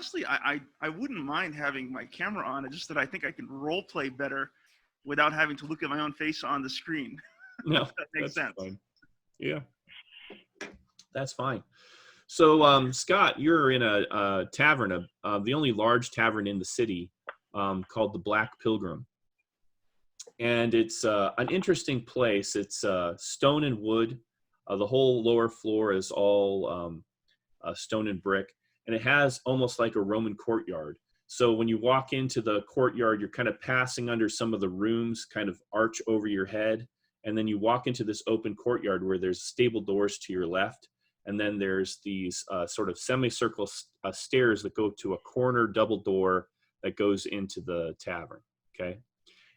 honestly, I wouldn't mind having my camera on. It's just that I think I can role play better without having to look at my own face on the screen. No, If that makes sense. fine. Yeah, that's fine. So, Scott, you're in a tavern, the only large tavern in the city, called the Black Pilgrim. And it's an interesting place. It's stone and wood. The whole lower floor is all stone and brick. And it has almost like a Roman courtyard. So when you walk into the courtyard, you're kind of passing under some of the rooms, kind of arch over your head. And then you walk into this open courtyard where there's stable doors to your left. And then there's these sort of semicircle stairs that go to a corner double door that goes into the tavern, okay?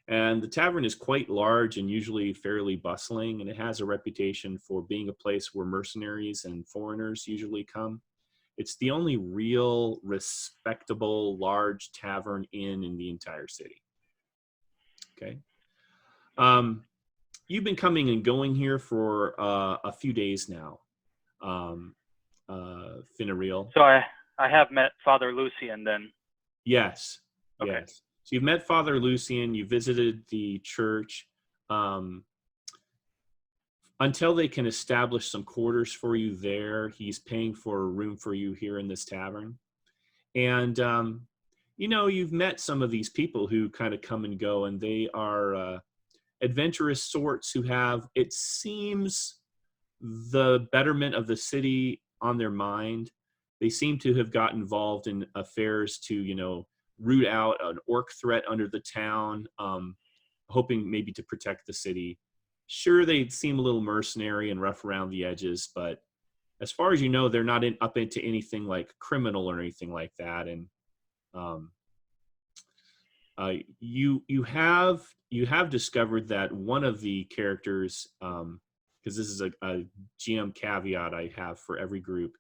And the tavern is quite large and usually fairly bustling, and it has a reputation for being a place where mercenaries and foreigners usually come. It's the only real respectable large tavern in the entire city, okay? You've been coming and going here for a few days now. Finnereal. So I have met Father Lucian then. Yes. Okay. Yes. So you've met Father Lucian. You visited the church. Until they can establish some quarters for you there, he's paying for a room for you here in this tavern. And you've met some of these people who kind of come and go, and they are adventurous sorts who have, it seems, the betterment of the city on their mind. They seem to have got involved in affairs to, root out an orc threat under the town, hoping maybe to protect the city. Sure, they seem a little mercenary and rough around the edges, but as far as you know, they're not up into anything like criminal or anything like that. And you have discovered that one of the characters, because this is a GM caveat I have for every group,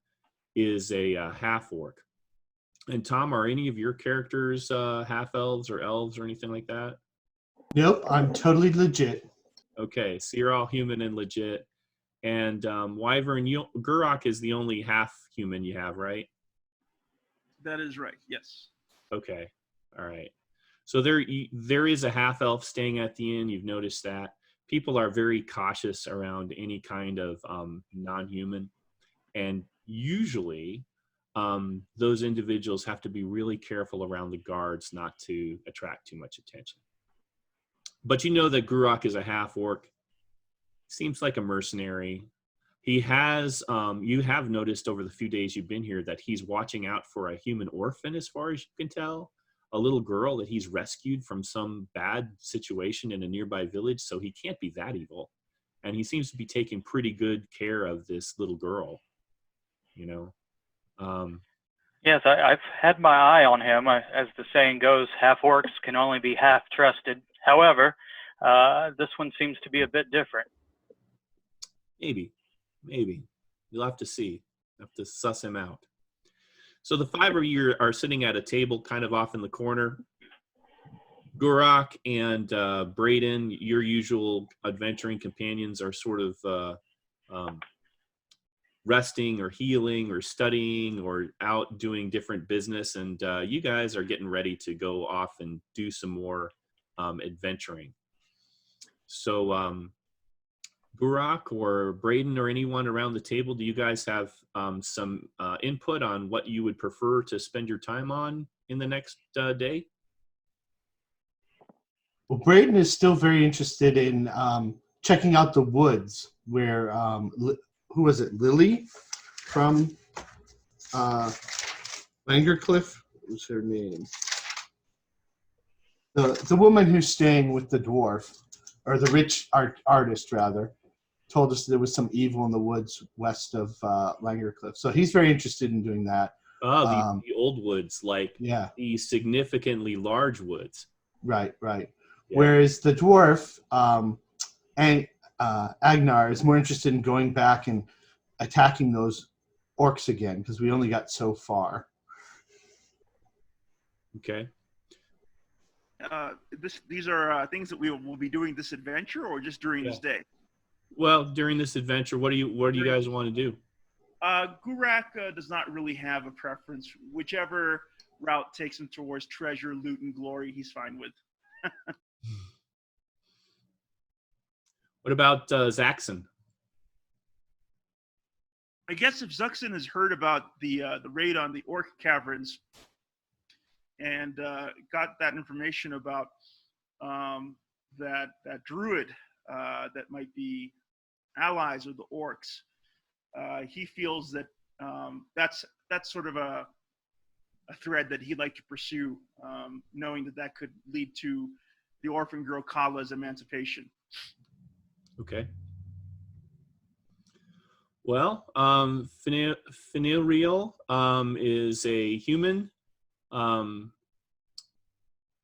is a half-orc. And Tom, are any of your characters half-elves or elves or anything like that? Nope, I'm totally legit. Okay, so you're all human and legit. And Wyvern, Gurok is the only half-human you have, right? That is right, yes. Okay, all right. So there is a half-elf staying at the inn. You've noticed that. People are very cautious around any kind of non-human. And usually those individuals have to be really careful around the guards not to attract too much attention. But you know that Gurok is a half-orc. Seems like a mercenary. He has, you have noticed over the few days you've been here that he's watching out for a human orphan, as far as you can tell. A little girl that he's rescued from some bad situation in a nearby village, so he can't be that evil. And he seems to be taking pretty good care of this little girl, Yes, I've had my eye on him. As the saying goes, half-orcs can only be half-trusted. However, this one seems to be a bit different. Maybe. You'll have to see. Have to suss him out. So the five of you are sitting at a table kind of off in the corner. Gurok and Braden, your usual adventuring companions, are sort of resting or healing or studying or out doing different business. And you guys are getting ready to go off and do some more adventuring. So Gurok or Braden or anyone around the table, do you guys have some input on what you would prefer to spend your time on in the next day? Well, Braden is still very interested in checking out the woods where, who was it, Lily from Langercliff? What was her name? The woman who's staying with the dwarf, or the rich artist rather, told us there was some evil in the woods west of Langercliff. So he's very interested in doing that. Oh, the old woods, like yeah, the significantly large woods. Right. Yeah. Whereas the dwarf, Agnar, is more interested in going back and attacking those orcs again, because we only got so far. Okay. These are things that we will be doing this adventure, or just during this day? Well, during this adventure, what do you guys want to do? Gurok does not really have a preference. Whichever route takes him towards treasure, loot, and glory, he's fine with. What about Zaxxon? I guess if Zuxon has heard about the raid on the Orc Caverns and got that information about that druid that might be allies of the orcs, he feels that that's sort of a thread that he'd like to pursue, knowing that could lead to the orphan girl Kala's emancipation. Okay. Well, Finiriel is a human.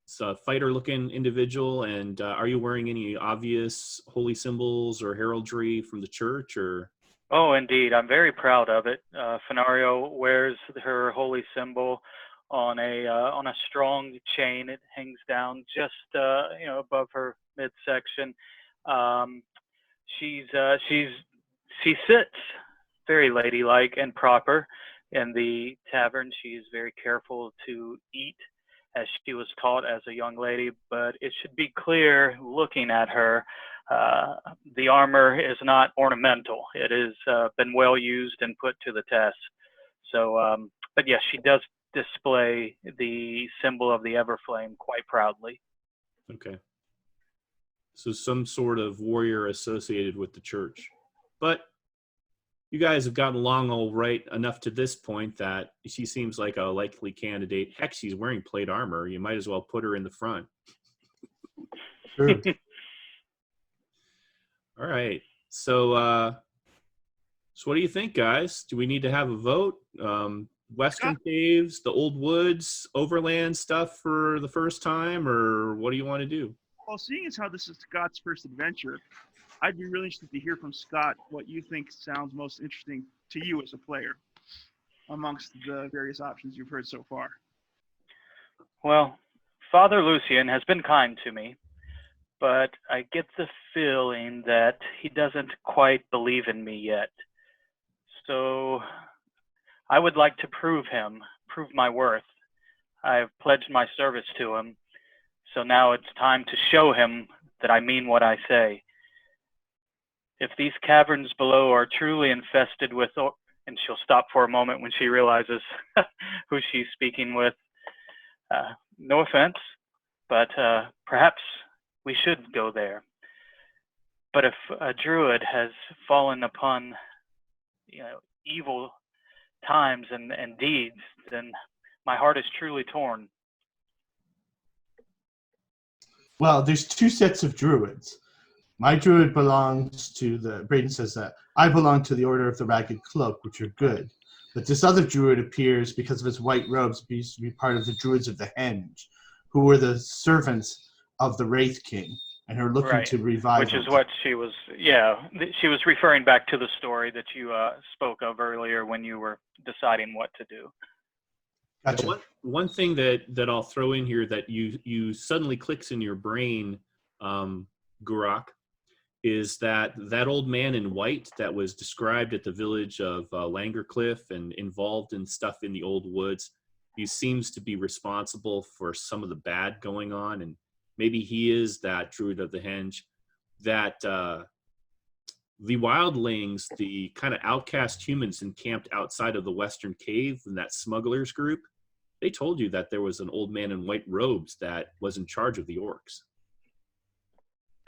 It's a fighter-looking individual. And are you wearing any obvious holy symbols or heraldry from the church, or? Oh, indeed. I'm very proud of it. Fenario wears her holy symbol on a strong chain. It hangs down just above her midsection. She sits very ladylike and proper in the tavern. She's very careful to eat as she was taught as a young lady, but it should be clear looking at her, the armor is not ornamental. It has been well used and put to the test. So, but yes, she does display the symbol of the Everflame quite proudly. Okay. So some sort of warrior associated with the church. But you guys have gotten along all right enough to this point that she seems like a likely candidate. Heck, she's wearing plate armor. You might as well put her in the front. Sure. All right. So what do you think, guys? Do we need to have a vote? Western Caves, the Old Woods, Overland stuff for the first time, or what do you want to do? Well, seeing as how this is Scott's first adventure, I'd be really interested to hear from Scott what you think sounds most interesting to you as a player amongst the various options you've heard so far. Well, Father Lucian has been kind to me, but I get the feeling that he doesn't quite believe in me yet. So I would like to prove my worth. I've pledged my service to him, so now it's time to show him that I mean what I say. If these caverns below are truly infested with, and she'll stop for a moment when she realizes who she's speaking with. No offense, but perhaps we should go there. But if a druid has fallen upon, evil times and deeds, then my heart is truly torn. Well, there's two sets of druids. My druid belongs to Braden says that I belong to the Order of the Ragged Cloak, which are good. But this other druid appears, because of his white robes, to be part of the Druids of the Henge, who were the servants of the Wraith King, and are looking to revive Which him. is what she was, she was referring back to the story that you spoke of earlier when you were deciding what to do. Gotcha. One thing that I'll throw in here that you suddenly clicks in your brain, Gurak, is that old man in white that was described at the village of Langercliff and involved in stuff in the Old Woods, he seems to be responsible for some of the bad going on, and maybe he is that Druid of the Henge. That the wildlings, the kind of outcast humans encamped outside of the Western Cave, and that smugglers group, they told you that there was an old man in white robes that was in charge of the orcs.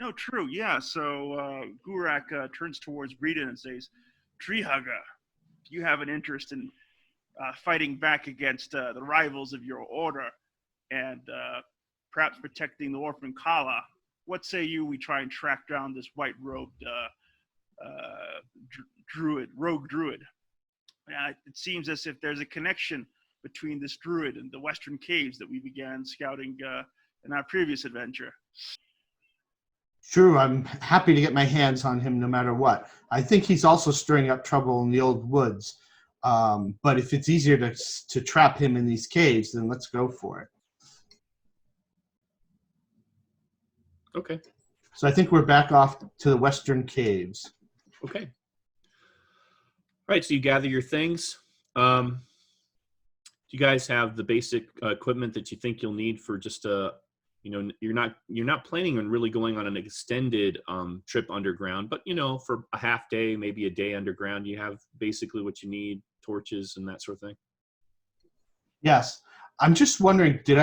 No, true, yeah. So Gurak turns towards Breeden and says, Treehugger, do you have an interest in fighting back against the rivals of your order and perhaps protecting the orphan Kala? What say you we try and track down this white-robed rogue druid? It seems as if there's a connection between this druid and the Western Caves that we began scouting in our previous adventure. Sure, I'm happy to get my hands on him no matter what. I think he's also stirring up trouble in the Old Woods. But if it's easier to trap him in these caves, then let's go for it. Okay. So I think we're back off to the Western Caves. Okay. All right, so you gather your things. you guys have the basic equipment that you think you'll need for just a, you're not planning on really going on an extended trip underground, but for a half day, maybe a day underground, you have basically what you need, torches and that sort of thing? Yes. I'm just wondering, did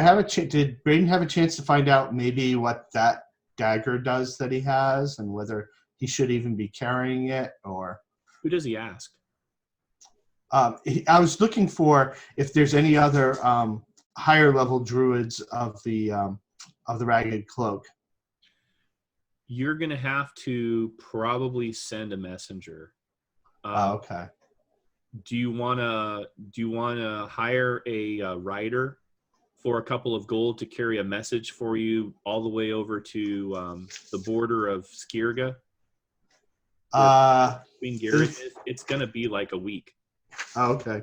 Braden have a chance to find out maybe what that dagger does that he has, and whether he should even be carrying it, or? Who does he ask? I was looking for if there's any other higher level druids of the Ragged Cloak. You're going to have to probably send a messenger. Okay. Do you want to hire a rider for a couple of gold to carry a message for you all the way over to the border of Skirga? Queen Garrett is? It's going to be like a week. Oh, okay.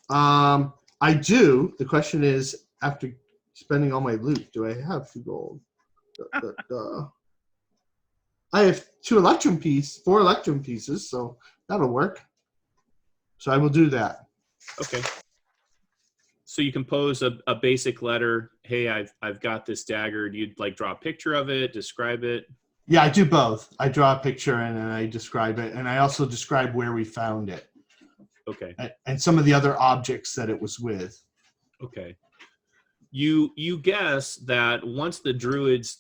I do. The question is, after spending all my loot, do I have 2 gold? I have 4 electrum pieces, so that'll work. So I will do that. Okay. So you compose a basic letter. Hey, I've got this dagger. Do you draw a picture of it, describe it? Yeah, I do both. I draw a picture and then I describe it, and I also describe where we found it. Okay. And some of the other objects that it was with. Okay. You guess that once the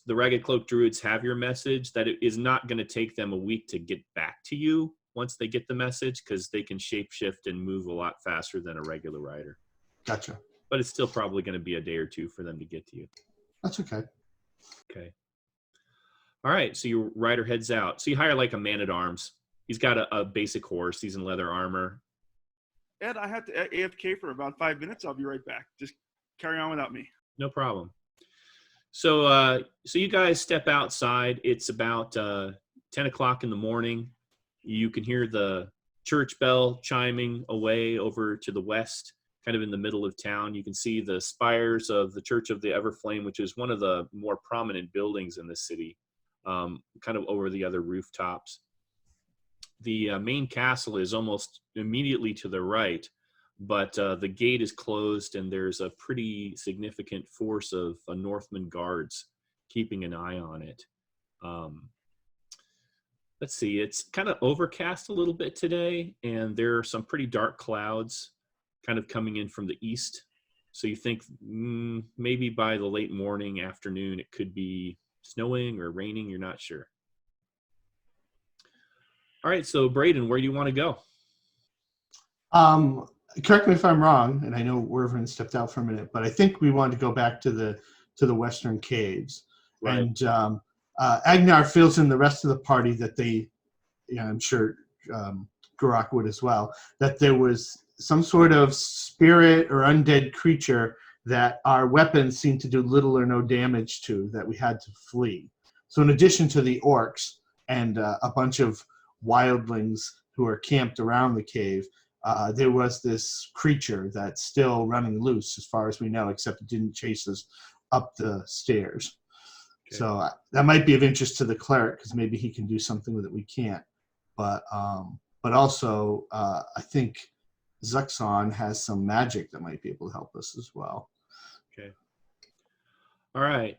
Ragged Cloak druids have your message, that it is not going to take them a week to get back to you once they get the message, because they can shapeshift and move a lot faster than a regular rider. Gotcha. But it's still probably going to be a day or 2 for them to get to you. That's okay. Okay. All right. So your rider heads out. So you hire a man-at-arms. He's got a basic horse. He's in leather armor. Ed, I have to AFK for about 5 minutes. I'll be right back. Just carry on without me. No problem. So you guys step outside. It's about 10 o'clock in the morning. You can hear the church bell chiming away over to the west, kind of in the middle of town. You can see the spires of the Church of the Everflame, which is one of the more prominent buildings in the city, kind of over the other rooftops. The main castle is almost immediately to the right, but the gate is closed, and there's a pretty significant force of Northman guards keeping an eye on it. Let's see, it's kind of overcast a little bit today, and there are some pretty dark clouds kind of coming in from the east. So you think maybe by the late morning, afternoon, it could be snowing or raining. You're not sure. All right, so Braden, where do you want to go? Correct me if I'm wrong, and I know Wervin stepped out for a minute, but I think we wanted to go back to the western caves. Right. And Agnar fills in the rest of the party that I'm sure Gurak would as well, that there was some sort of spirit or undead creature that our weapons seemed to do little or no damage to, that we had to flee. So in addition to the orcs and a bunch of wildlings who are camped around the cave, there was this creature that's still running loose as far as we know, except it didn't chase us up the stairs. Okay. So that might be of interest to the cleric, because maybe he can do something with it we can't. But also, I think Zuxon has some magic that might be able to help us as well. Okay. All right.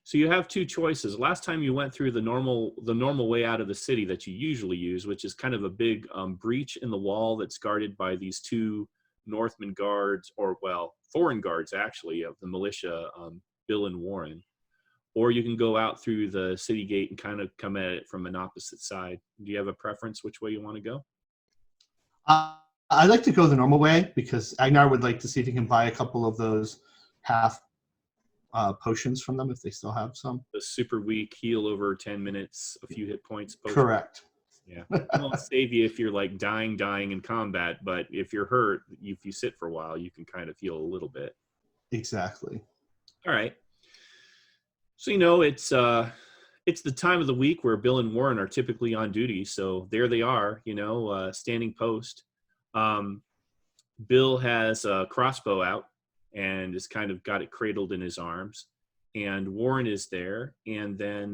So you have 2 choices. Last time you went through the normal way out of the city that you usually use, which is kind of a big breach in the wall that's guarded by these 2 Northman guards, or foreign guards actually, of the militia, Bill and Warren. Or you can go out through the city gate and kind of come at it from an opposite side. Do you have a preference which way you want to go? I'd like to go the normal way, because Agnar would like to see if he can buy a couple of those half potions from them, if they still have some. The super weak, heal over 10 minutes, a few hit points. Potion. Correct. Yeah. It won't save you if you're dying in combat, but if you're hurt, if you sit for a while, you can kind of heal a little bit. Exactly. All right. So, it's the time of the week where Bill and Warren are typically on duty. So there they are, standing post. Bill has a crossbow out and has kind of got it cradled in his arms. And Warren is there. And then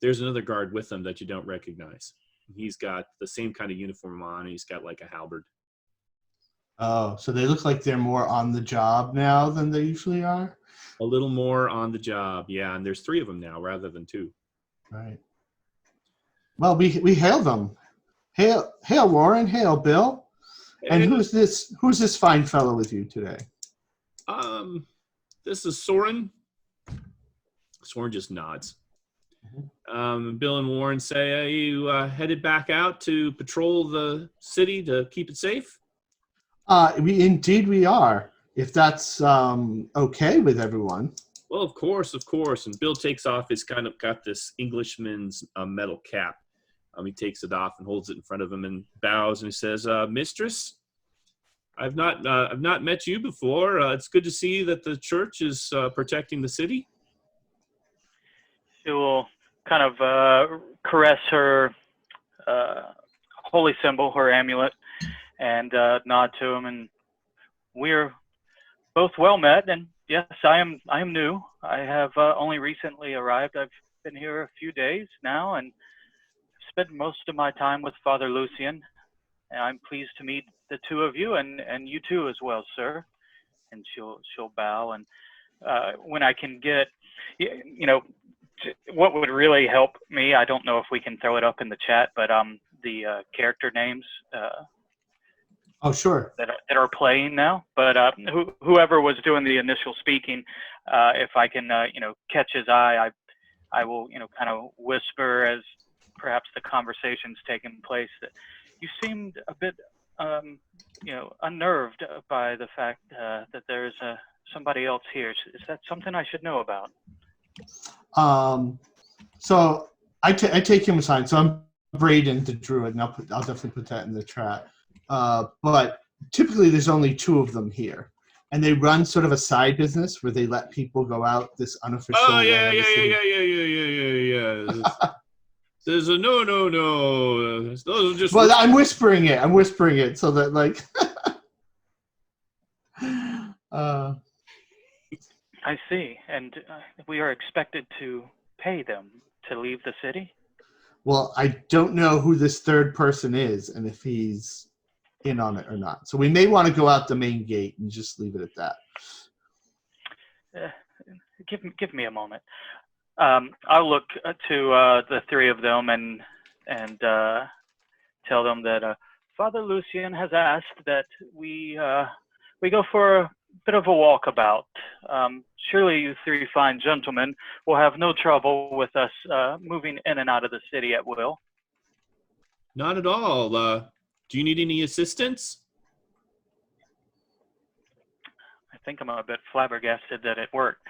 there's another guard with him that you don't recognize. He's got the same kind of uniform on. He's got a halberd. Oh, so they look like they're more on the job now than they usually are? A little more on the job, yeah. And there's 3 of them now rather than 2. Right. Well, we hail them. Hail Warren, hail Bill. And And, who's this fine fellow with you today? this is Soren. Soren just nods. Bill and Warren say, you headed back out to patrol the city to keep it safe? We are. If that's okay with everyone. Well, of course. And Bill takes off his kind of got this Englishman's metal cap. He takes it off and holds it in front of him and bows and he says, "Mistress, I've not met you before. It's good to see that the church is protecting the city." She will kind of caress her holy symbol, her amulet, and nod to him. And we're both well met. And yes, I am new. I have only recently arrived. I've been here a few days now, and spent most of my time with Father Lucian. And I'm pleased to meet the 2 of you, and you too as well, sir. And she'll bow. And when I can get, what would really help me, I don't know if we can throw it up in the chat, but the character names Oh, sure. that are playing now. But whoever was doing the initial speaking, if I can, catch his eye, I will, kind of whisper as perhaps the conversation's taking place that you seemed a bit, unnerved by the fact that there's somebody else here. Is that something I should know about? So I take him aside. So I'm Braden, the druid, and I'll definitely put that in the chat. But typically there's only 2 of them here. And they run sort of a side business where they let people go out this unofficial Oh, way yeah. of the city. There's a no. Those are just. Well, I'm whispering it so that like. I see. And we are expected to pay them to leave the city? Well, I don't know who this 3rd person is and if he's in on it or not. So we may want to go out the main gate and just leave it at that. Give me a moment. I'll look to the 3 of them and tell them that Father Lucian has asked that we go for a bit of a walkabout. Surely you 3 fine gentlemen will have no trouble with us moving in and out of the city at will. Not at all. Do you need any assistance? I think I'm a bit flabbergasted that it worked.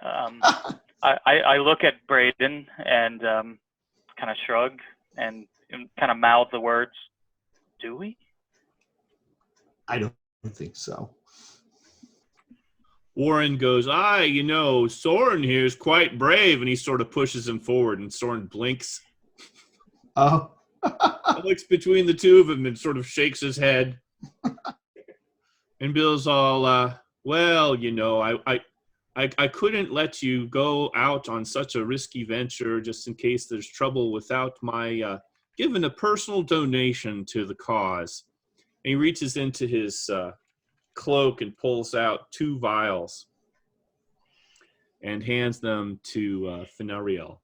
I look at Braden and kind of shrug and kind of mouth the words, "Do we?" I don't think so. Warren goes, Soren here is quite brave, and he sort of pushes him forward, and Soren blinks. Oh. Looks between the 2 of them and sort of shakes his head. And Bill's all, I couldn't let you go out on such a risky venture just in case there's trouble without my giving a personal donation to the cause. And he reaches into his cloak and pulls out 2 vials and hands them to Fenariel.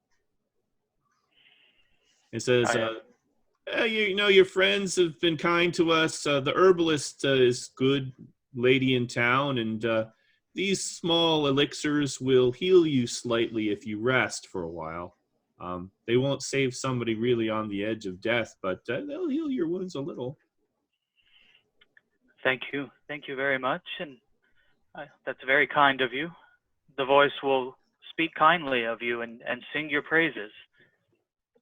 It says, your friends have been kind to us. The herbalist is good lady in town, and these small elixirs will heal you slightly if you rest for a while. They won't save somebody really on the edge of death, but they'll heal your wounds a little. Thank you very much, and that's very kind of you. The voice will speak kindly of you and sing your praises.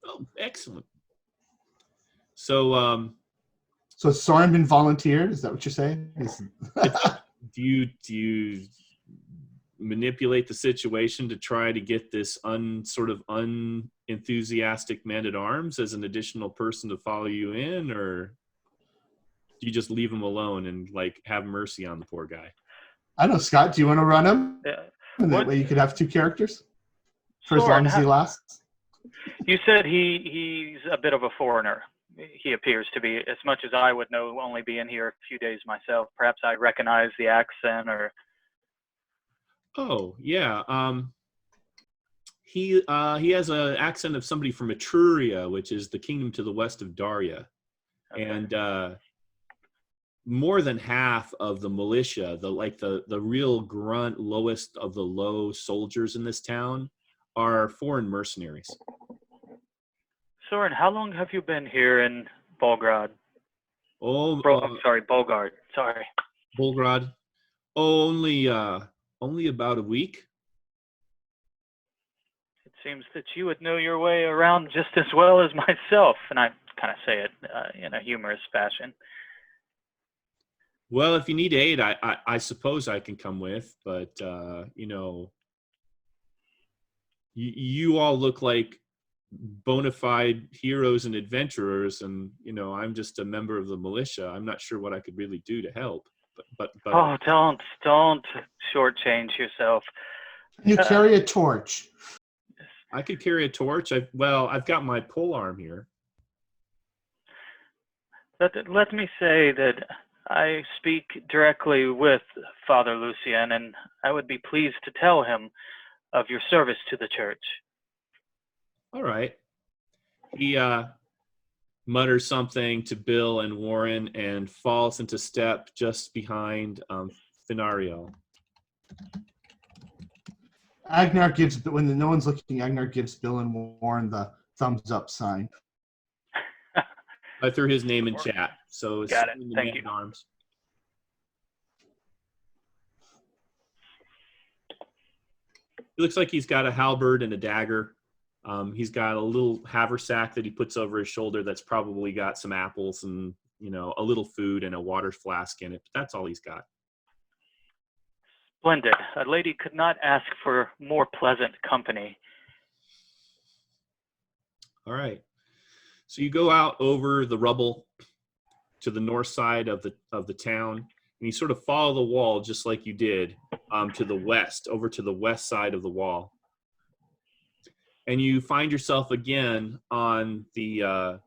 Oh, excellent. So, so Soren been volunteered? Is that what you're saying? Do you manipulate the situation to try to get this sort of unenthusiastic man-at-arms as an additional person to follow you in, or do you just leave him alone and like have mercy on the poor guy? I don't know, Scott. Do you want to run him? Yeah. And that way you could have 2 characters for Soren, as long as he lasts. You said he's a bit of a foreigner. he appears to be, as much as I would know, only being here a few days myself. Perhaps I recognize the accent, or Oh, yeah. He has an accent of somebody from Etruria, which is the kingdom to the west of Daria. okay. And more than half of the militia, the real grunt, lowest of the low soldiers in this town, are foreign mercenaries. Soren, how long have you been here in Volgrad? Oh, I'm sorry, Bolgard. Sorry. Volgrad. Oh, only about a week. It seems that you would know your way around just as well as myself, and I kind of say it in a humorous fashion. Well, if you need aid, I suppose I can come with, but you all look like bona fide heroes and adventurers, and I'm just a member of the militia. I'm not sure what I could really do to help. But Oh, don't shortchange yourself. You carry a torch. I could carry a torch. I've got my pole arm here. Let me say that I speak directly with Father Lucien, and I would be pleased to tell him of your service to the church. All right. He mutters something to Bill and Warren and falls into step just behind Finario. Agnar gives, when no one's looking, Agnar gives Bill and Warren the thumbs up sign. I threw his name in chat, so it's Got it. in the Thank man you. at arms. He looks like he's got a halberd and a dagger. He's got a little haversack that he puts over his shoulder that's probably got some apples and a little food and a water flask in it. But that's all he's got. Splendid. A lady could not ask for more pleasant company. All right. So you go out over the rubble to the north side of the town, and you sort of follow the wall just like you did to the west, over to the west side of the wall. And you find yourself again on the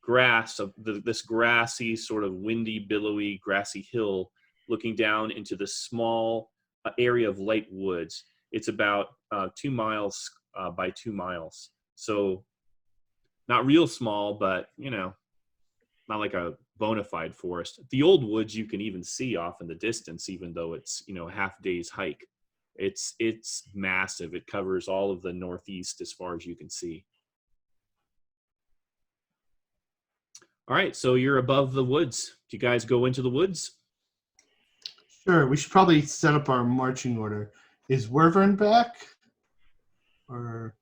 grass of this grassy, sort of windy, billowy, grassy hill, looking down into this small area of light woods. It's about 2 miles by 2 miles. So not real small, but, not like a bona fide forest. The old woods you can even see off in the distance, even though it's, a half day's hike. It's massive. It covers all of the northeast as far as you can see. All right, so you're above the woods. Do you guys go into the woods? Sure, we should probably set up our marching order. Is Wyvern back? Or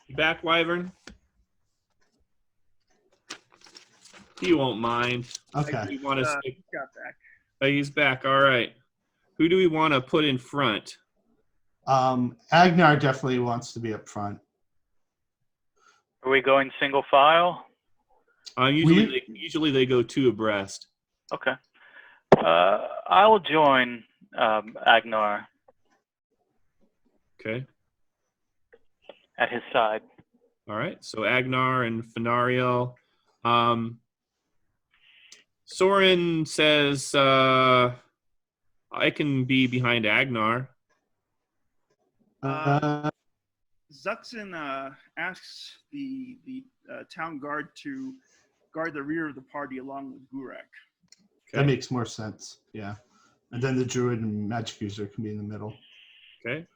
You back, Wyvern? He won't mind. okay. We want to stick. He got back. Oh, he's back. All right. Who do we want to put in front? Agnar definitely wants to be up front. Are we going single file? Usually they go 2 abreast. Okay. I'll join Agnar Okay. at his side. All right. So Agnar and Fenariel. Soren says, I can be behind Agnar. Zuxin asks the town guard to guard the rear of the party along with Gurak. That makes more sense. Yeah. And then the druid and magic user can be in the middle. Okay.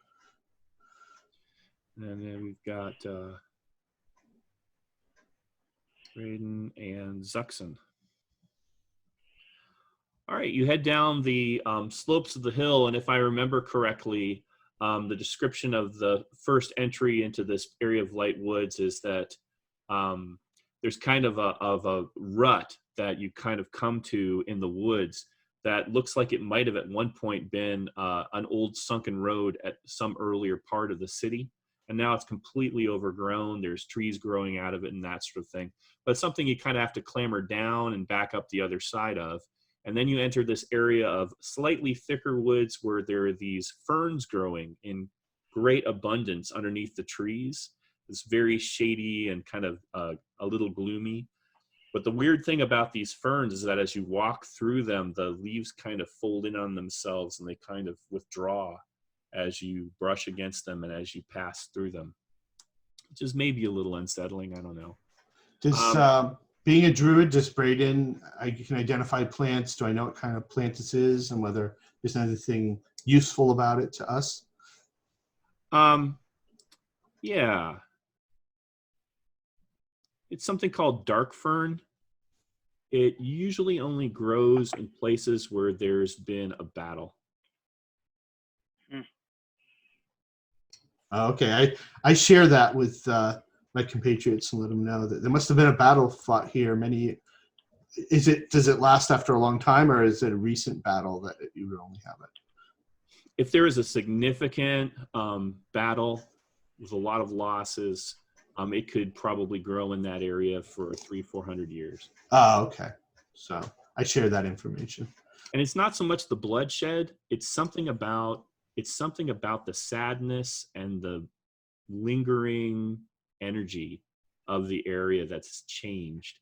And then we've got Raiden and Zuxin. All right, you head down the slopes of the hill, and if I remember correctly, the description of the first entry into this area of light woods is that there's kind of a rut that you kind of come to in the woods that looks like it might have at one point been an old sunken road at some earlier part of the city. And now it's completely overgrown. There's trees growing out of it and that sort of thing. But it's something you kind of have to clamber down and back up the other side of. And then you enter this area of slightly thicker woods where there are these ferns growing in great abundance underneath the trees It's very shady and kind of a little gloomy. But the weird thing about these ferns is that as you walk through them, the leaves kind of fold in on themselves and they kind of withdraw as you brush against them and as you pass through them, which is maybe a little unsettling. I don't know. Does being a druid, does Braden, I can identify plants? Do I know what kind of plant this is and whether there's anything useful about it to us? Yeah. It's something called dark fern. It usually only grows in places where there's been a battle. Okay, I share that with my compatriots and let them know that there must have been a battle fought here many. Does it last after a long time, or is it a recent battle that you would only have it? If there is a significant battle with a lot of losses, it could probably grow in that area for 300-400 years. Oh, okay. So I share that information. And it's not so much the bloodshed; it's something about the sadness and the lingering energy of the area that's changed.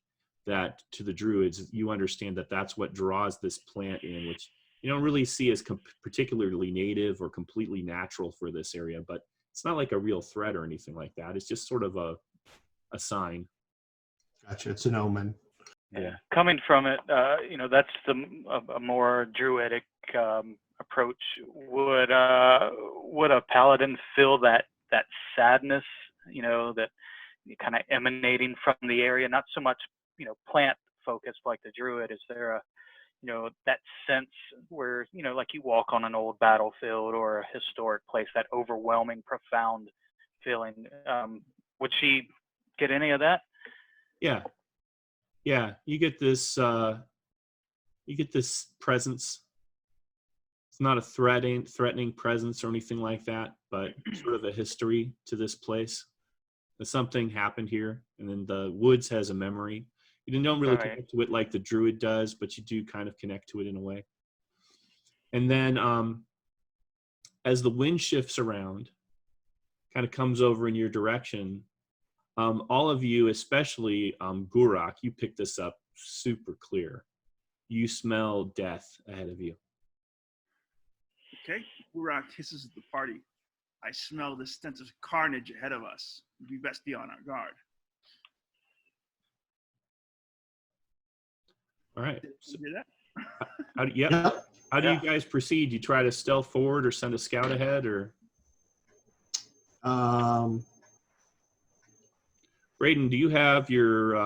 That to the druids, you understand that that's what draws this plant in, which you don't really see as particularly native or completely natural for this area, but it's not like a real threat or anything like that. It's just sort of a sign. Gotcha. It's an omen. Yeah, coming from it, that's a more druidic approach. Would a paladin feel that sadness, that kind of emanating from the area? Not so much, plant focused like the druid. Is there that sense where, like you walk on an old battlefield or a historic place, that overwhelming, profound feeling? Would she get any of that? Yeah, you get this presence. It's not a threatening presence or anything like that, but sort of a history to this place. That something happened here, and then the woods has a memory. You don't really connect to it like the druid does, but you do kind of connect to it in a way. And then as the wind shifts around, kind of comes over in your direction, all of you, especially Gurak, you pick this up super clear. You smell death ahead of you. Okay, Gurak hisses at the party. I smell the stench of carnage ahead of us. We best be on our guard. All right. So, hear that? How do you guys proceed? You try to stealth forward or send a scout ahead, or? Braden, do you have your?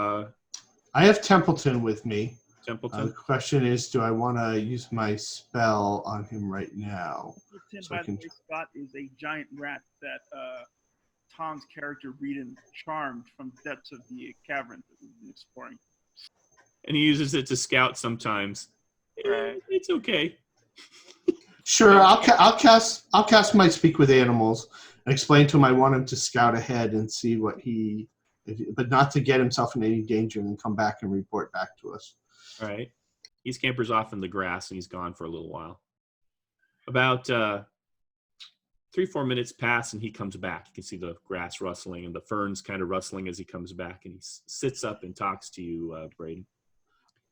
I have Templeton with me. Templeton. The question is, do I want to use my spell on him right now? Templeton, by the way, Scott, is a giant rat that Tom's character Reedon charmed from the depths of the cavern that we've been exploring. And he uses it to scout sometimes. Right. It's okay. Sure, I'll cast my speak with animals and explain to him I want him to scout ahead and see what but not to get himself in any danger and then come back and report back to us. All right. He scampers off in the grass and he's gone for a little while. About 3-4 minutes pass and he comes back. You can see the grass rustling and the ferns kind of rustling as he comes back, and he sits up and talks to you, Braden.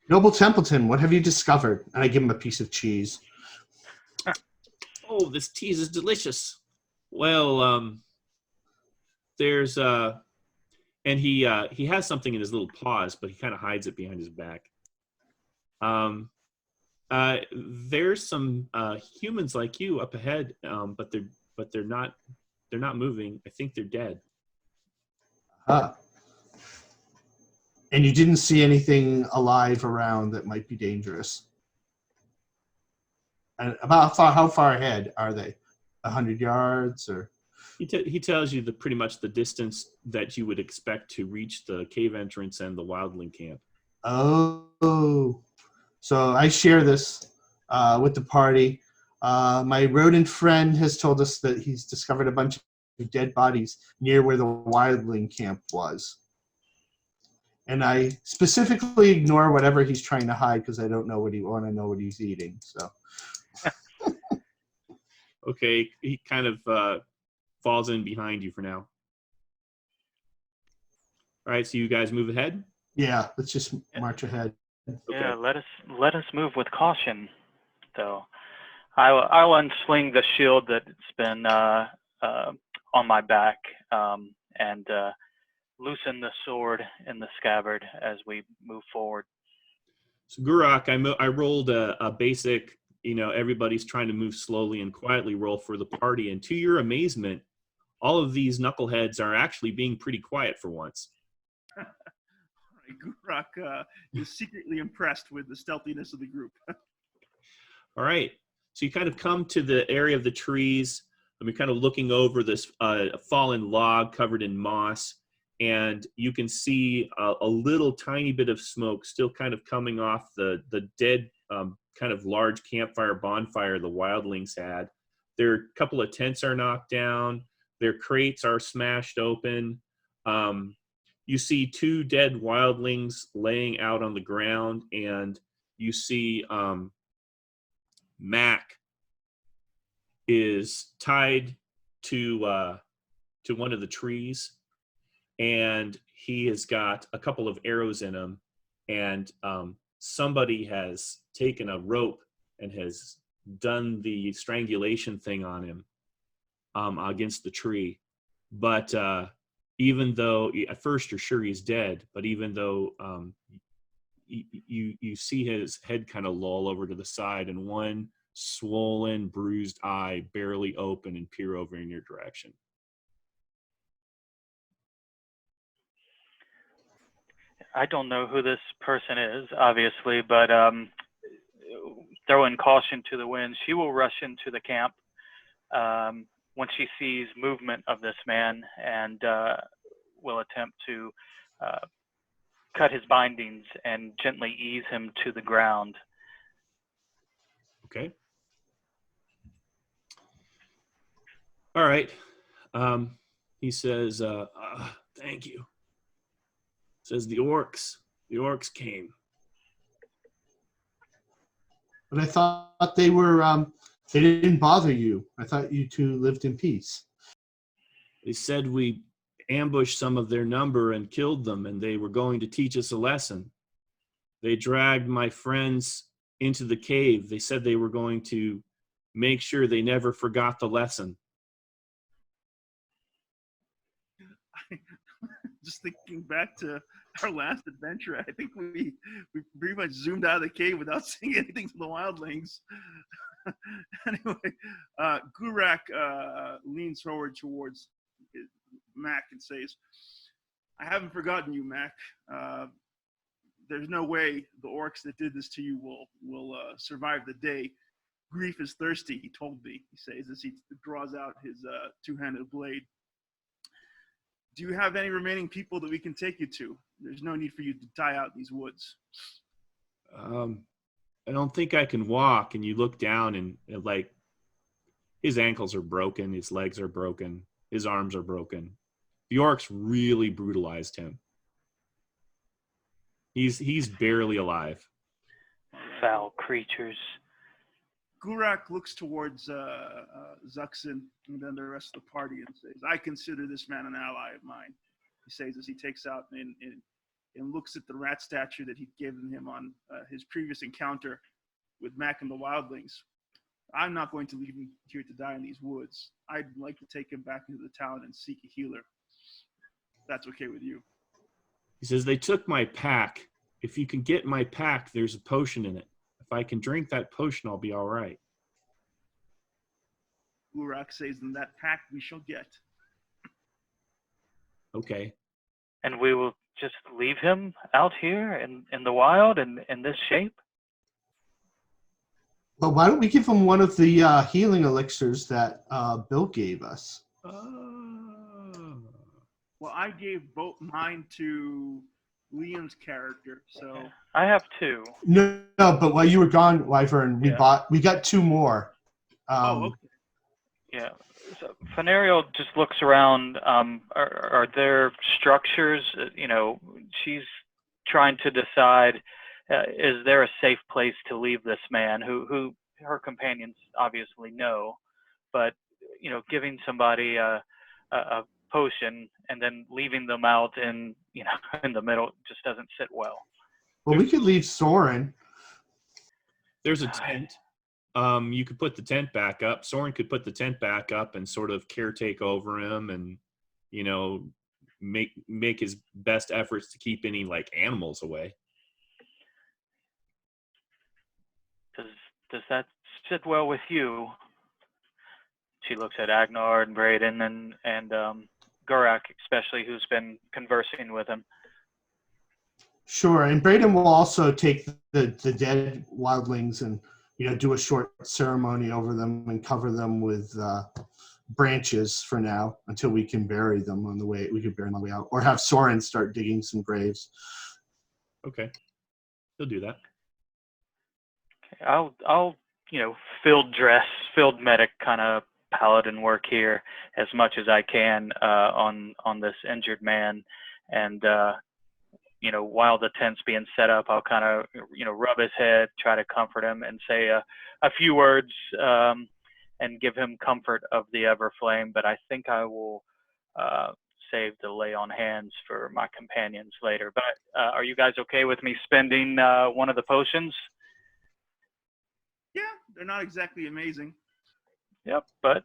Noble Templeton, what have you discovered? And I give him a piece of cheese. Oh, this cheese is delicious. Well, there's and he has something in his little paws, but he kind of hides it behind his back. There's some humans like you up ahead, but they're not moving. I think they're dead. And you didn't see anything alive around that might be dangerous. And about how far ahead are they? 100 yards or? He tells you pretty much the distance that you would expect to reach the cave entrance and the wildling camp. Oh, so I share this with the party. My rodent friend has told us that he's discovered a bunch of dead bodies near where the wildling camp was. And I specifically ignore whatever he's trying to hide because I don't want to know what he's eating. So. Okay, he kind of falls in behind you for now. All right, so you guys move ahead. Yeah, let's just march ahead. Yeah, let us move with caution, though. I'll unsling the shield that's been on my back, and loosen the sword in the scabbard as we move forward. So Gurak, I rolled a basic, everybody's trying to move slowly and quietly roll for the party. And to your amazement, all of these knuckleheads are actually being pretty quiet for once. Gurak is secretly impressed with the stealthiness of the group. All right. So you kind of come to the area of the trees. I'm kind of looking over this fallen log covered in moss. And you can see a little tiny bit of smoke still kind of coming off the dead kind of large campfire bonfire the wildlings had. A couple of tents are knocked down. Their crates are smashed open. You see 2 dead wildlings laying out on the ground, and you see Mac is tied to one of the trees, and he has got a couple of arrows in him, and somebody has taken a rope and has done the strangulation thing on him against the tree. But even though at first you're sure he's dead, but even though you see his head kind of loll over to the side and one swollen, bruised eye barely open and peer over in your direction. I don't know who this person is, obviously, but throwing caution to the wind, she will rush into the camp when she sees movement of this man, and will attempt to cut his bindings and gently ease him to the ground. Okay. All right. He says, thank you. Says the orcs came. But I thought they were, they didn't bother you. I thought you 2 lived in peace. They said we ambushed some of their number and killed them, and they were going to teach us a lesson. They dragged my friends into the cave. They said they were going to make sure they never forgot the lesson. Just thinking back to our last adventure, I think we pretty much zoomed out of the cave without saying anything to the wildlings. Anyway, Gurak leans forward towards Mac and says, "I haven't forgotten you, Mac. There's no way the orcs that did this to you will survive the day. Grief is thirsty," he told me. He says as he draws out his 2-handed blade. Do you have any remaining people that we can take you to? There's no need for you to die out in these woods. I don't think I can walk. And you look down and like his ankles are broken, his legs are broken, his arms are broken. The orcs really brutalized him. He's barely alive. Foul creatures. Gurak looks towards Zuxin and then the rest of the party and says, "I consider this man an ally of mine." He says as he takes out and looks at the rat statue that he'd given him on his previous encounter with Mac and the wildlings. "I'm not going to leave him here to die in these woods. I'd like to take him back into the town and seek a healer. That's okay with you." He says, "They took my pack. If you can get my pack, there's a potion in it. If I can drink that potion, I'll be all right." Gurak says, "Then that pack we shall get." Okay. And we will just leave him out here in the wild in this shape? But why don't we give him one of the healing elixirs that Bill gave us? Well, I gave both mine to Liam's character, so I have 2. No, but while you were gone, Wyvern, we got 2 more. okay. Yeah. So Fenariel just looks around. Are there structures? She's trying to decide, is there a safe place to leave this man who her companions obviously know, but, giving somebody a potion and then leaving them out in in the middle just doesn't sit well. Well, we could leave Soren. There's a tent. You could put the tent back up. Soren could put the tent back up and sort of caretake over him, and make his best efforts to keep any like animals away. Does that sit well with you? She looks at Agnar and Braden and Gurak especially, who's been conversing with him. Sure, and Braden will also take the dead wildlings and do a short ceremony over them and cover them with branches for now until we can bury them on the way. We could bury them on the way out, or have Soren start digging some graves. Okay, he'll do that. Okay, I'll field medic kind of paladin work here as much as I can on this injured man, and while the tent's being set up, I'll kind of rub his head, try to comfort him, and say a few words and give him comfort of the Everflame. But I think I will save the lay on hands for my companions later. But are you guys okay with me spending one of the potions? Yeah, they're not exactly amazing. Yep, but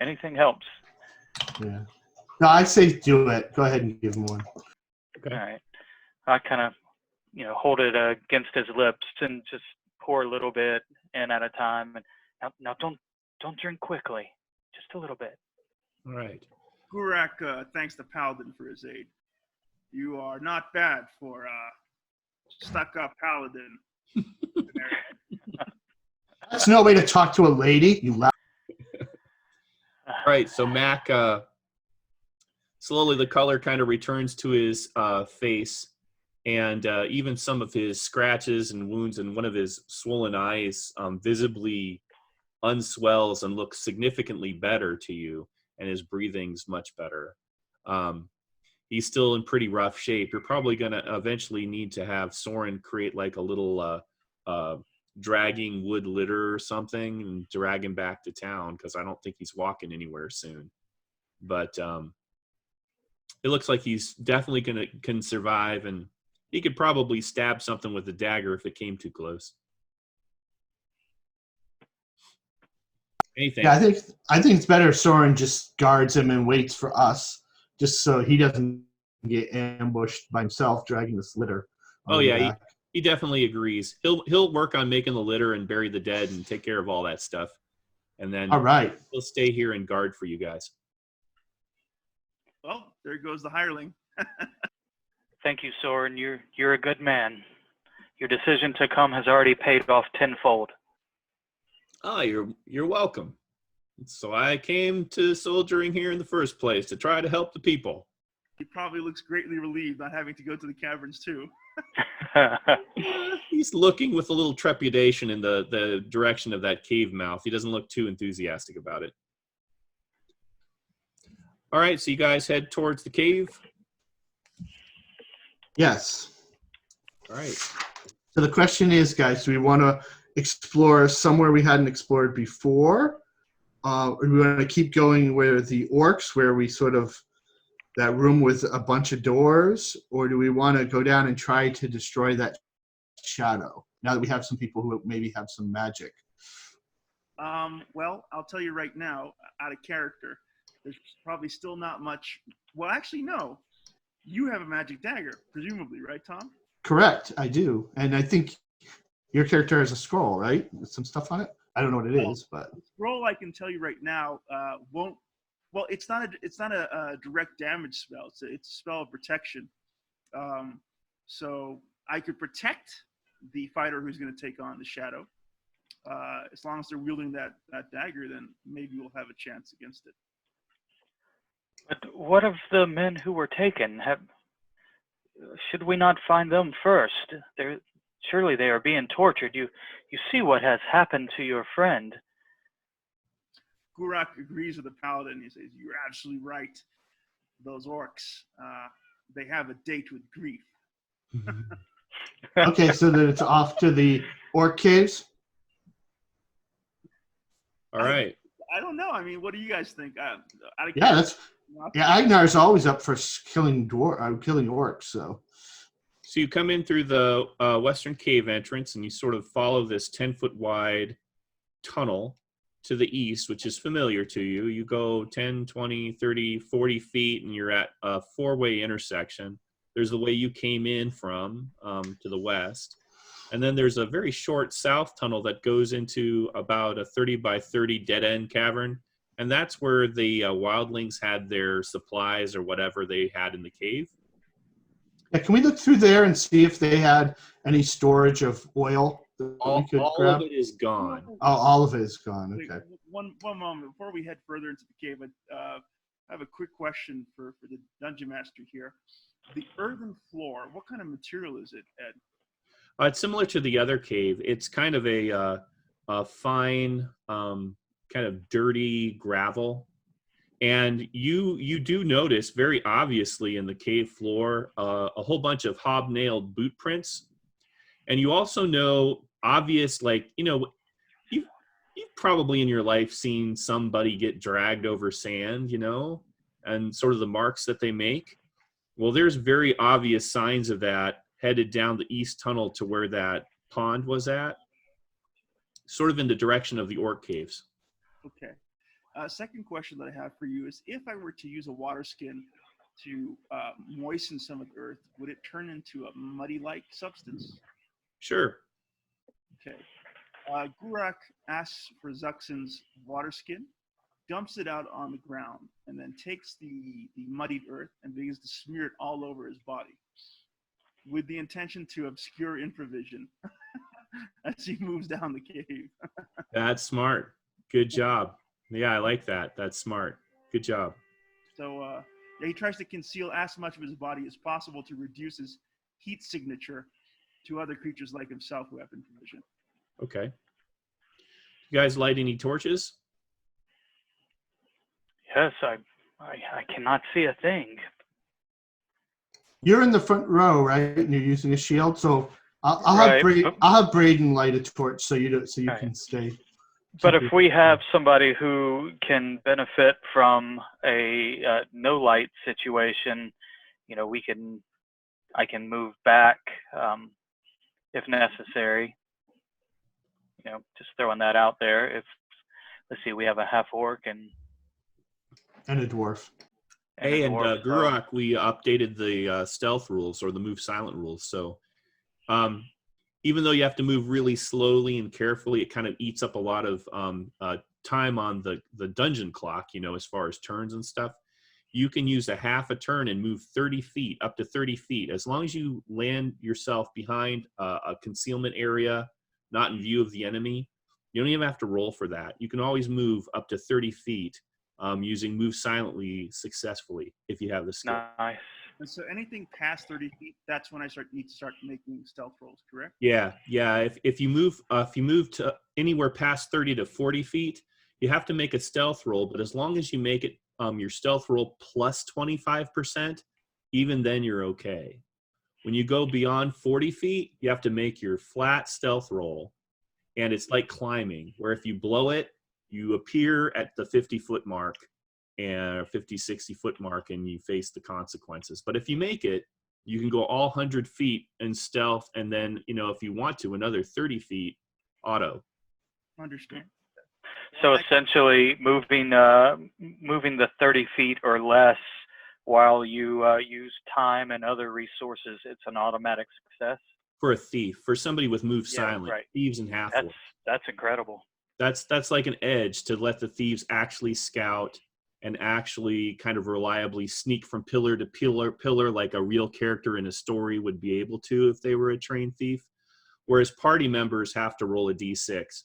anything helps. Yeah. No, I say do it. Go ahead and give him one. Okay. All right. I kind of, hold it against his lips and just pour a little bit in at a time. And now don't drink quickly, just a little bit. All right. Gurak thanks the paladin for his aid. You are not bad for stuck-up paladin. That's no way to talk to a lady. You laugh. All right. So Mac, slowly the color kind of returns to his face, and even some of his scratches and wounds and one of his swollen eyes visibly unswells and looks significantly better to you, and his breathing's much better. He's still in pretty rough shape. You're probably going to eventually need to have Soren create like a little dragging wood litter or something and drag him back to town, because I don't think he's walking anywhere soon. But it looks like he's definitely can survive, and he could probably stab something with a dagger if it came too close. Anything? Yeah, I think it's better if Soren just guards him and waits for us, just so he doesn't get ambushed by himself dragging this litter. Oh yeah, he definitely agrees. He'll work on making the litter and bury the dead and take care of all that stuff, and then all right, he'll stay here and guard for you guys. Well, there goes the hireling. Thank you, Soren. You're a good man. Your decision to come has already paid off tenfold. Oh, you're welcome. So I came to soldiering here in the first place to try to help the people. He probably looks greatly relieved not having to go to the caverns too. He's looking with a little trepidation in the direction of that cave mouth. He doesn't look too enthusiastic about it. All right, so you guys head towards the cave. Yes. All right. So the question is, guys, do we want to explore somewhere we hadn't explored before? Or do we want to keep going where the orcs, where we sort of, that room with a bunch of doors? Or do we want to go down and try to destroy that shadow, now that we have some people who maybe have some magic? Well, I'll tell you right now, out of character, there's probably still not much. Well, actually, no. You have a magic dagger, presumably, right, Tom? Correct, I do. And I think your character has a scroll, right? With some stuff on it? I don't know what it is, but the scroll, I can tell you right now, won't. Well, it's not a direct damage spell. It's a spell of protection. So I could protect the fighter who's going to take on the shadow. As long as they're wielding that dagger, then maybe we'll have a chance against it. But what of the men who were taken? Should we not find them first? Surely they are being tortured. You see what has happened to your friend. Gurak agrees with the paladin. He says, "You're absolutely right. Those orcs, they have a date with grief." okay, so then it's off to the orc caves? All right. I don't know. I mean, what do you guys think? Yeah, Yeah, Agnar's always up for killing orcs. So So you come in through the western cave entrance, and you sort of follow this 10-foot wide tunnel to the east, which is familiar to you. You go 10, 20, 30, 40 feet, and you're at a four-way intersection. There's the way you came in from to the west. And then there's a very short south tunnel that goes into about a 30 by 30 dead-end cavern. And that's where the wildlings had their supplies or whatever they had in the cave. yeah, can we look through there and see if they had any storage of oil that we could All grab? of it is gone. Oh, all of it is gone. Wait, Okay. one moment before we head further into the cave. I have a quick question for the dungeon master here. The earthen floor, what kind of material is it, Ed? It's similar to the other cave. It's kind of a fine, kind of dirty gravel. And you do notice very obviously in the cave floor a whole bunch of hobnailed boot prints. And you also know obvious, like, you've probably in your life seen somebody get dragged over sand, and sort of the marks that they make. Well, there's very obvious signs of that headed down the east tunnel to where that pond was at, sort of in the direction of the orc caves. Okay. Second question that I have for you is, if I were to use a water skin to moisten some of the earth, would it turn into a muddy-like substance? Sure. Okay. Gurak asks for Zuxin's water skin, dumps it out on the ground, and then takes the muddied earth and begins to smear it all over his body, with the intention to obscure infravision as he moves down the cave. That's smart. Good job. Yeah, I like that. That's smart. Good job. So he tries to conceal as much of his body as possible to reduce his heat signature to other creatures like himself who have infravision. Okay. You guys light any torches? Yes, I cannot see a thing. You're in the front row, right? And you're using a shield. So I'll Right. have Braden light a torch so you Right. can stay. But if we have somebody who can benefit from a no light situation, I can move back if necessary. Just throwing that out there. Let's see, we have a half orc and And a dwarf. Hey, a and dwarf, so- Gurok, we updated the stealth rules or the move silent rules. So even though you have to move really slowly and carefully, it kind of eats up a lot of time on the dungeon clock, as far as turns and stuff. You can use a half a turn and move 30 feet, up to 30 feet. As long as you land yourself behind a concealment area, not in view of the enemy, you don't even have to roll for that. You can always move up to 30 feet using move silently successfully if you have the skill. Nice. And so anything past 30 feet, that's when I need to start making stealth rolls, correct? Yeah. If you move to anywhere past 30 to 40 feet, you have to make a stealth roll. But as long as you make it your stealth roll plus 25%, even then you're okay. When you go beyond 40 feet, you have to make your flat stealth roll, and it's like climbing, where if you blow it, you appear at the 50-foot mark and 50, 60-foot mark, and you face the consequences. But if you make it, you can go all 100 feet in stealth, and then, if you want to, another 30 feet auto. Understand. So essentially, moving the 30 feet or less while you use time and other resources, it's an automatic success. For a thief, for somebody with move Yeah, silent, right. thieves and half orcs. That's incredible. That's like an edge to let the thieves actually scout and actually kind of reliably sneak from pillar to pillar like a real character in a story would be able to if they were a trained thief. Whereas party members have to roll a d6.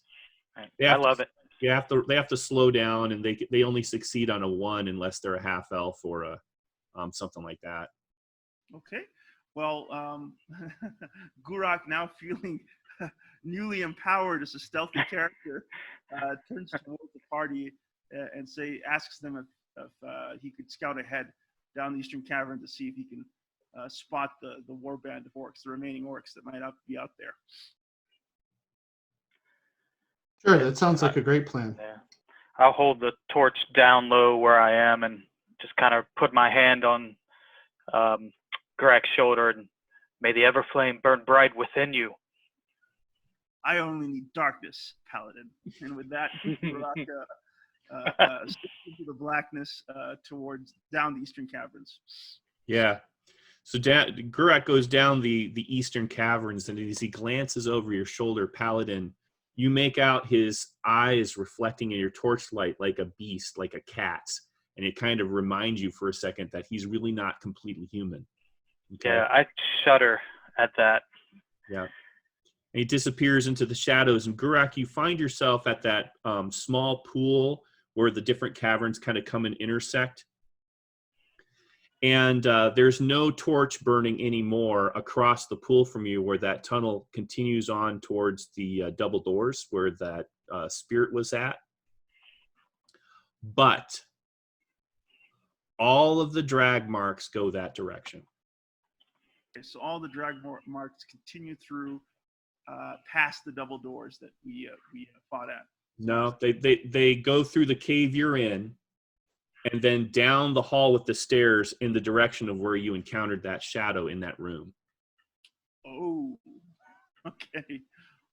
Right. I love it. They have to slow down, and they only succeed on a 1 unless they're a half elf or a something like that. Okay. Well, Gurak, now feeling newly empowered as a stealthy character, turns towards the party and asks them if he could scout ahead down the eastern cavern to see if he can spot the war band of orcs, the remaining orcs that might be out there. Sure, that sounds like a great plan. Yeah. I'll hold the torch down low where I am and just kind of put my hand on Gurak's shoulder, and may the ever flame burn bright within you. I only need darkness, Paladin. And with that, Gurak steps into the blackness towards down the eastern caverns. Yeah. So Gurak goes down the eastern caverns, and as he glances over your shoulder, Paladin, you make out his eyes reflecting in your torchlight like a beast, like a cat's, and it kind of reminds you for a second that he's really not completely human. Okay? Yeah, I shudder at that. Yeah. And he disappears into the shadows, and Gurak, you find yourself at that small pool where the different caverns kind of come and intersect. And there's no torch burning anymore across the pool from you, where that tunnel continues on towards the double doors where that spirit was at. But all of the drag marks go that direction. Okay, so all the drag marks continue through past the double doors that we fought at. No, they go through the cave you're in, and then down the hall with the stairs in the direction of where you encountered that shadow in that room. Oh, okay.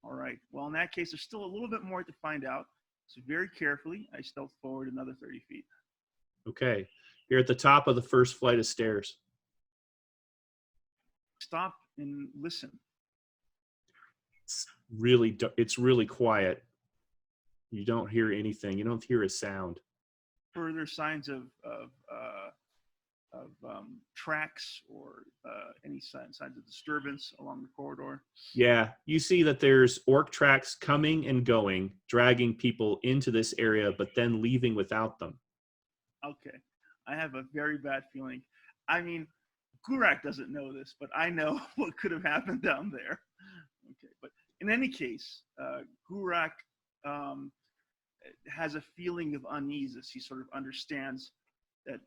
All right. Well, in that case, there's still a little bit more to find out. So very carefully, I stealth forward another 30 feet. Okay. You're at the top of the first flight of stairs. Stop and listen. It's really quiet. You don't hear anything. You don't hear a sound. Further signs of tracks or any signs of disturbance along the corridor? Yeah, you see that there's orc tracks coming and going, dragging people into this area, but then leaving without them. Okay. I have a very bad feeling. I mean, Gurak doesn't know this, but I know what could have happened down there. Okay, but in any case, Gurak has a feeling of unease as he sort of understands that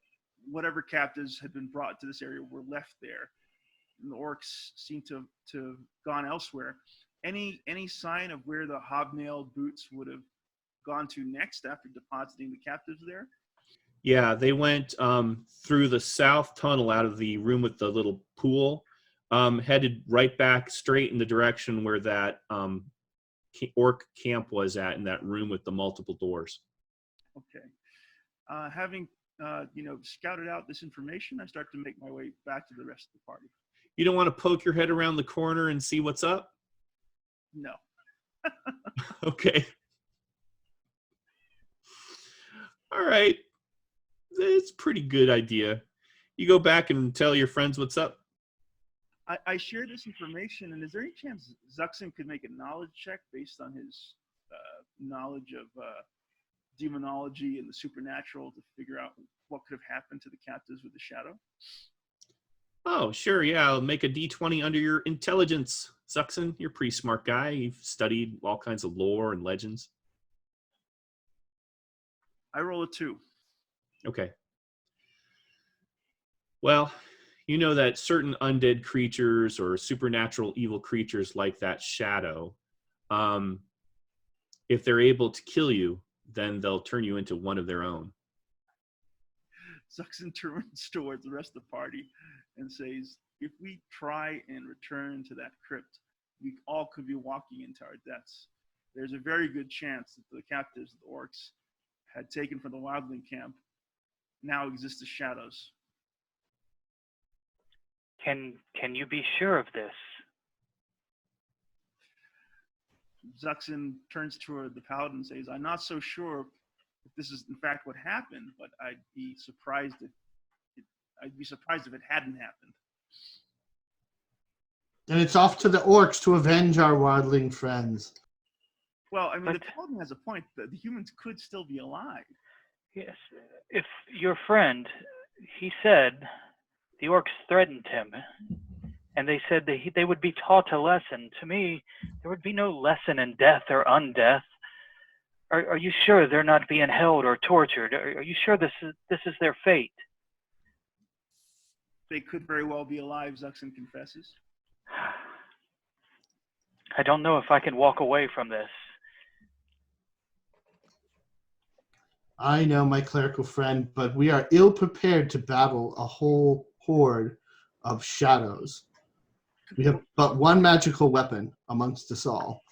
whatever captives had been brought to this area were left there. And the orcs seem to have gone elsewhere. Any sign of where the hobnailed boots would have gone to next after depositing the captives there? Yeah, they went through the south tunnel out of the room with the little pool, headed right back straight in the direction where that orc camp was at, in that room with the multiple doors. Okay. Having scouted out this information, I start to make my way back to the rest of the party. You don't want to poke your head around the corner and see what's up? No. Okay. All right. It's a pretty good idea. You go back and tell your friends what's up. I share this information, and is there any chance Zuxin could make a knowledge check based on his knowledge of demonology and the supernatural to figure out what could have happened to the captives with the shadow? Oh, sure, yeah. I'll make a D20 under your intelligence. Zuxin, you're a pretty smart guy. You've studied all kinds of lore and legends. I roll a 2. Okay. Well, you know that certain undead creatures or supernatural evil creatures like that shadow, if they're able to kill you, then they'll turn you into one of their own. Zuxin turns towards the rest of the party and says, if we try and return to that crypt, we all could be walking into our deaths. There's a very good chance that the captives the orcs had taken from the wildling camp now exist as shadows. Can you be sure of this? Zuxin turns toward the paladin and says, I'm not so sure if this is in fact what happened, but I'd be surprised if it hadn't happened. And it's off to the orcs to avenge our wildling friends. Well, I mean, the paladin has a point. The humans could still be alive. Yes. If your friend, he said the orcs threatened him, and they said they would be taught a lesson. To me, there would be no lesson in death or undeath. Are you sure they're not being held or tortured? Are you sure this is their fate? They could very well be alive, Zuxin confesses. I don't know if I can walk away from this. I know, my clerical friend, but we are ill prepared to battle a whole horde of shadows. We have but one magical weapon amongst us all.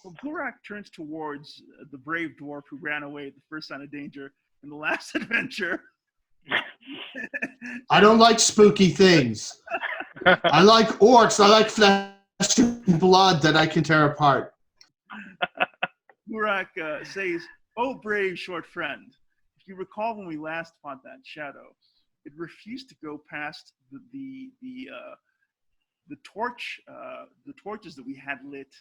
Well, Glurak turns towards the brave dwarf who ran away at the first sign of danger in the last adventure. I don't like spooky things. I like orcs. I like flesh and blood that I can tear apart. Glurak says, "Oh, brave short friend, if you recall when we last fought that shadow, it refused to go past the torches that we had lit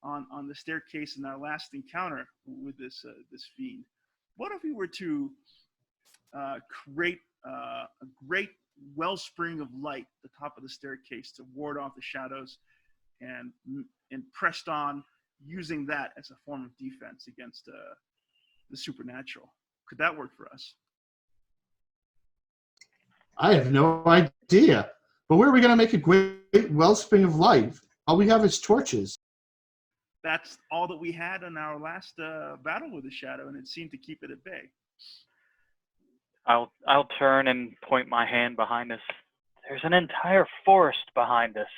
on the staircase in our last encounter with this fiend. What if we were to create a great wellspring of light at the top of the staircase to ward off the shadows, and pressed on using that as a form of defense against the supernatural? Could that work for us?" I have no idea. But where are we going to make a great wellspring of light? All we have is torches. That's all that we had in our last battle with the shadow, and it seemed to keep it at bay. I'll turn and point my hand behind us. There's an entire forest behind us.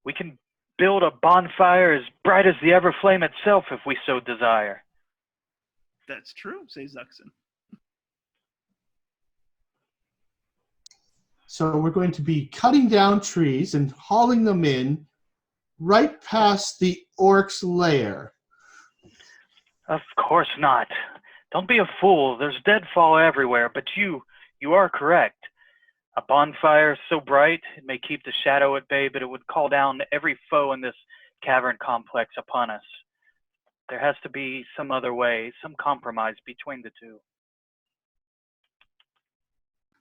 We can build a bonfire as bright as the Everflame itself if we so desire. That's true, says Zuxin. So we're going to be cutting down trees and hauling them in right past the orc's lair. Of course not. Don't be a fool. There's deadfall everywhere, but you are correct. A bonfire so bright, it may keep the shadow at bay, but it would call down every foe in this cavern complex upon us. There has to be some other way, some compromise between the two.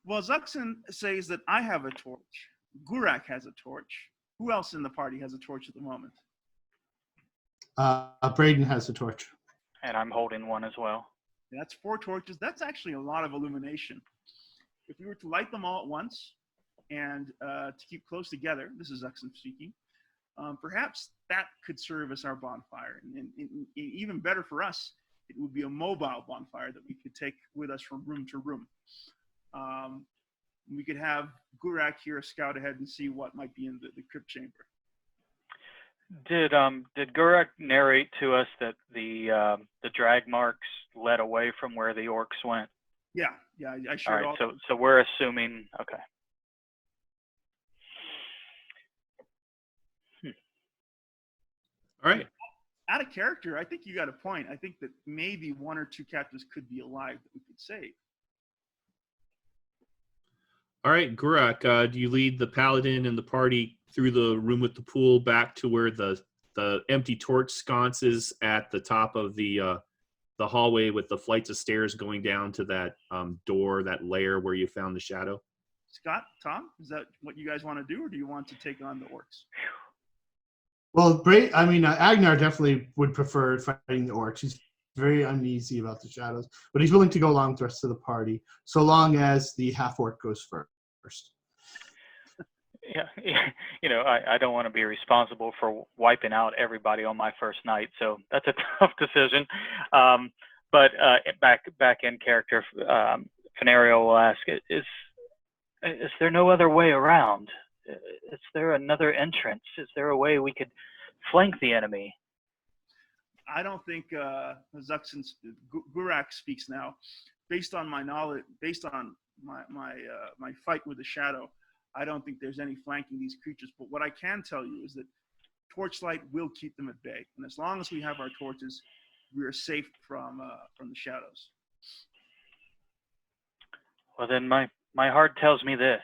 Well, Zuxin says that I have a torch. Glurak has a torch. Who else in the party has a torch at the moment? Braden has a torch. And I'm holding one as well. That's 4 torches. That's actually a lot of illumination. If we were to light them all at once and to keep close together, this is Zuxin speaking, perhaps that could serve as our bonfire. And even better for us, it would be a mobile bonfire that we could take with us from room to room. We could have Glurak here scout ahead and see what might be in the crypt chamber. Did Glurak narrate to us that the drag marks led away from where the orcs went? Yeah, I shared all right, so we're assuming, okay. All right. Out of character, I think you got a point. I think that maybe 1 or 2 captives could be alive that we could save. All right, Glurak, do you lead the paladin and the party through the room with the pool back to where the empty torch sconce is at the top of the hallway with the flights of stairs going down to that door, that lair where you found the shadow? Scott, Tom, is that what you guys want to do, or do you want to take on the orcs? Well, Agnar definitely would prefer fighting the orcs. He's very uneasy about the shadows, but he's willing to go along with the rest of the party, so long as the half-orc goes first. Yeah, I don't want to be responsible for wiping out everybody on my first night, so that's a tough decision. But back in character, Fenario will ask, is there no other way around? Is there another entrance? Is there a way we could flank the enemy? I don't think Glurak speaks now. Based on my knowledge, based on my fight with the shadow, I don't think there's any flanking these creatures. But what I can tell you is that torchlight will keep them at bay, and as long as we have our torches, we are safe from the shadows. Well, then my heart tells me this.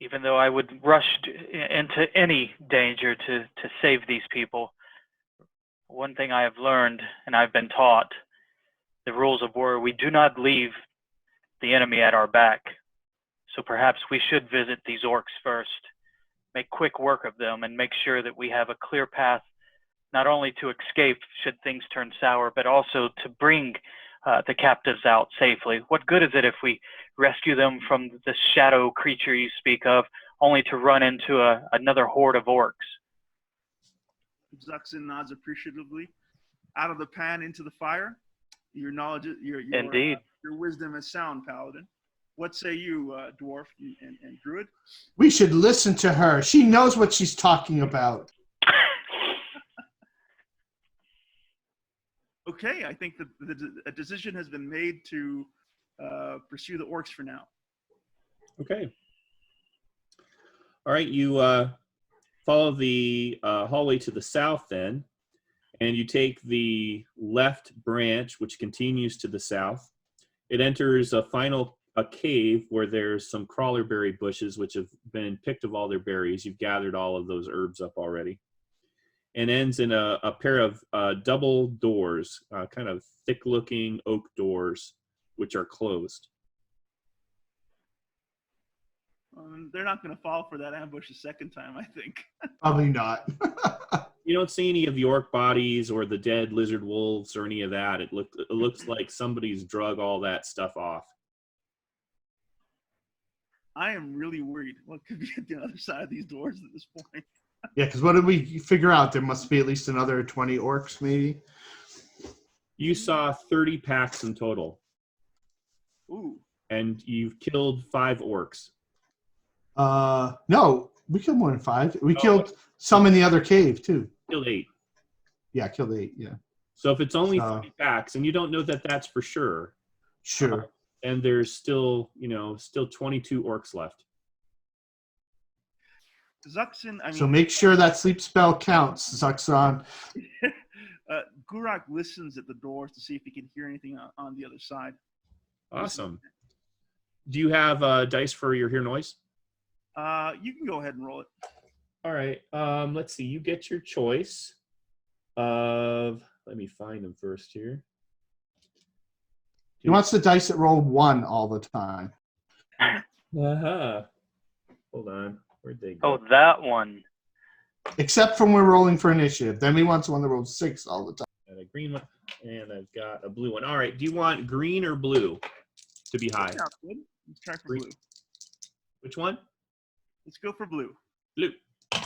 Even though I would rush into any danger to save these people, one thing I have learned, and I've been taught, the rules of war, we do not leave the enemy at our back. So perhaps we should visit these orcs first, make quick work of them, and make sure that we have a clear path, not only to escape should things turn sour, but also to bring the captives out safely. What good is it if we rescue them from the shadow creature you speak of, only to run into another horde of orcs? Zuxin nods appreciatively. Out of the pan into the fire, Your knowledge, Indeed. your wisdom is sound, Paladin. What say you, Dwarf and Druid? We should listen to her. She knows what she's talking about. Okay, I think a decision has been made to pursue the orcs for now. Okay. All right, you follow the hallway to the south then, and you take the left branch, which continues to the south. It enters a cave where there's some crawlerberry bushes, which have been picked of all their berries. You've gathered all of those herbs up already. And ends in a pair of double doors, kind of thick-looking oak doors, which are closed. They're not going to fall for that ambush a second time, I think. Probably not. You don't see any of the orc bodies or the dead lizard wolves or any of that. It looks like somebody's drug all that stuff off. I am really worried what could be at the other side of these doors at this point. Yeah, because what did we figure out? There must be at least another 20 orcs, maybe. You saw 30 packs in total, Ooh. and you've killed 5 orcs. No, we killed more than 5. We killed some in the other cave too. Killed 8. Yeah, killed 8. Yeah. So if it's only 3 packs, and you don't know that that's for sure, Sure. and there's still 22 orcs left. Zuxin, I mean, So make sure that sleep spell counts, Zuxon. Gurak listens at the doors to see if he can hear anything on the other side. Awesome. Do you have dice for your hear noise? You can go ahead and roll it. All right. Let's see. You get your choice of. Let me find them first here. He wants the dice that roll 1 all the time. Uh-huh. Hold on. Where'd they go? Oh, that one. Except when we're rolling for initiative. Then he wants one that rolls 6 all the time. Got a green one, and I've got a blue one. All right. Do you want green or blue to be high? Yeah, good. Let's try for Green. blue. Which one? Let's go for blue. Blue. All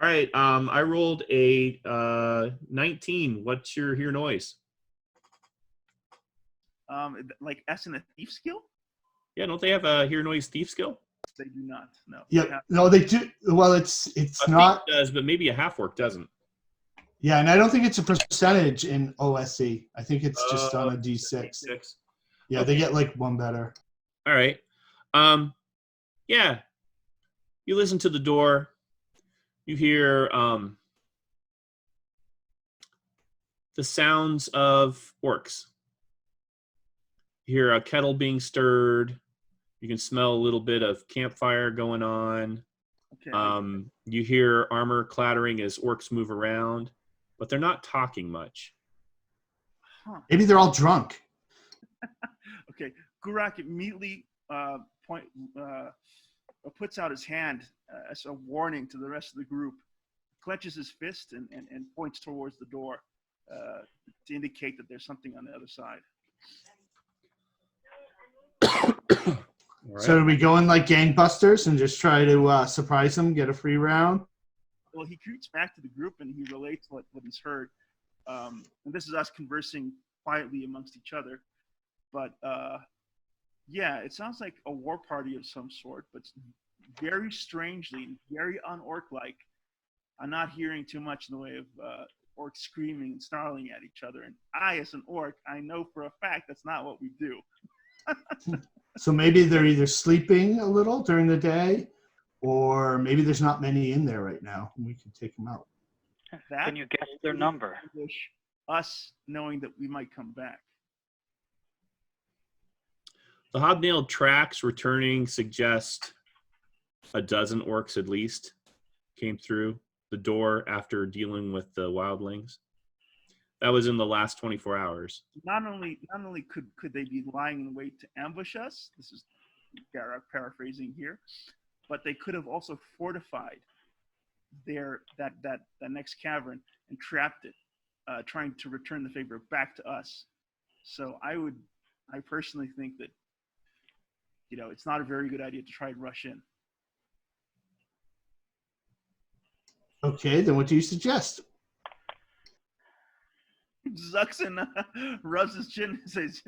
right. I rolled a 19. What's your hear noise? Like S and a thief skill? Yeah, don't they have a hear noise thief skill? They do not. No. Yeah, no, they do. Well, it's A not. thief does, but maybe a half orc doesn't. Yeah, and I don't think it's a percentage in OSC. I think it's just on a D6. 6. Yeah, they get like 1 better. All right. Yeah. You listen to the door. You hear the sounds of orcs. You hear a kettle being stirred. You can smell a little bit of campfire going on. Okay. You hear armor clattering as orcs move around, but they're not talking much. Huh. Maybe they're all drunk. Okay. Gurak immediately puts out his hand as a warning to the rest of the group, clenches his fist and points towards the door to indicate that there's something on the other side. All right. So do we go in like gangbusters and just try to surprise them, get a free round? Well, he creeps back to the group and he relates what he's heard. And this is us conversing quietly amongst each other. But yeah, it sounds like a war party of some sort, but very strangely, very un-orc-like. I'm not hearing too much in the way of orcs screaming and snarling at each other. And I, as an orc, I know for a fact that's not what we do. So maybe they're either sleeping a little during the day, or maybe there's not many in there right now. And we can take them out. That Can you guess their number? Us knowing that we might come back. The hobnailed tracks returning suggest a dozen orcs at least came through the door after dealing with the wildlings. That was in the last 24 hours. Not only could they be lying in wait to ambush us, this is Garak paraphrasing here, but they could have also fortified that next cavern and trapped it, trying to return the favor back to us. So I personally think that it's not a very good idea to try and rush in. Okay, then what do you suggest? Zuxin rubs his chin and says,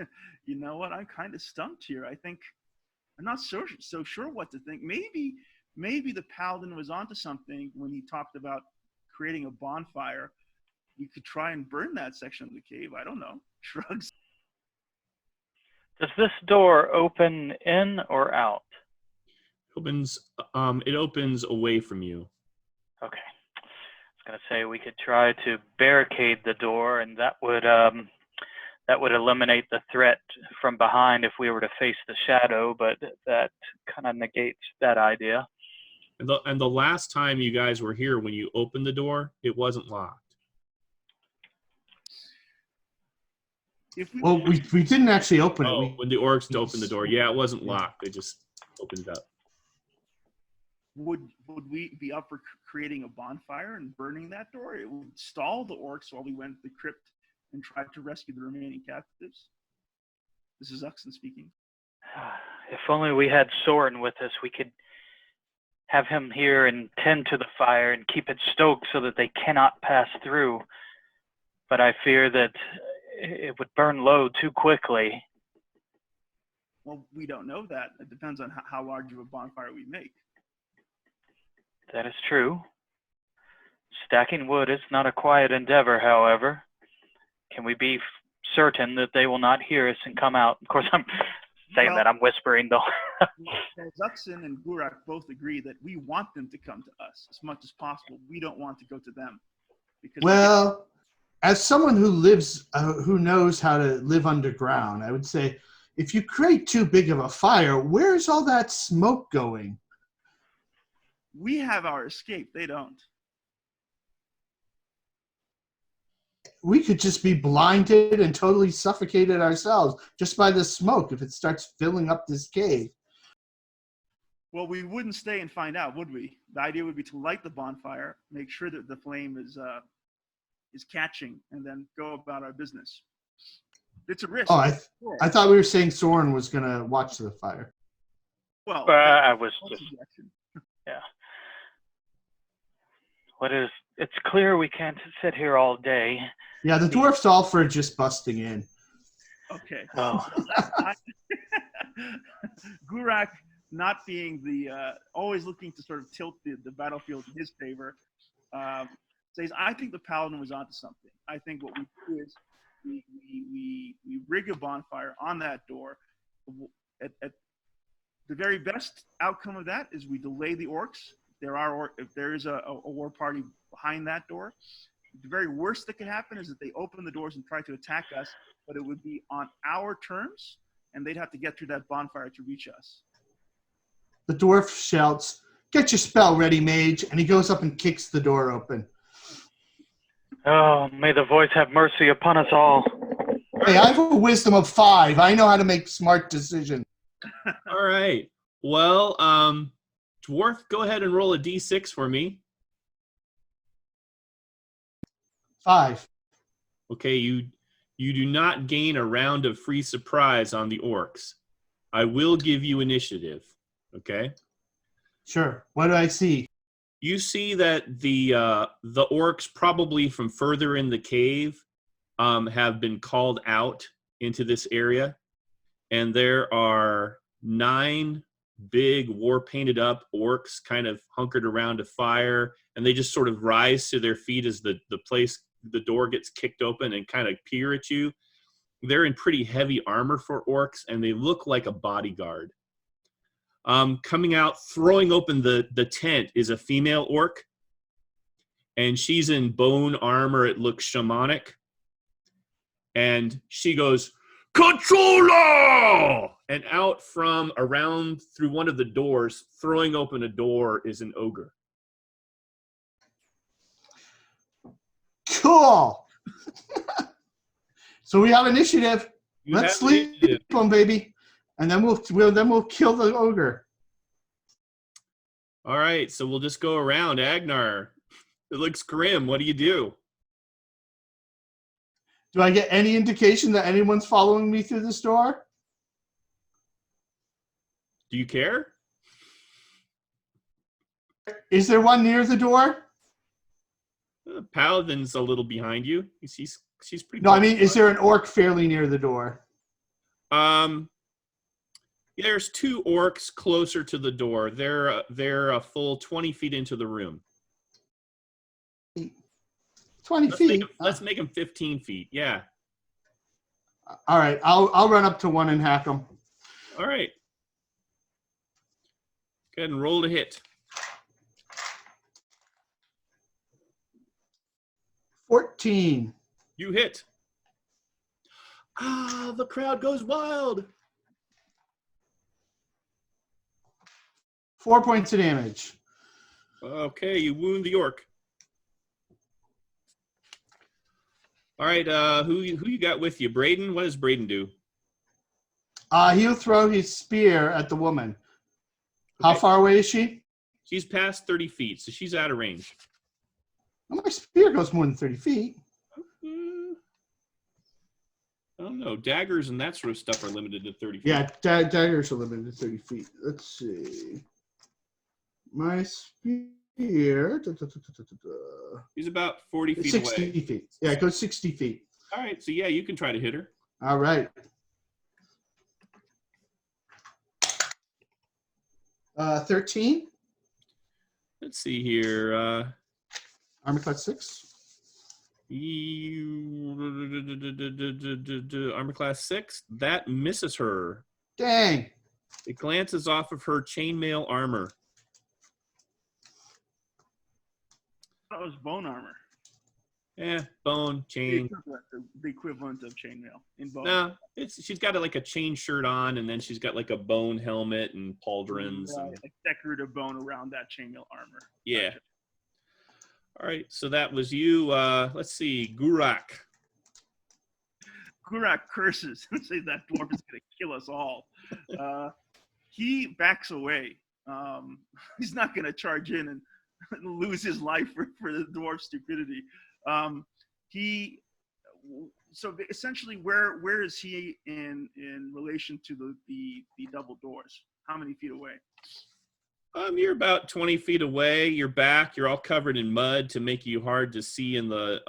"You know what? I'm kind of stumped here. I think I'm not so sure what to think. Maybe the paladin was onto something when he talked about creating a bonfire. We could try and burn that section of the cave. I don't know." Shrugs. Does this door open in or out? It opens away from you. Okay. I was going to say we could try to barricade the door, and that would eliminate the threat from behind if we were to face the shadow, but that kind of negates that idea. And the last time you guys were here, when you opened the door, it wasn't locked. Well, we didn't actually open it. Oh, when the orcs opened the door, yeah, it wasn't locked. They just opened it up. Would we be up for creating a bonfire and burning that door? It would stall the orcs while we went to the crypt and tried to rescue the remaining captives. This is Uxon speaking. If only we had Soren with us, we could have him here and tend to the fire and keep it stoked so that they cannot pass through. But I fear that it would burn low too quickly. Well, we don't know that. It depends on how large of a bonfire we make. That is true. Stacking wood is not a quiet endeavor, however. Can we be certain that they will not hear us and come out? Of course, I'm saying that. I'm whispering, though. Zuxin and Gurak both agree that we want them to come to us as much as possible. We don't want to go to them. Well, as someone who knows how to live underground, I would say, if you create too big of a fire, where's all that smoke going? We have our escape. They don't. We could just be blinded and totally suffocated ourselves just by the smoke if it starts filling up this cave. Well, we wouldn't stay and find out, would we? The idea would be to light the bonfire, make sure that the flame is catching, and then go about our business. It's a risk. Oh, I thought we were saying Soren was going to watch the fire. Well, I was just, yeah. It's clear we can't sit here all day. Yeah, the dwarf's all for just busting in. Okay. Oh. Gurak, not being always looking to sort of tilt the battlefield in his favor, says, "I think the paladin was onto something. I think what we do is we rig a bonfire on that door. At the very best outcome of that is we delay the orcs. If there is a war party behind that door, the very worst that could happen is that they open the doors and try to attack us, but it would be on our terms, and they'd have to get through that bonfire to reach us." The dwarf shouts, "Get your spell ready, mage," and he goes up and kicks the door open. Oh, may the voice have mercy upon us all. Hey, I have a wisdom of 5. I know how to make smart decisions. All right. Well, Dwarf, go ahead and roll a d6 for me. 5. Okay, you do not gain a round of free surprise on the orcs. I will give you initiative. Okay. Sure. What do I see? You see that the orcs, probably from further in the cave, have been called out into this area, and there are 9 big war painted up orcs kind of hunkered around a fire, and they just sort of rise to their feet as the door gets kicked open and kind of peer at you. They're in pretty heavy armor for orcs, and they look like a bodyguard. Coming out, throwing open the tent is a female orc, and she's in bone armor. It looks shamanic, and she goes, "Controller!" And out from around through one of the doors, throwing open a door, is an ogre. Cool. So we have initiative. You Let's have sleep initiative. on, baby, and then we'll kill the ogre. All right, so we'll just go around. Agnar, it looks grim. What do you do? Do I get any indication that anyone's following me through this door? Do you care? Is there one near the door? The paladin's a little behind you. He's She's pretty. No, I mean, is there an orc fairly near the door? There's 2 orcs closer to the door. They're a full 20 feet into the room. 20 feet. Let's make them 15 feet. Yeah. All right, I'll run up to one and hack them. All right. Go ahead and roll to hit. 14. You hit. Ah, the crowd goes wild. 4 points of damage. Okay, you wound the orc. All right, who you got with you? Braden? What does Braden do? He'll throw his spear at the woman. How Okay. far away is she? She's past 30 feet, so she's out of range. Well, my spear goes more than 30 feet. I don't know. Daggers and that sort of stuff are limited to 30 feet. Yeah, daggers are limited to 30 feet. Let's see. My spear. He's about 40 feet 60 away. feet. Yeah, it goes 60 feet. All right, so yeah, you can try to hit her. All right. 13. Let's see here. Armor class 6. Armor class 6. That misses her. Dang. It glances off of her chainmail armor. That was bone armor. Bone, chain. The equivalent of chainmail in bone. No, she's got like a chain shirt on, and then she's got like a bone helmet and pauldrons. Right, And, like decorative bone around that chainmail armor. yeah. Gotcha. All right, so that was you. Let's see, Gurak. Gurak curses and says that dwarf is going to kill us all. He backs away. He's not going to charge in and lose his life for the dwarf's stupidity. So essentially, where is he in relation to the double doors? How many feet away? You're about 20 feet away. You're back. You're all covered in mud to make you hard to see in the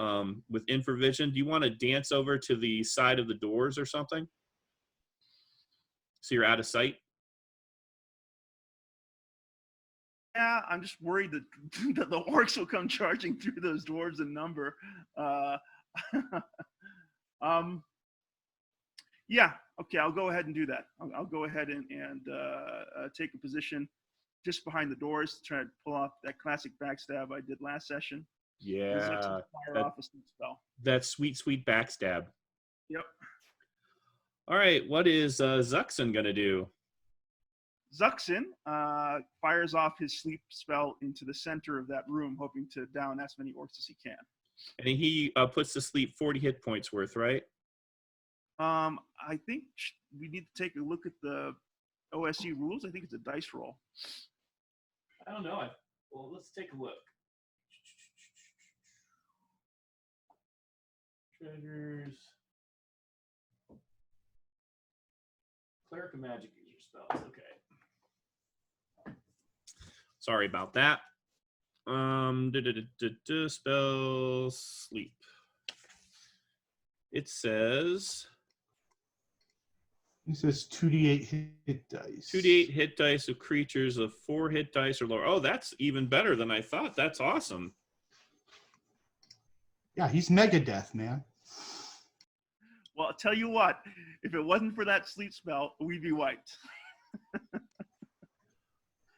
with infravision. Do you want to dance over to the side of the doors or something? So you're out of sight? Yeah, I'm just worried that, that the orcs will come charging through those doors in number. Yeah, okay, I'll go ahead and do that. I'll go ahead and take a position just behind the doors to try to pull off that classic backstab I did last session. Yeah. Fire off a spell. That sweet, sweet backstab. Yep. All right, what is Zuxon going to do? Zuxon fires off his sleep spell into the center of that room, hoping to down as many orcs as he can. And he puts to sleep 40 hit points worth, right? I think we need to take a look at the OSE rules. I think it's a dice roll. I don't know. Well, let's take a look. Treasures. Cleric of Magic user spells. Okay. Sorry about that. Spells sleep. It says. It says 2d8 hit dice. 2d8 hit dice of creatures of 4 hit dice or lower. Oh, that's even better than I thought. That's awesome. Yeah, he's Megadeth, man. Well, I'll tell you what. If it wasn't for that sleep spell, we'd be wiped.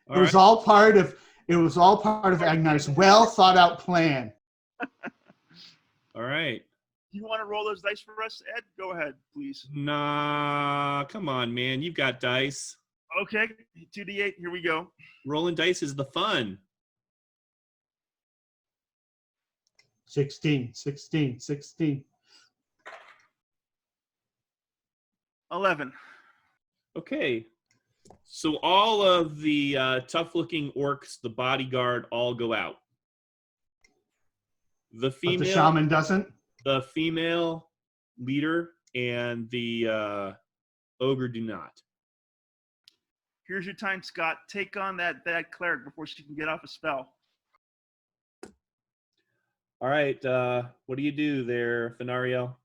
It was all part of Agnar's well thought out plan. All right. Do you want to roll those dice for us, Ed? Go ahead, please. Nah, come on, man. You've got dice. Okay, 2d8. Here we go. Rolling dice is the fun. 16. 11. Okay. So all of the tough-looking orcs, the bodyguard, all go out. The But female, the shaman doesn't? the female leader, and the ogre do not. Here's your time, Scott. Take on that cleric before she can get off a spell. All right. What do you do there, Fenario?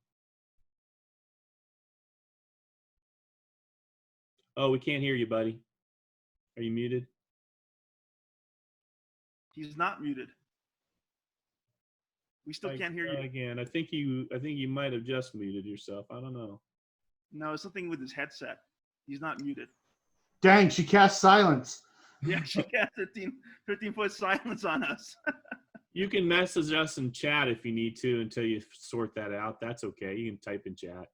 Oh, we can't hear you, buddy. Are you muted? He's not muted. We still can't hear you. Again. I think you might have just muted yourself. I don't know. No, it's something with his headset. He's not muted. Dang, she cast silence. Yeah, she cast 15-foot silence on us. You can message us in chat if you need to until you sort that out. That's okay. You can type in chat.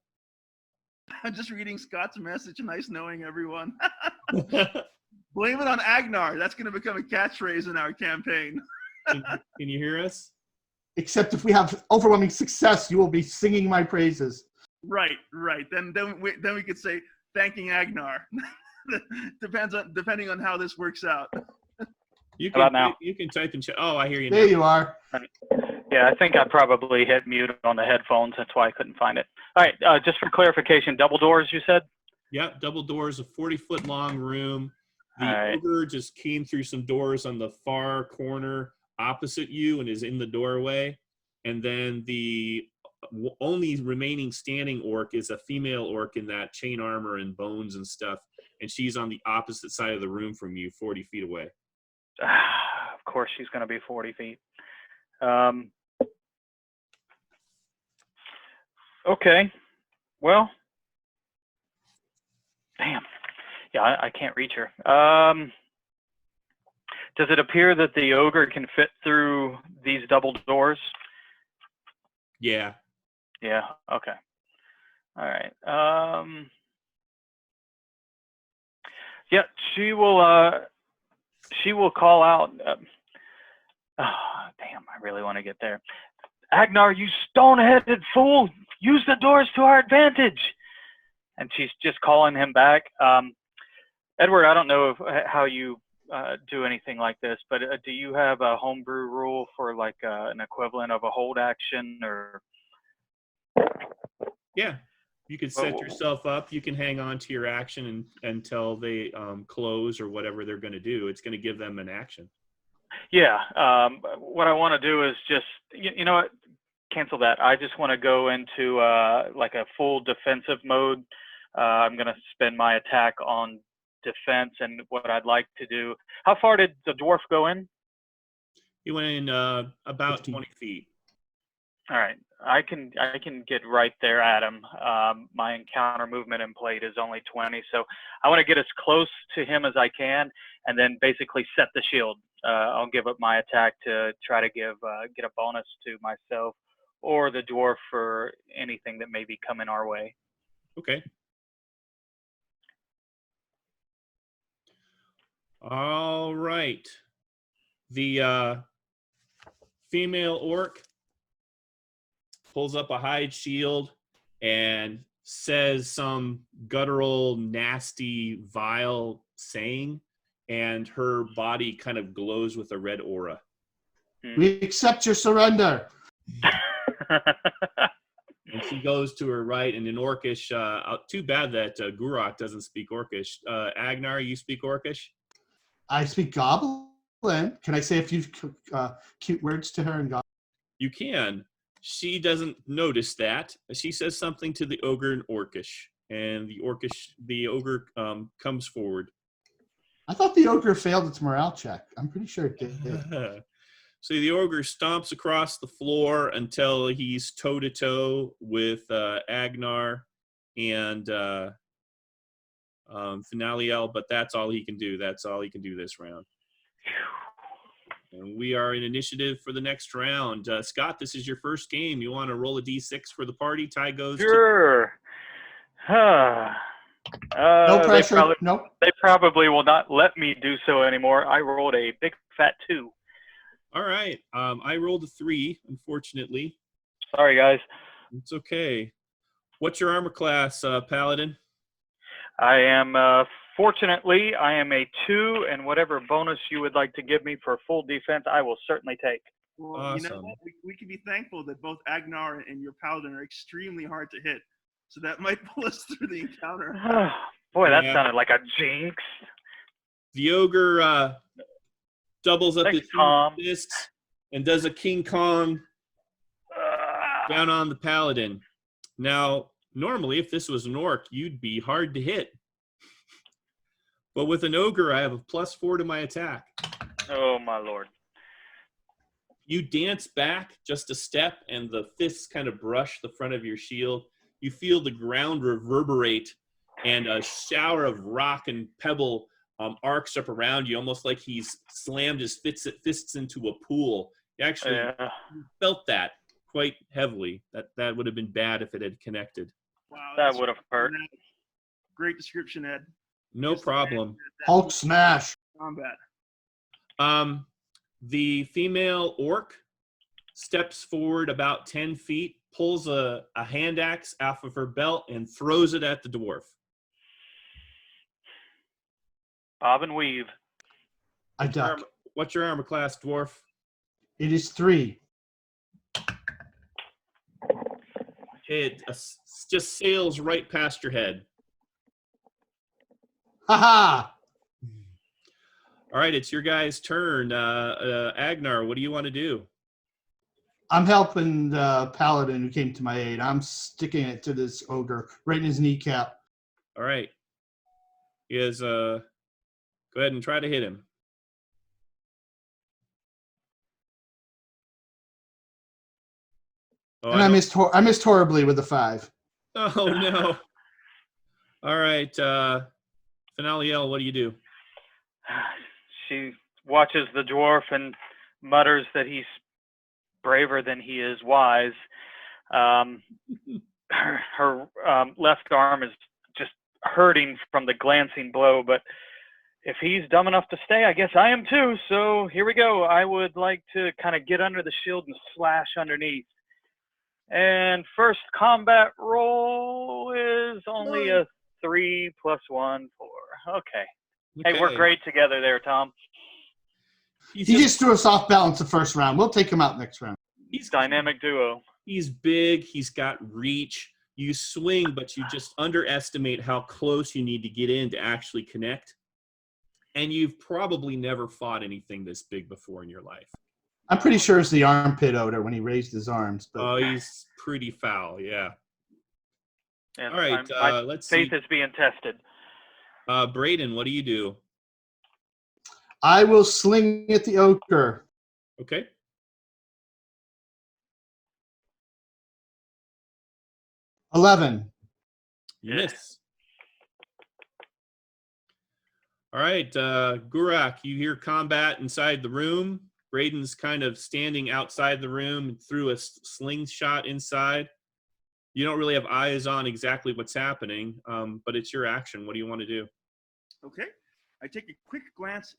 I'm just reading Scott's message. Nice knowing everyone. Blame it on Agnar. That's going to become a catchphrase in our campaign. Can you hear us? Except if we have overwhelming success, you will be singing my praises. Right. Then we could say thanking Agnar. Depending on how this works out. You How about now? You can type in chat. Oh, I hear you. There now. you are. Yeah, I think I probably hit mute on the headphones. That's why I couldn't find it. All right, just for clarification, double doors, you said? Yeah, double doors, a 40-foot long room. The All right. ogre just came through some doors on the far corner opposite you and is in the doorway. And then the only remaining standing orc is a female orc in that chain armor and bones and stuff. And she's on the opposite side of the room from you, 40 feet away. Of course she's going to be 40 feet. Okay. Well, damn. Yeah, I can't reach her. Does it appear that the ogre can fit through these double doors? Yeah. Yeah, okay. All right. Yeah, she will call out. Damn, I really want to get there. Agnar, you stone-headed fool! Use the doors to our advantage! And she's just calling him back. Edward, I don't know how you do anything like this, but do you have a homebrew rule for like an equivalent of a hold action or? Yeah. You can set yourself up. You can hang on to your action until they close or whatever they're going to do. It's going to give them an action. Yeah. What I want to do is just, you know what, cancel that. I just want to go into like a full defensive mode. I'm going to spend my attack on defense, and what I'd like to do. How far did the dwarf go in? He went in about 20 feet. All right. I can get right there at him. My encounter movement in plate is only 20, so I want to get as close to him as I can, and then basically set the shield. I'll give up my attack to try to get a bonus to myself or the dwarf for anything that may be coming our way. Okay. All right. The female orc pulls up a hide shield and says some guttural, nasty, vile saying, and her body kind of glows with a red aura. We accept your surrender. And she goes to her right, and in Orcish, too bad that Gurok doesn't speak Orcish. Agnar, you speak Orcish? I speak Goblin. Can I say a few cute words to her in Goblin? You can. She doesn't notice that. She says something to the ogre in Orcish, and the ogre comes forward. I thought the ogre failed its morale check. I'm pretty sure it did. So the ogre stomps across the floor until he's toe-to-toe with Agnar and Finaliel, but that's all he can do. That's all he can do this round. And we are in initiative for the next round. Scott, this is your first game. You want to roll a d6 for the party? Ty goes Sure. No pressure. Nope. They probably will not let me do so anymore. I rolled a big fat 2. All right. I rolled a 3, unfortunately. Sorry, guys. It's okay. What's your armor class, Paladin? I am, fortunately, I am a 2, and whatever bonus you would like to give me for full defense, I will certainly take. Well, Awesome. You know what? We can be thankful that both Agnar and your paladin are extremely hard to hit. So that might pull us through the encounter. Boy, that Yeah. sounded like a jinx. The ogre doubles up Thanks, his Tom. fists and does a King Kong down on the paladin. Now, normally, if this was an orc, you'd be hard to hit. But with an ogre, I have a +4 to my attack. Oh, my lord. You dance back just a step, and the fists kind of brush the front of your shield. You feel the ground reverberate, and a shower of rock and pebble arcs up around you, almost like he's slammed his fists into a pool. You actually felt that quite heavily. That would have been bad if it had connected. Wow, That would have hurt. Great description, Ed. No problem. Hulk smash. Combat. The female orc steps forward about 10 feet, pulls a hand axe off of her belt, and throws it at the dwarf. Bob and weave. I duck. What's your armor class, dwarf? It is 3. It just sails right past your head. Ha All right, it's your guy's turn. Agnar, what do you want to do? I'm helping the paladin who came to my aid. I'm sticking it to this ogre right in his kneecap. All right. He has, go ahead and try to hit him. Oh, And I missed horribly with the 5. Oh, no. All right. Finaliel, what do you do? She watches the dwarf and mutters that he's braver than he is wise. Her left arm is just hurting from the glancing blow, but if he's dumb enough to stay, I guess I am too. So here we go. I would like to kind of get under the shield and slash underneath. And first combat roll is only a 3 + 1, 4. Okay. Hey, we're great together there, Tom. He just threw us off balance the first round. We'll take him out next round. He's dynamic duo. He's big. He's got reach. You swing, but you just underestimate how close you need to get in to actually connect. And you've probably never fought anything this big before in your life. I'm pretty sure it's the armpit odor when he raised his arms. But Oh, he's pretty foul, yeah. And All right, my let's see. faith is being tested. Braden, what do you do? I will sling at the ogre. Okay. $11. You miss. All right, Gurak, you hear combat inside the room. Braden's kind of standing outside the room and threw a slingshot inside. You don't really have eyes on exactly what's happening, but it's your action. What do you want to do? Okay. I take a quick glance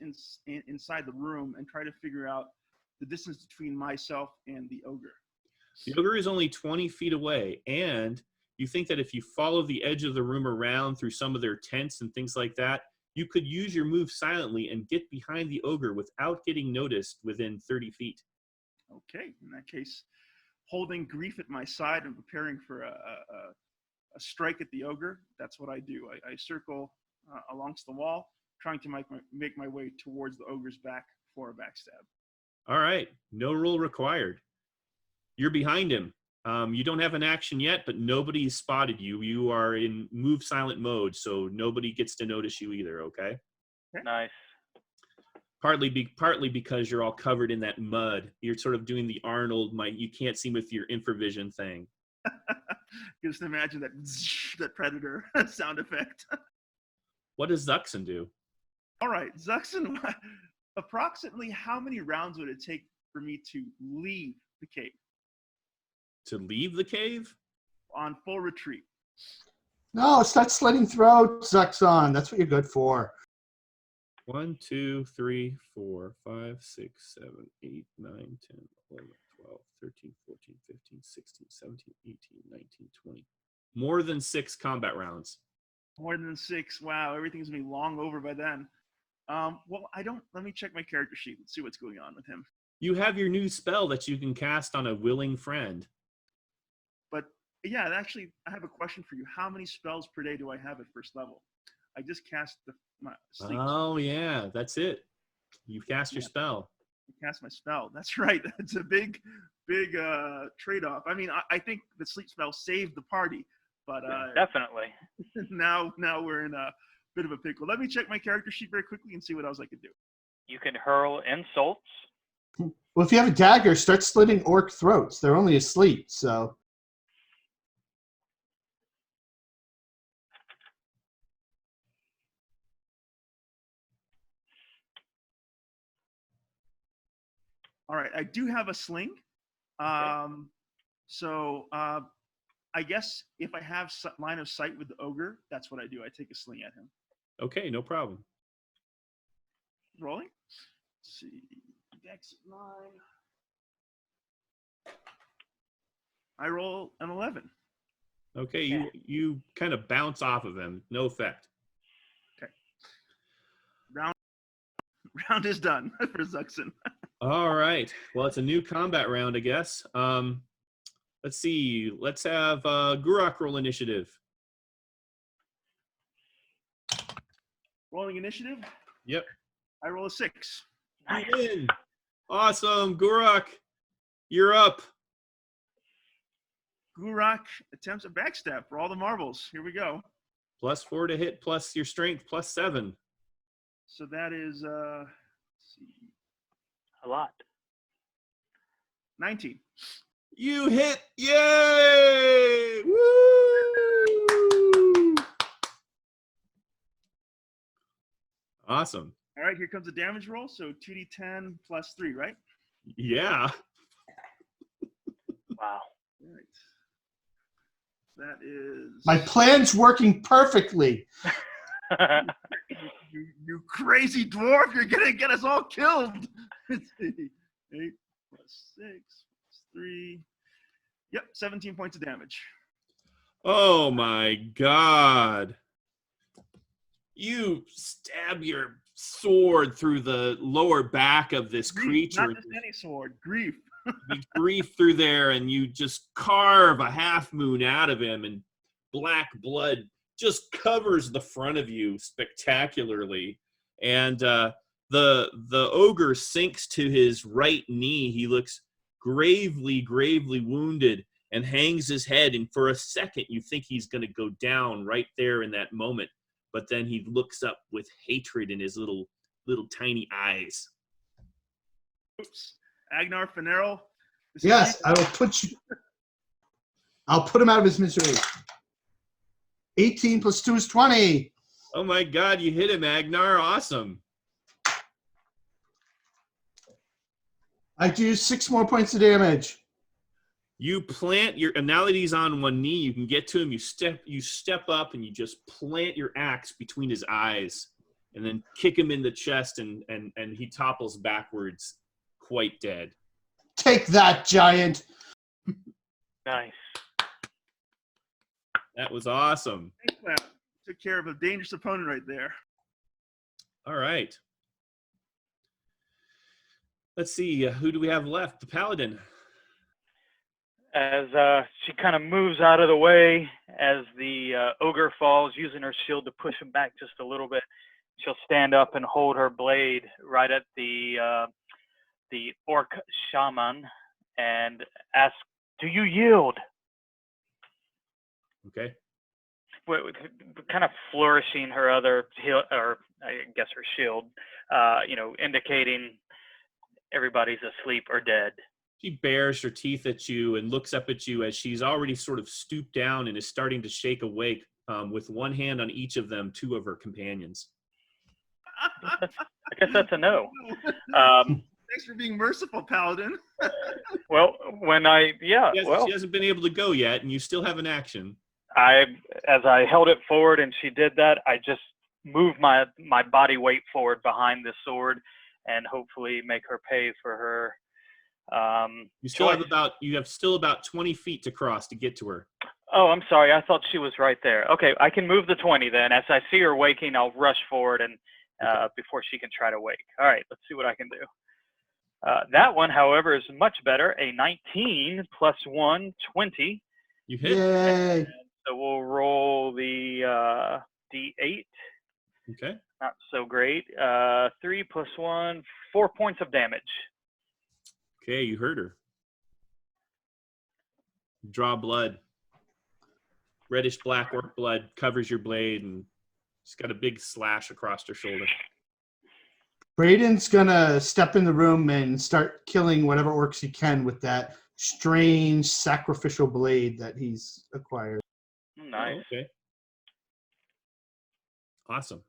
inside the room and try to figure out the distance between myself and the ogre. The ogre is only 20 feet away, and you think that if you follow the edge of the room around through some of their tents and things like that, you could use your move silently and get behind the ogre without getting noticed within 30 feet. Okay. In that case, holding grief at my side and preparing for a strike at the ogre, that's what I do. I circle alongst the wall, trying to make my way towards the ogre's back for a backstab. All right. No rule required. You're behind him. You don't have an action yet, but nobody's spotted you. You are in move silent mode, so nobody gets to notice you either, okay? Nice. Partly because you're all covered in that mud. You're sort of doing the Arnold, you can't see with your infravision thing. Just imagine that predator sound effect. What does Zuxon do? All right, Zuxon, approximately how many rounds would it take for me to leave the cave? To leave the cave? On full retreat. No, start slitting throats, Zuxon. That's what you're good for. 1, 2, 3, 4, 5, 6, 7, 8, 9, 10, 11, 12, 13, 14, 15, 16, 17, 18, 19, 20. More than 6 combat rounds. More than 6. Wow, everything's gonna be long over by then. Let me check my character sheet and see what's going on with him. You have your new spell that you can cast on a willing friend. But yeah, actually, I have a question for you. How many spells per day do I have at first level? I just cast my sleep. Oh, yeah, that's it. You've cast your spell. I cast my spell. That's right. It's a big big trade-off. I mean, I think the sleep spell saved the party, but Definitely. now we're in a bit of a pickle. Let me check my character sheet very quickly and see what else I could do. You can hurl insults. Well, if you have a dagger, start slitting orc throats. They're only asleep, so. All right, I do have a sling. So I guess if I have line of sight with the ogre, that's what I do. I take a sling at him. Okay, no problem. Rolling. Let's see. Dex 9. I roll an 11. Okay, you kind of bounce off of him. No effect. Okay. Round is done for Zuxin. All right. Well, it's a new combat round, I guess. Let's see. Let's have Gurok roll initiative. Rolling initiative. Yep. I roll a 6. You win. Awesome. Gurok, you're up. Gurok attempts a backstab for all the marbles. Here we go. +4 to hit, plus your strength, +7. So that is let's see, A lot. 19. You hit. Yay! Woo! Awesome. All right, here comes the damage roll. So 2d10 plus 3, right? Yeah. Wow. All right. That is My plan's working perfectly. you crazy dwarf! You're gonna get us all killed. Let's see. 8 plus 6 plus 3. Yep, 17 points of damage. Oh my God. You stab your sword through the lower back of this Grief, creature. not just any sword. Grief. You grief through there, and you just carve a half moon out of him, and black blood just covers the front of you spectacularly. And the ogre sinks to his right knee. He looks gravely wounded and hangs his head. And for a second, you think he's going to go down right there in that moment. But then he looks up with hatred in his little tiny eyes. Oops. Agnar Finero. Yes, I will put you. I'll put him out of his misery. 18 plus 2 is 20. Oh my God, you hit him, Agnar. Awesome. I do 6 more points of damage. You plant your, and now that he's on one knee, you can get to him. You step up and you just plant your axe between his eyes and then kick him in the chest, and he topples backwards, quite dead. Take that, giant. Nice. That was awesome. Thanks, Matt. Took care of a dangerous opponent right there. All right. Let's see. Who do we have left? The paladin. As she kind of moves out of the way as the ogre falls, using her shield to push him back just a little bit, she'll stand up and hold her blade right at the orc shaman and ask, "Do you yield?" Okay. Kind of flourishing her other or I guess her shield, indicating everybody's asleep or dead. She bares her teeth at you and looks up at you as she's already sort of stooped down and is starting to shake awake, with one hand on each of them, 2 of her companions. I guess that's a no. Thanks for being merciful, Paladin. Well, She hasn't been able to go yet, and you still have an action. As I held it forward and she did that, I just moved my body weight forward behind the sword and hopefully make her pay for her. You have still about 20 feet to cross to get to her. Oh, I'm sorry. I thought she was right there. Okay, I can move the 20 then. As I see her waking, I'll rush forward and before she can try to wake. All right, let's see what I can do. That one, however, is much better. A 19 plus 1, 20. You hit. Yay. So we'll roll the D8. Okay. Not so great. 3 plus 1, 4 points of damage. Okay, you hurt her. Draw blood. Reddish black orc blood covers your blade, and she's got a big slash across her shoulder. Braden's gonna step in the room and start killing whatever orcs he can with that strange sacrificial blade that he's acquired. Nice. Oh, okay. Awesome.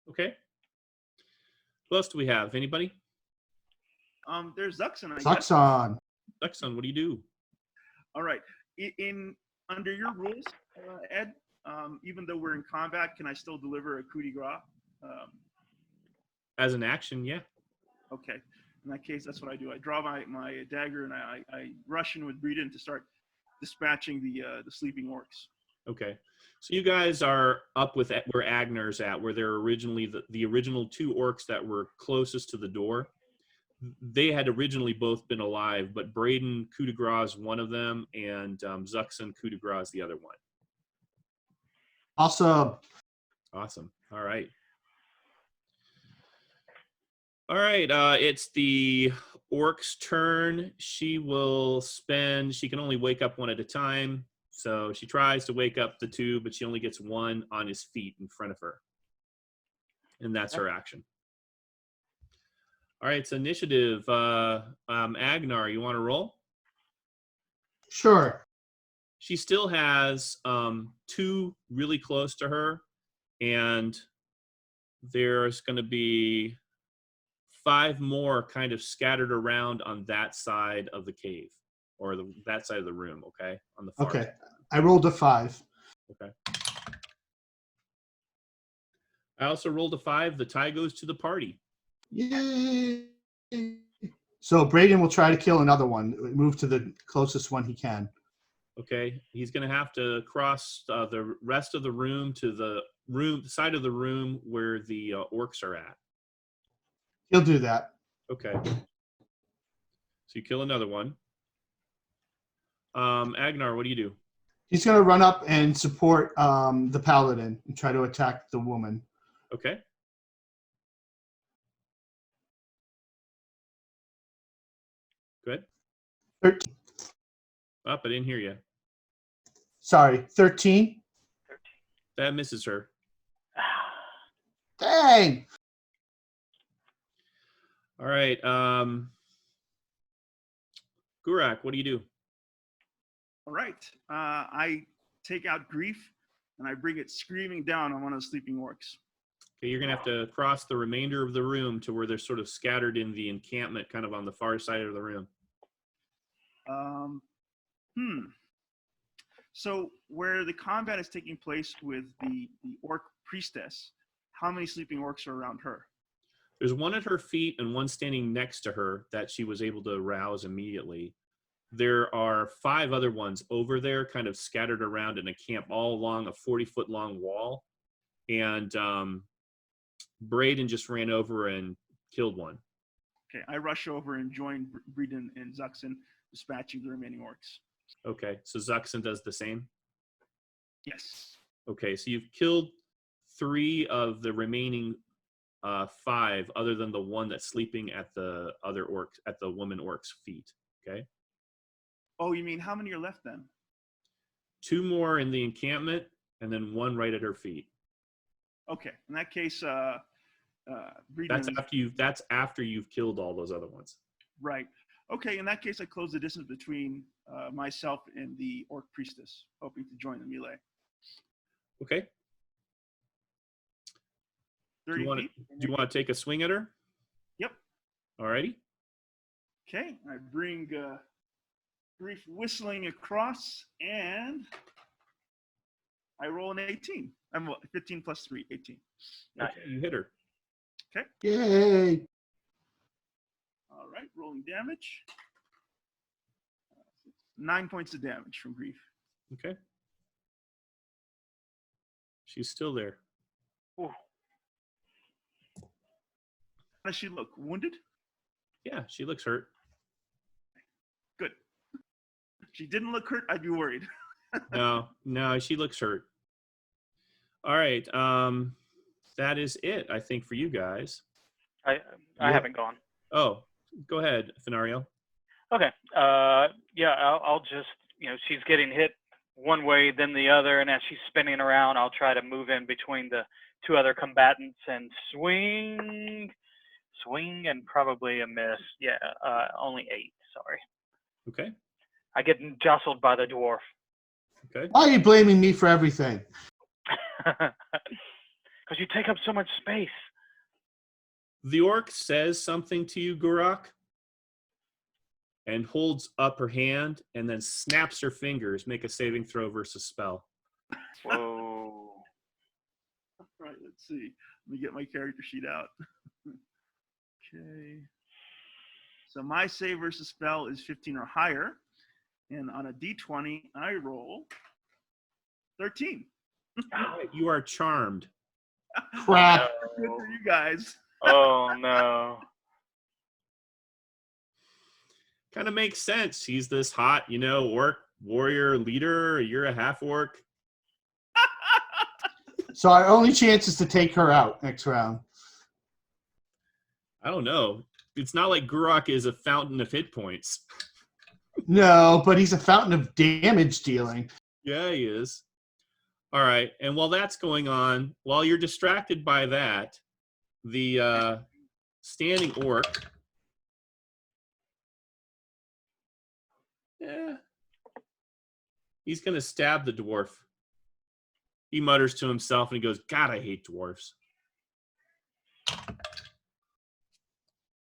Okay. Who else do we have? Anybody? There's Zuxon, I guess. Zuxon. Zuxon, what do you do? All right. In under your rules, Ed, even though we're in combat, can I still deliver a coup de grace? As an action, yeah. Okay. In that case, that's what I do. I draw my dagger and I rush in with Breeden to start dispatching the sleeping orcs. Okay. So you guys are up with where Agnar's at, where they're originally the original 2 orcs that were closest to the door. They had originally both been alive, but Braden coup de grace one of them, and Zuxon coup de grace the other one. Awesome. Awesome. All right. All right. It's the orc's turn. She can only wake up one at a time. So she tries to wake up the 2, but she only gets 1 on his feet in front of her. And that's her action. All right, so initiative. Agnar, you want to roll? Sure. She still has 2 really close to her, and there's going to be 5 more kind of scattered around on that side of the cave, or that side of the room, okay? On the far side. I rolled a 5. Okay. I also rolled a 5. The tie goes to the party. Yay! So Braden will try to kill another one. Move to the closest one he can. Okay. He's going to have to cross the rest of the room to the side of the room where the orcs are at. He'll do that. Okay. So you kill another one. Agnar, what do you do? He's going to run up and support the paladin and try to attack the woman. Okay. Good. 13. I didn't hear you. Sorry, 13. That misses her. Dang! All right. Gurak, what do you do? All right. I take out Grief and I bring it screaming down on one of the sleeping orcs. Okay, you're going to have to cross the remainder of the room to where they're sort of scattered in the encampment, kind of on the far side of the room. So where the combat is taking place with the orc priestess, how many sleeping orcs are around her? There's 1 at her feet and 1 standing next to her that she was able to arouse immediately. There are 5 other ones over there kind of scattered around in a camp all along a 40-foot long wall. And Braden just ran over and killed one. Okay, I rush over and join Breeden and Zuxon, dispatching the remaining orcs. Okay, so Zuxon does the same? Yes. Okay, so you've killed 3 of the remaining 5, other than the one that's sleeping at the other orc, at the woman orc's feet. Okay. Oh, you mean how many are left then? 2 more in the encampment, and then 1 right at her feet. Okay, in that case, Breeden. That's after you've killed all those other ones. Right. Okay, in that case, I close the distance between myself and the orc priestess, hoping to join the melee. Okay. Do you want to take a swing at her? Yep. Alrighty. Okay, I bring Grief whistling across, and I roll an 18. I'm 15 plus 3, 18. Okay, you hit her. Okay. Yay! All right, rolling damage. 9 points of damage from Grief. Okay. She's still there. Ooh. How does she look? Wounded? Yeah, she looks hurt. Good. If she didn't look hurt, I'd be worried. No, she looks hurt. All right. That is it, I think, for you guys. I haven't gone. Oh, go ahead, Fenario. Okay. Yeah, I'll just, she's getting hit one way, then the other, and as she's spinning around, I'll try to move in between the two other combatants and swing, and probably a miss. Yeah, only 8. Sorry. Okay. I get jostled by the dwarf. Okay. Why are you blaming me for everything? Because you take up so much space. The orc says something to you, Gurak, and holds up her hand and then snaps her fingers. Make a saving throw versus spell. Whoa. All right, let's see. Let me get my character sheet out. Okay. So my save versus spell is 15 or higher. And on a d20, I roll 13. You are charmed. Crap. Good for you guys. Oh, no. Kind of makes sense. He's this hot, orc warrior leader. You're a half orc. So our only chance is to take her out next round. I don't know. It's not like Gurak is a fountain of hit points. No, but he's a fountain of damage dealing. Yeah, he is. All right. And while that's going on, while you're distracted by that, the standing orc. Yeah. He's going to stab the dwarf. He mutters to himself and he goes, God, I hate dwarfs. All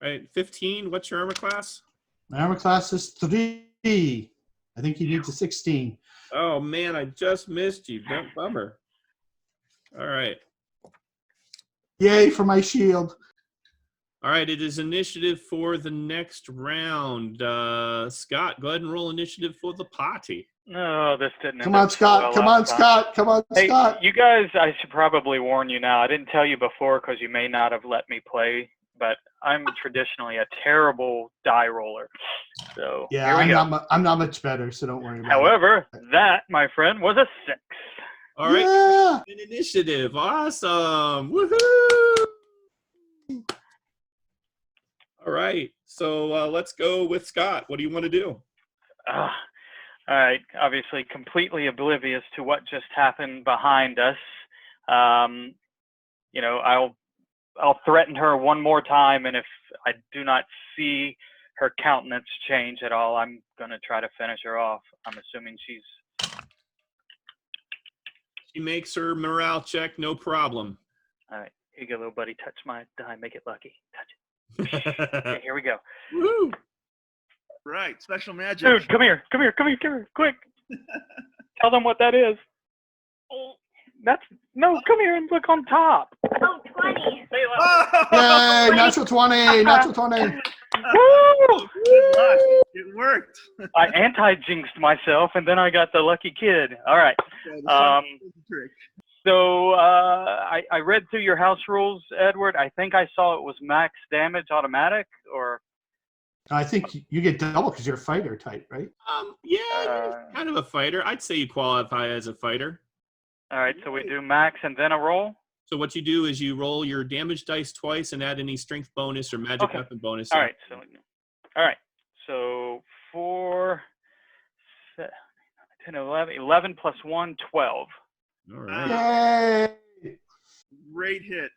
right. 15. What's your armor class? My armor class is 3. I think he needs a 16. Oh, man, I just missed you. Bummer. All right. Yay for my shield. All right, it is initiative for the next round. Scott, go ahead and roll initiative for the party. No, this didn't. Come on, Scott. Come on, Scott. Come on, Hey, Scott. you guys, I should probably warn you now. I didn't tell you before because you may not have let me play, but I'm traditionally a terrible die roller. So Yeah, here we go. I'm not much better, so don't worry about However, that, my friend, was a 6. All right, Yeah. an initiative. Awesome. Woohoo! All right, so let's go with Scott. What do you want to do? All right, obviously completely oblivious to what just happened behind us. I'll threaten her one more time, and if I do not see her countenance change at all, I'm going to try to finish her off. I'm assuming She makes her morale check, no problem. all right, here you go, little buddy. Touch my die, make it lucky. Touch it. Okay, here we go. Woohoo! Right, special magic. Dude, come here, quick. Tell them what that is. Come here and look on top. Oh, 20. Yay, natural 20. Natural 20. Woo! Good luck. It worked. I anti-jinxed myself, and then I got the lucky kid. All right. Okay, the trick. So I read through your house rules, Edward. I think I saw it was max damage automatic, or I think you get double because you're a fighter type, right? Yeah, you're kind of a fighter. I'd say you qualify as a fighter. all right. So we do max and then a roll. So what you do is you roll your damage dice twice and add any strength bonus or magic weapon bonus. All right. So 4, 10, 11 plus 1, 12. All right. Yay! Great hit.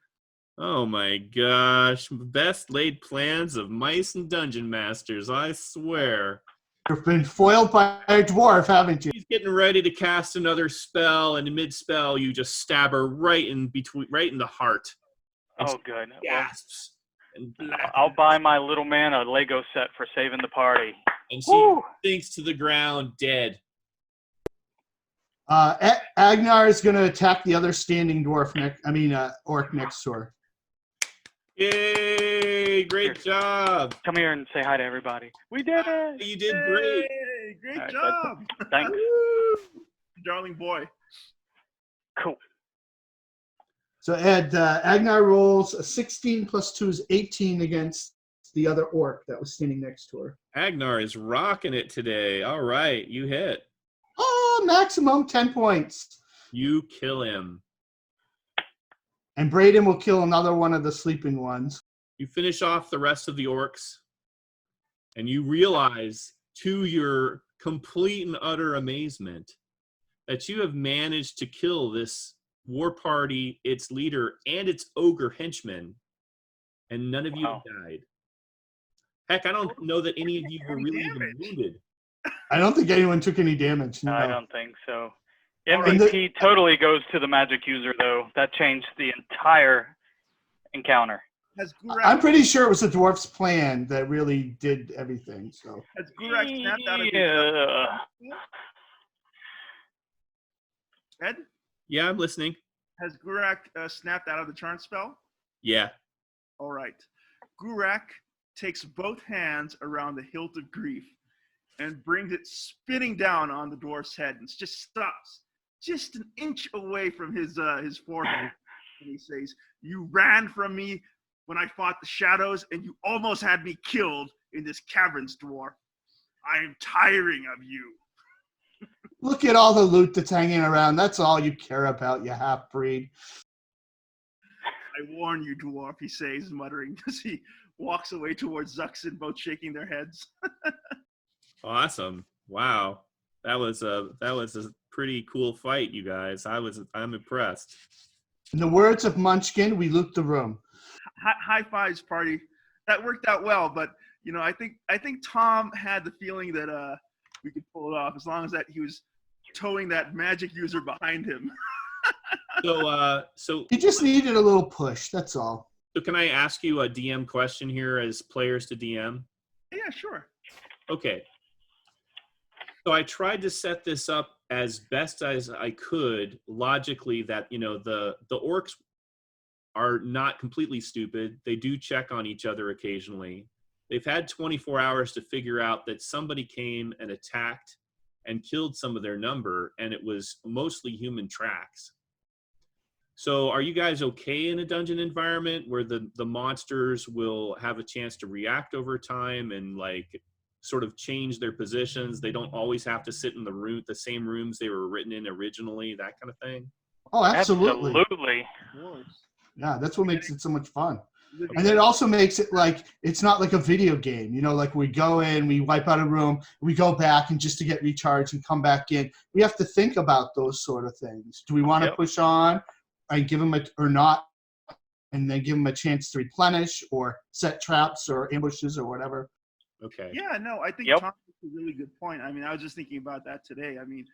Oh my gosh. Best laid plans of mice and dungeon masters, I swear. You've been foiled by a dwarf, haven't you? He's getting ready to cast another spell, and in mid-spell, you just stab her right in the heart. And Oh, good. Well, gasps. And I'll buy my little man a Lego set for saving the party. and she Woo! sinks to the ground dead. Agnar is going to attack the other standing orc next to her. Yay! Great job. Come here and say hi to everybody. We did it. You did great. Hey, great All right, job. Thanks. Woo! Darling boy. Cool. So Ed, Agnar rolls a 16 plus 2 is 18 against the other orc that was standing next to her. Agnar is rocking it today. All right, you hit. Oh, maximum 10 points. You kill him. And Braden will kill another one of the sleeping ones. You finish off the rest of the orcs, and you realize, to your complete and utter amazement, that you have managed to kill this war party, its leader, and its ogre henchman, and none of you have died. Heck, I don't know that any of you were really even wounded. I don't think anyone took any damage. No. I don't think so. Alright. MVP totally goes to the magic user, though. That changed the entire encounter. Has Gurak, I'm pretty sure it was the dwarf's plan that really did everything. So has Gurak snapped out of his Yeah. Ed? Yeah, I'm listening. Has Gurak snapped out of the charm spell? Yeah. All right. Gurak takes both hands around the hilt of grief and brings it spinning down on the dwarf's head and just stops just an inch away from his forehead. And he says, "You ran from me when I fought the shadows, and you almost had me killed in this caverns, dwarf. I am tiring of you." look at all the loot that's hanging around. That's all you care about, you half-breed. "I warn you, dwarf," he says, muttering as he walks away towards Zuxin, both shaking their heads. Awesome. Wow. That was a pretty cool fight, you guys. I'm impressed. In the words of Munchkin, we loot the room. High fives, party. That worked out well, but I think Tom had the feeling that we could pull it off as long as that he was towing that magic user behind him. So You just needed a little push, that's all. So can I ask you a DM question here as players to DM? Yeah, sure. Okay. So I tried to set this up as best as I could logically that, the orcs are not completely stupid. They do check on each other occasionally. They've had 24 hours to figure out that somebody came and attacked and killed some of their number, and it was mostly human tracks. So are you guys okay in a dungeon environment where the monsters will have a chance to react over time and sort of change their positions? They don't always have to sit in the same rooms they were written in originally, that kind of thing? Oh, absolutely. Absolutely. Yeah, that's what makes it so much fun. And it also makes it it's not like a video game. We go in, we wipe out a room, we go back and just to get recharged and come back in. We have to think about those sort of things. Do we want to push on and give them or not, and then give them a chance to replenish or set traps or ambushes or whatever? Okay. Yeah, no, I think Tom makes a really good point. I mean, I was just thinking about that today. I mean,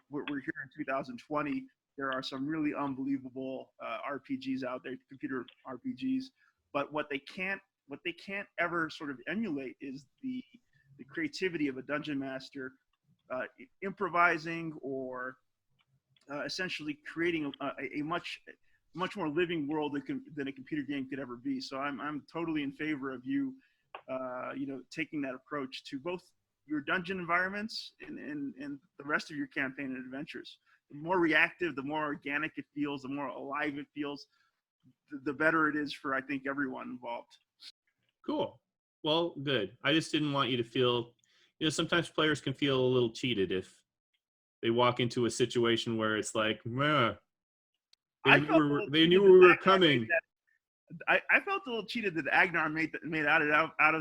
we're here in 2020. There are some really unbelievable RPGs out there, computer RPGs. But what they can't ever sort of emulate is the creativity of a dungeon master improvising or essentially creating a much more living world than a computer game could ever be. So I'm totally in favor of you taking that approach to both your dungeon environments and the rest of your campaign and adventures. The more reactive, the more organic it feels, the more alive it feels, the better it is for, I think, everyone involved. Cool. Well, good. I just didn't want you to feel, sometimes players can feel a little cheated if they walk into a situation where it's like, they knew we were coming. I felt a little cheated that Agnar made out of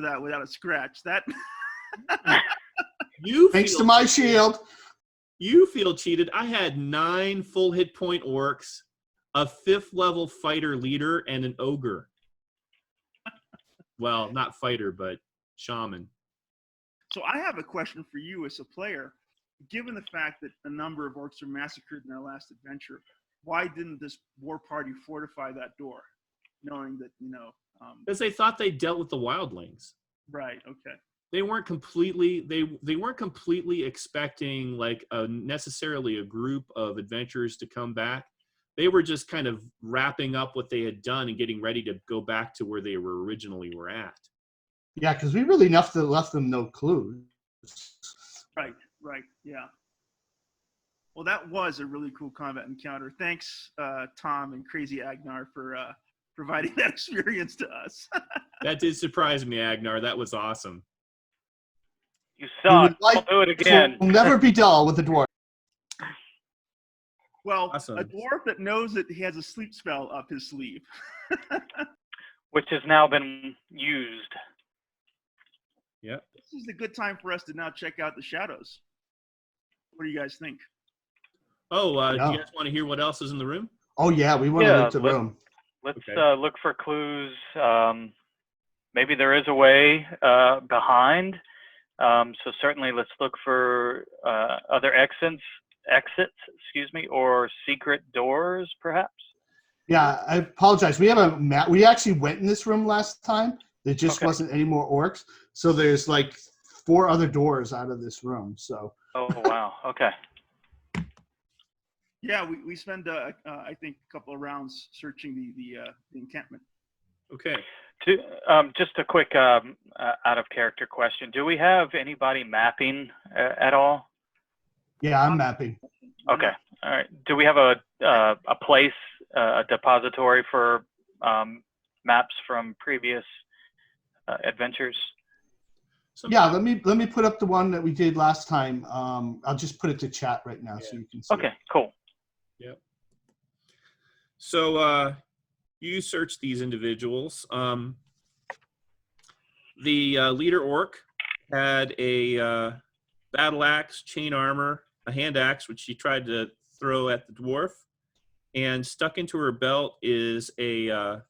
that without a scratch. That Thanks to my shield. You feel cheated. I had 9 full hit point orcs, a 5th level fighter leader, and an ogre. Well, not fighter, but shaman. So I have a question for you as a player. Given the fact that a number of orcs were massacred in their last adventure, why didn't this war party fortify that door, knowing that because they thought they dealt with the wildlings. Right. Okay. They weren't completely expecting necessarily a group of adventurers to come back. They were just kind of wrapping up what they had done and getting ready to go back to where they were originally at. Yeah, because we really left them no clues. Right. Yeah. Well, that was a really cool combat encounter. Thanks, Tom and Crazy Agnar, for providing that experience to us. That did surprise me, Agnar. That was awesome. You saw it. I'll do it again. We'll never be dull with the dwarf. Well, awesome. A dwarf that knows that he has a sleep spell up his sleeve. which has now been used. Yep. This is a good time for us to now check out the shadows. What do you guys think? Oh, do No. you guys want to hear what else is in the room? Oh yeah, we want to look the room. Let's Okay. look for clues. Maybe there is a way behind. So certainly let's look for other exits, or secret doors, perhaps. Yeah, I apologize. We have a map. We actually went in this room last time. There just Okay. wasn't any more orcs. So there's like 4 other doors out of this room. So Oh, wow. Okay. Yeah, we spend I think a couple of rounds searching the encampment. Okay. Just a quick out of character question. Do we have anybody mapping at all? yeah, I'm mapping. Okay. All right. Do we have a place, a depository for maps from previous adventures? Yeah, let me put up the one that we did last time. I'll just put it to chat right now so you can see. Okay, it. cool. Yep. So you search these individuals. The leader orc had a battle axe, chain armor, a hand axe, which she tried to throw at the dwarf, and stuck into her belt is a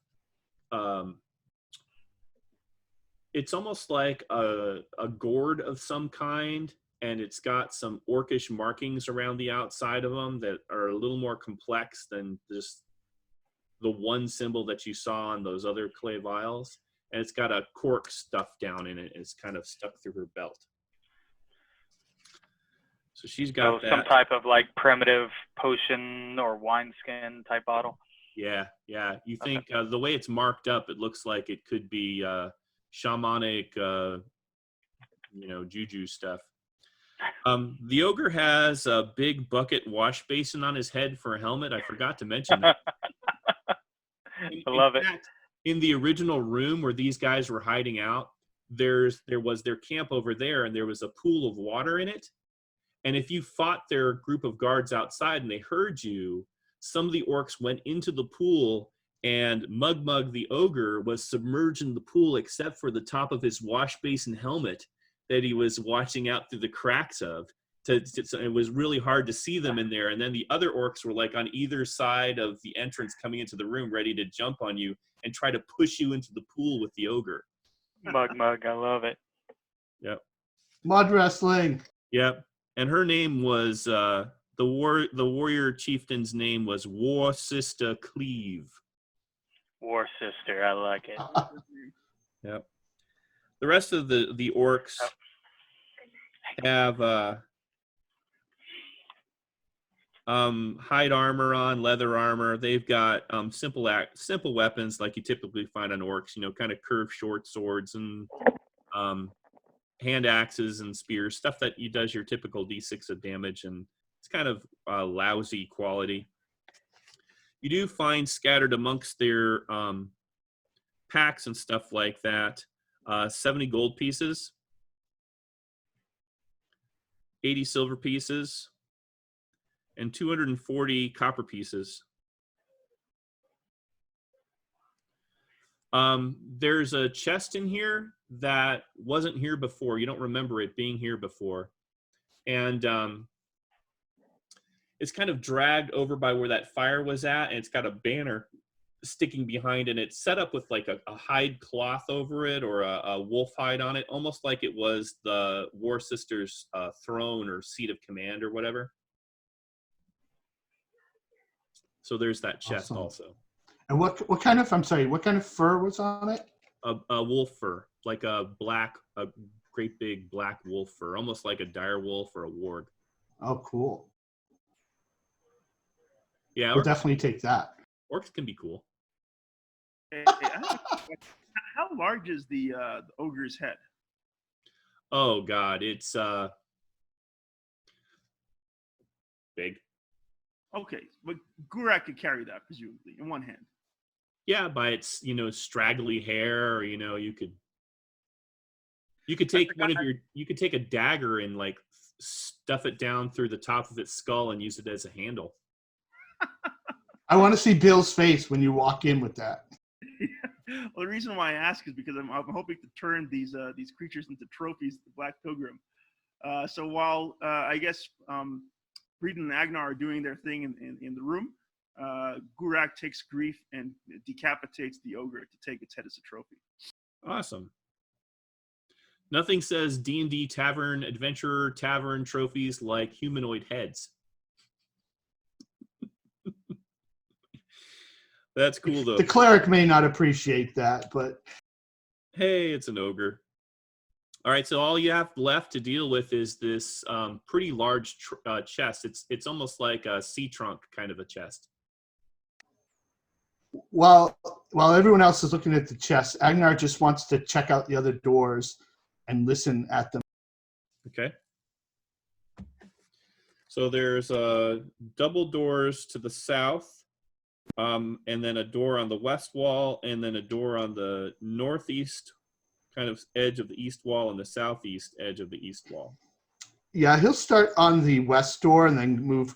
it's almost like a gourd of some kind, and it's got some orcish markings around the outside of them that are a little more complex than just the one symbol that you saw on those other clay vials. And it's got a cork stuffed down in it. It's kind of stuck through her belt. So she's got that. Some type of like primitive potion or wineskin type bottle. Yeah. You think the way it's marked up, it looks like it could be shamanic, juju stuff. The ogre has a big bucket wash basin on his head for a helmet. I forgot to mention that. I love it. In the original room where these guys were hiding out, there was their camp over there, and there was a pool of water in it. And if you fought their group of guards outside and they heard you, some of the orcs went into the pool, and Mugmug the ogre was submerged in the pool except for the top of his wash basin helmet that he was watching out through the cracks of. So it was really hard to see them in there. And then the other orcs were like on either side of the entrance coming into the room, ready to jump on you and try to push you into the pool with the ogre. Mug, I love it. Yep. Mud wrestling. Yep. And her name was the warrior chieftain's name was War Sister Cleave. War Sister, I like it. Yep. The rest of the orcs have hide armor on, leather armor. They've got simple weapons like you typically find on orcs, kind of curved short swords and hand axes and spears, stuff that does your typical D6 of damage, and it's kind of lousy quality. You do find scattered amongst their packs and stuff like that 70 gold pieces, 80 silver pieces, and 240 copper pieces. There's a chest in here that wasn't here before. You don't remember it being here before. And it's kind of dragged over by where that fire was at, and it's got a banner sticking behind, and it's set up with like a hide cloth over it, or a wolf hide on it, almost like it was the War Sister's throne or seat of command or whatever. So there's that chest Awesome. also. And what kind of fur was on it? A wolf fur, like a great big black wolf fur, almost like a dire wolf or a warg. Oh, cool. Yeah, We'll definitely take that. orcs can be cool. Hey, how large is the ogre's head? Oh God, it's big. Okay, but Gurak could carry that presumably in one hand. Yeah, by its straggly hair, or you could take you could take a dagger and like stuff it down through the top of its skull and use it as a handle. I want to see Bill's face when you walk in with that. Well, the reason why I ask is because I'm hoping to turn these creatures into trophies. The Black Pilgrim. So while I guess Breeden and Agnar are doing their thing in the room, Gurak takes Grief and decapitates the ogre to take its head as a trophy. Awesome. Nothing says D&D Tavern Adventurer Tavern trophies like humanoid heads. That's cool, though. The cleric may not appreciate that, but Hey, it's an ogre. All right, so all you have left to deal with is this pretty large chest. It's almost like a sea trunk kind of a chest. while everyone else is looking at the chest, Agnar just wants to check out the other doors and listen at them. Okay. So there's double doors to the south, and then a door on the west wall, and then a door on the northeast kind of edge of the east wall and the southeast edge of the east wall. Yeah, he'll start on the west door and then move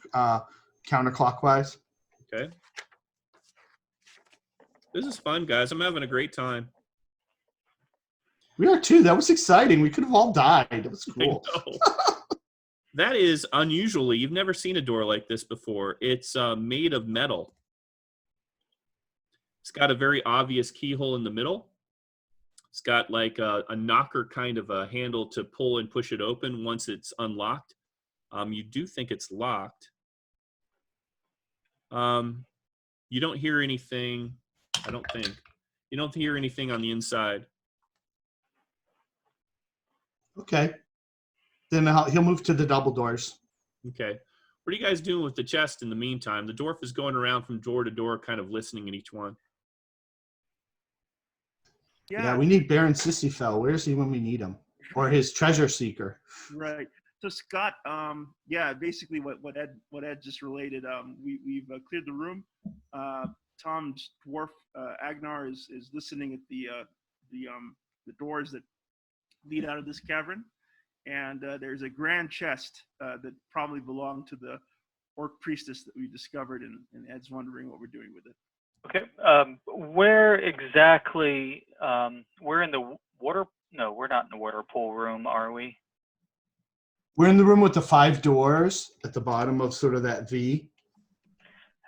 counterclockwise. Okay. This is fun, guys. I'm having a great time. We are too. That was exciting. We could have all died. It was I cool. know. That is unusually. You've never seen a door like this before. It's made of metal. It's got a very obvious keyhole in the middle. It's got like a knocker kind of a handle to pull and push it open once it's unlocked. You do think it's locked. You don't hear anything, I don't think. You don't hear anything on the inside. Okay. Then he'll move to the double doors. Okay. What are you guys doing with the chest in the meantime? The dwarf is going around from door to door, kind of listening at each one. Yeah, we need Baron Sissyfell. Where is he when we need him? Or his treasure seeker. Right. So Scott, basically what Ed just related. We've cleared the room. Tom's dwarf Agnar is listening at the doors that lead out of this cavern, and there's a grand chest that probably belonged to the orc priestess that we discovered, and Ed's wondering what we're doing with it. Okay. Where exactly? We're in the water. No, we're not in the water pool room, are we? We're in the room with the 5 doors at the bottom of sort of that V.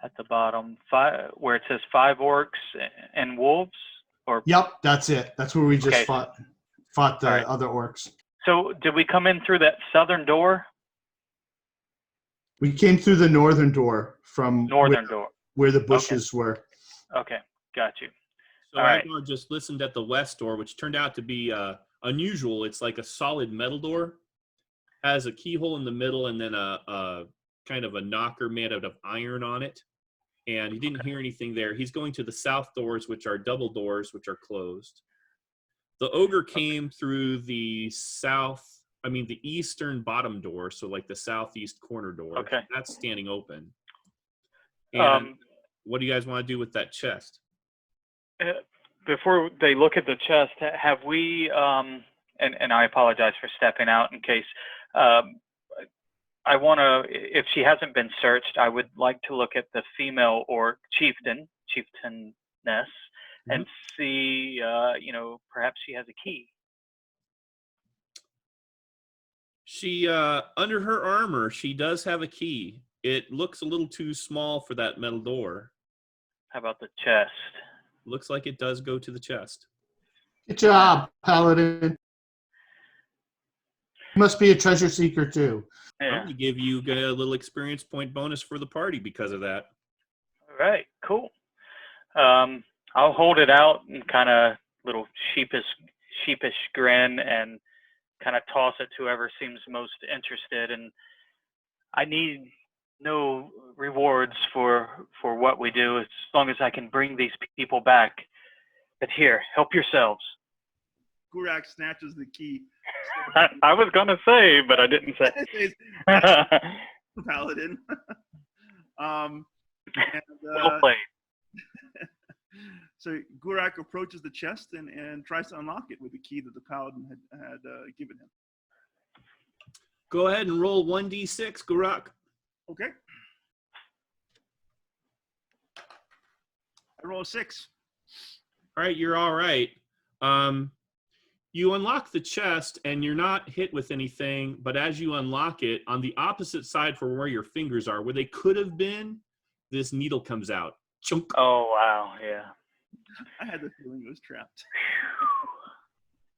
At the bottom, where it says 5 orcs and wolves, or Yep, that's it. That's where we just Okay. fought the All right. other orcs. So did we come in through that southern door? We came through the northern door from Northern door. where the bushes were. Okay, got you. So All right. Agnar just listened at the west door, which turned out to be unusual. It's like a solid metal door, has a keyhole in the middle, and then a kind of a knocker made out of iron on it. And he didn't hear anything there. He's going to the south doors, which are double doors, which are closed. The ogre came through the eastern bottom door, so like the southeast corner door. Okay. That's standing open. And what do you guys want to do with that chest? Before they look at the chest, have we, and I apologize for stepping out in case, I want to, if she hasn't been searched, I would like to look at the female or chieftainess, and see, perhaps she has a key. She, under her armor, she does have a key. It looks a little too small for that metal door. How about the chest? Looks like it does go to the chest. Good job, Paladin. You must be a treasure seeker too. I'm Yeah. going to give you a little experience point bonus for the party because of that. All right, cool. I'll hold it out and kind of little sheepish grin and kind of toss it to whoever seems most interested. And I need no rewards for what we do as long as I can bring these people back. But here, help yourselves. Gurak snatches the key. I was gonna say, but I didn't say. Paladin. Well played. So Gurak approaches the chest and tries to unlock it with the key that the paladin had given him. Go ahead and roll 1d6, Gurak. Okay. I roll a 6. All right, you're all right. You unlock the chest and you're not hit with anything, but as you unlock it, on the opposite side from where your fingers are, where they could have been, this needle comes out. Chunk. Oh, wow, yeah. I had the feeling it was trapped.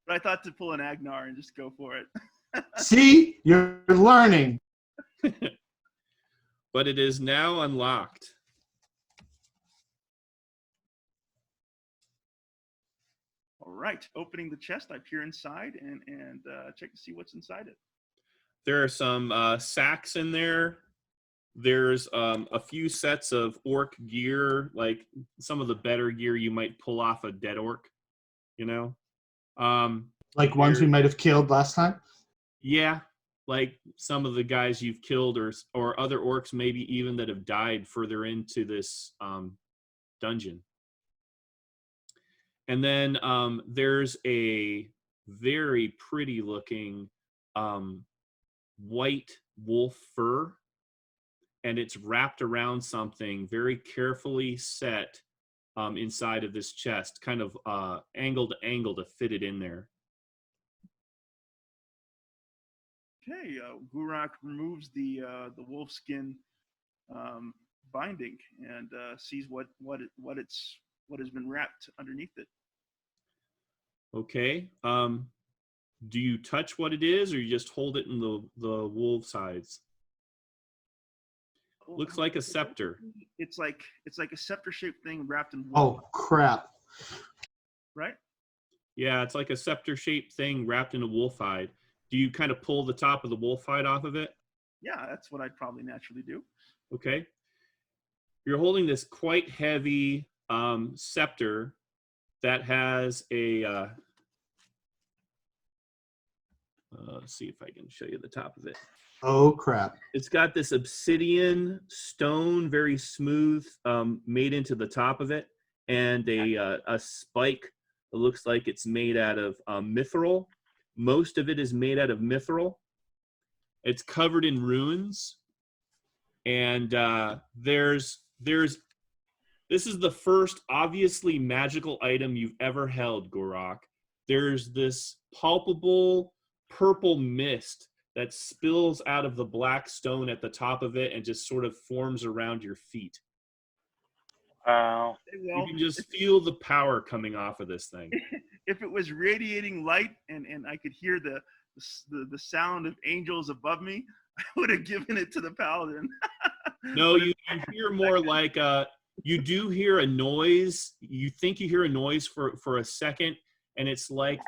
But I thought to pull an Agnar and just go for it. See, you're learning. But it is now unlocked. All right, opening the chest, I peer inside and check to see what's inside it. There are some sacks in there. There's a few sets of orc gear, like some of the better gear you might pull off a dead orc, you know? Like ones we might have killed last time? Yeah, like some of the guys you've killed or other orcs maybe even that have died further into this dungeon. And then there's a very pretty looking white wolf fur, and it's wrapped around something very carefully set inside of this chest, kind of angle to angle to fit it in there. Okay, Gurak removes the wolfskin binding and sees what has been wrapped underneath it. Okay. Do you touch what it is, or you just hold it in the wolf sides? Looks like a scepter. It's like a scepter-shaped thing wrapped in wool. Oh, crap. Right? Yeah, it's like a scepter-shaped thing wrapped in a wolf hide. Do you kind of pull the top of the wolf hide off of it? Yeah, that's what I'd probably naturally do. Okay. You're holding this quite heavy scepter that has a let's see if I can show you the top of it. Oh, crap. It's got this obsidian stone, very smooth, made into the top of it, and a spike that looks like it's made out of mithril. Most of it is made out of mithril. It's covered in runes, and this is the first obviously magical item you've ever held, Gorak. There's this palpable purple mist that spills out of the black stone at the top of it and just sort of forms around your feet. Wow. Well, You can just feel the power coming off of this thing. if it was radiating light and I could hear the sound of angels above me, I would have given it to the paladin. No, you hear more like you do hear a noise. You think you hear a noise for a second, and it's like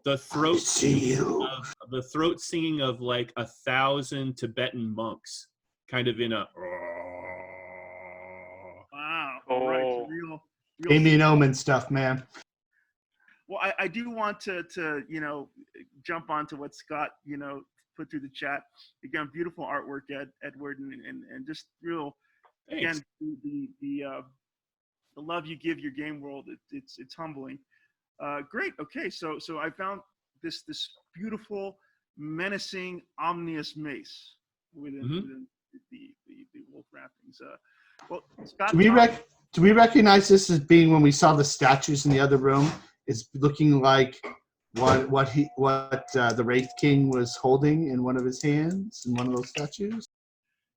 the throat singing of like 1,000 Tibetan monks, kind of in a. Wow. Oh. Right. It's real Damien Omen stuff, man. Well, I do want to jump onto what Scott put through the chat. Again, beautiful artwork, Edward, and just real. Thanks. Again, the love you give your game world, it's humbling. Great. Okay, so I found this beautiful, menacing, ominous mace within the wolf wrappings. Well, Scott, Do we recognize this as being when we saw the statues in the other room? Is looking like what the Wraith King was holding in one of his hands in one of those statues?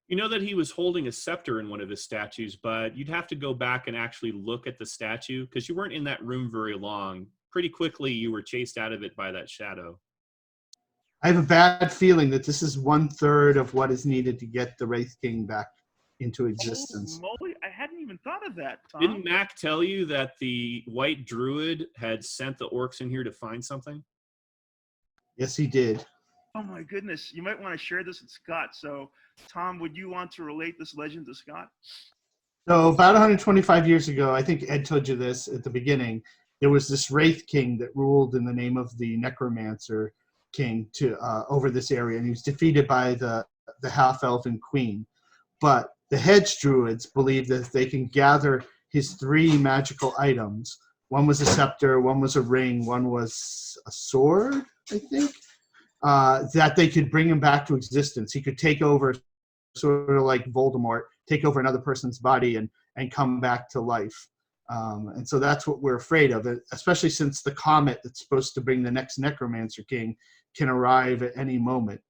You know that he was holding a scepter in one of his statues, but you'd have to go back and actually look at the statue because you weren't in that room very long. Pretty quickly, you were chased out of it by that shadow. I have a bad feeling that this is 1/3 of what is needed to get the Wraith King back into existence. Oh, moly, I hadn't even thought of that, Tom. Didn't Mac tell you that the white druid had sent the orcs in here to find something? Yes, he did. Oh my goodness, you might want to share this with Scott. So, Tom, would you want to relate this legend to Scott? So about 125 years ago, I think Ed told you this at the beginning, there was this Wraith King that ruled in the name of the Necromancer King over this area, and he was defeated by the half-elven queen. But the hedge druids believe that they can gather his 3 magical items. One was a scepter, one was a ring, one was a sword, I think, that they could bring him back to existence. He could take over, sort of like Voldemort, take over another person's body and come back to life. And so that's what we're afraid of, especially since the comet that's supposed to bring the next Necromancer King can arrive at any moment.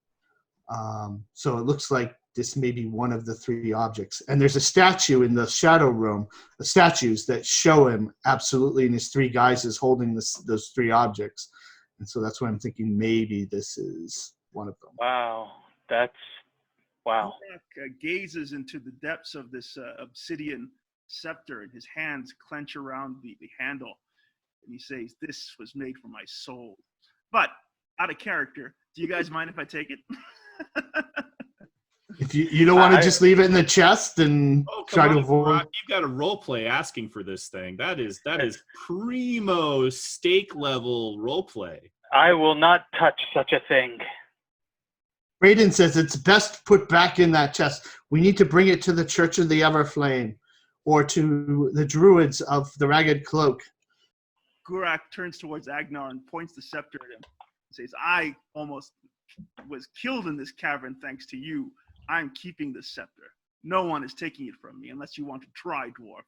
So it looks like this may be one of the three objects. And there's a statue in the shadow room, the statues that show him absolutely in his three guises holding those three objects. And so that's why I'm thinking maybe this is one of them. Wow, that's wow. Gorak gazes into the depths of this obsidian scepter, and his hands clench around the handle. And he says, "This was made for my soul." But out of character, do you guys mind if I take it? If you don't want to just leave it in the chest and try to avoid. Brock, you've got a role play asking for this thing. That is primo stake level role play. I will not touch such a thing. Brayden says it's best put back in that chest. We need to bring it to the Church of the Everflame or to the Druids of the Ragged Cloak. Gorak turns towards Agnar and points the scepter at him. He says, "I almost was killed in this cavern thanks to you. I'm keeping the scepter. No one is taking it from me unless you want to try, dwarf."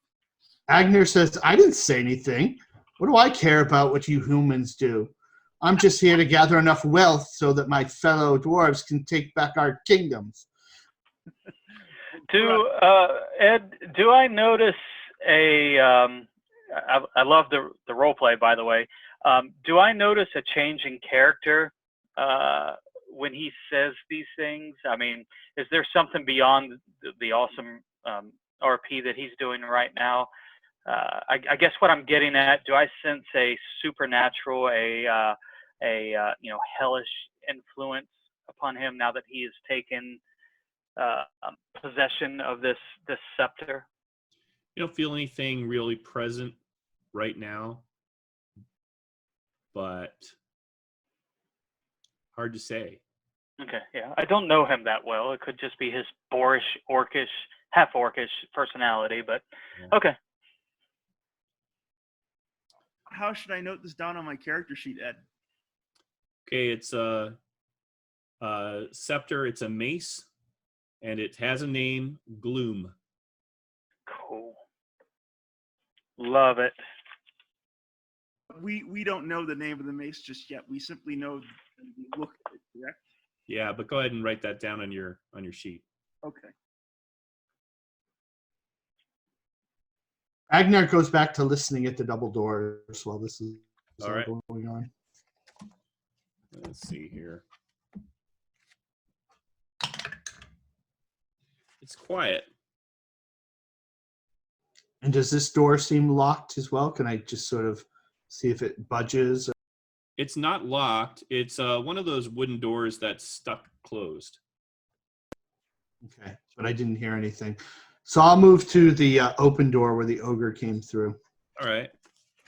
Agnar says, "I didn't say anything. What do I care about what you humans do? I'm just here to gather enough wealth so that my fellow dwarves can take back our kingdoms." Ed, do I notice a? I love the role play, by the way. Do I notice a change in character when he says these things? I mean, is there something beyond the awesome RP that he's doing right now? I guess what I'm getting at, do I sense a supernatural, a hellish influence upon him now that he has taken possession of this scepter? You don't feel anything really present right now, but hard to say. Okay, yeah. I don't know him that well. It could just be his boorish, orcish, half-orcish personality, but okay. How should I note this down on my character sheet, Ed? Okay, it's a scepter. It's a mace, and it has a name, Gloom. Cool. Love it. We don't know the name of the mace just yet. We simply know the look of it, correct? Yeah, but go ahead and write that down on your sheet. Okay. Agnar goes back to listening at the double doors while this is All right. going on. Let's see here. It's quiet. And does this door seem locked as well? Can I just sort of see if it budges? It's not locked. It's one of those wooden doors that's stuck closed. Okay, but I didn't hear anything. So I'll move to the open door where the ogre came through. All right.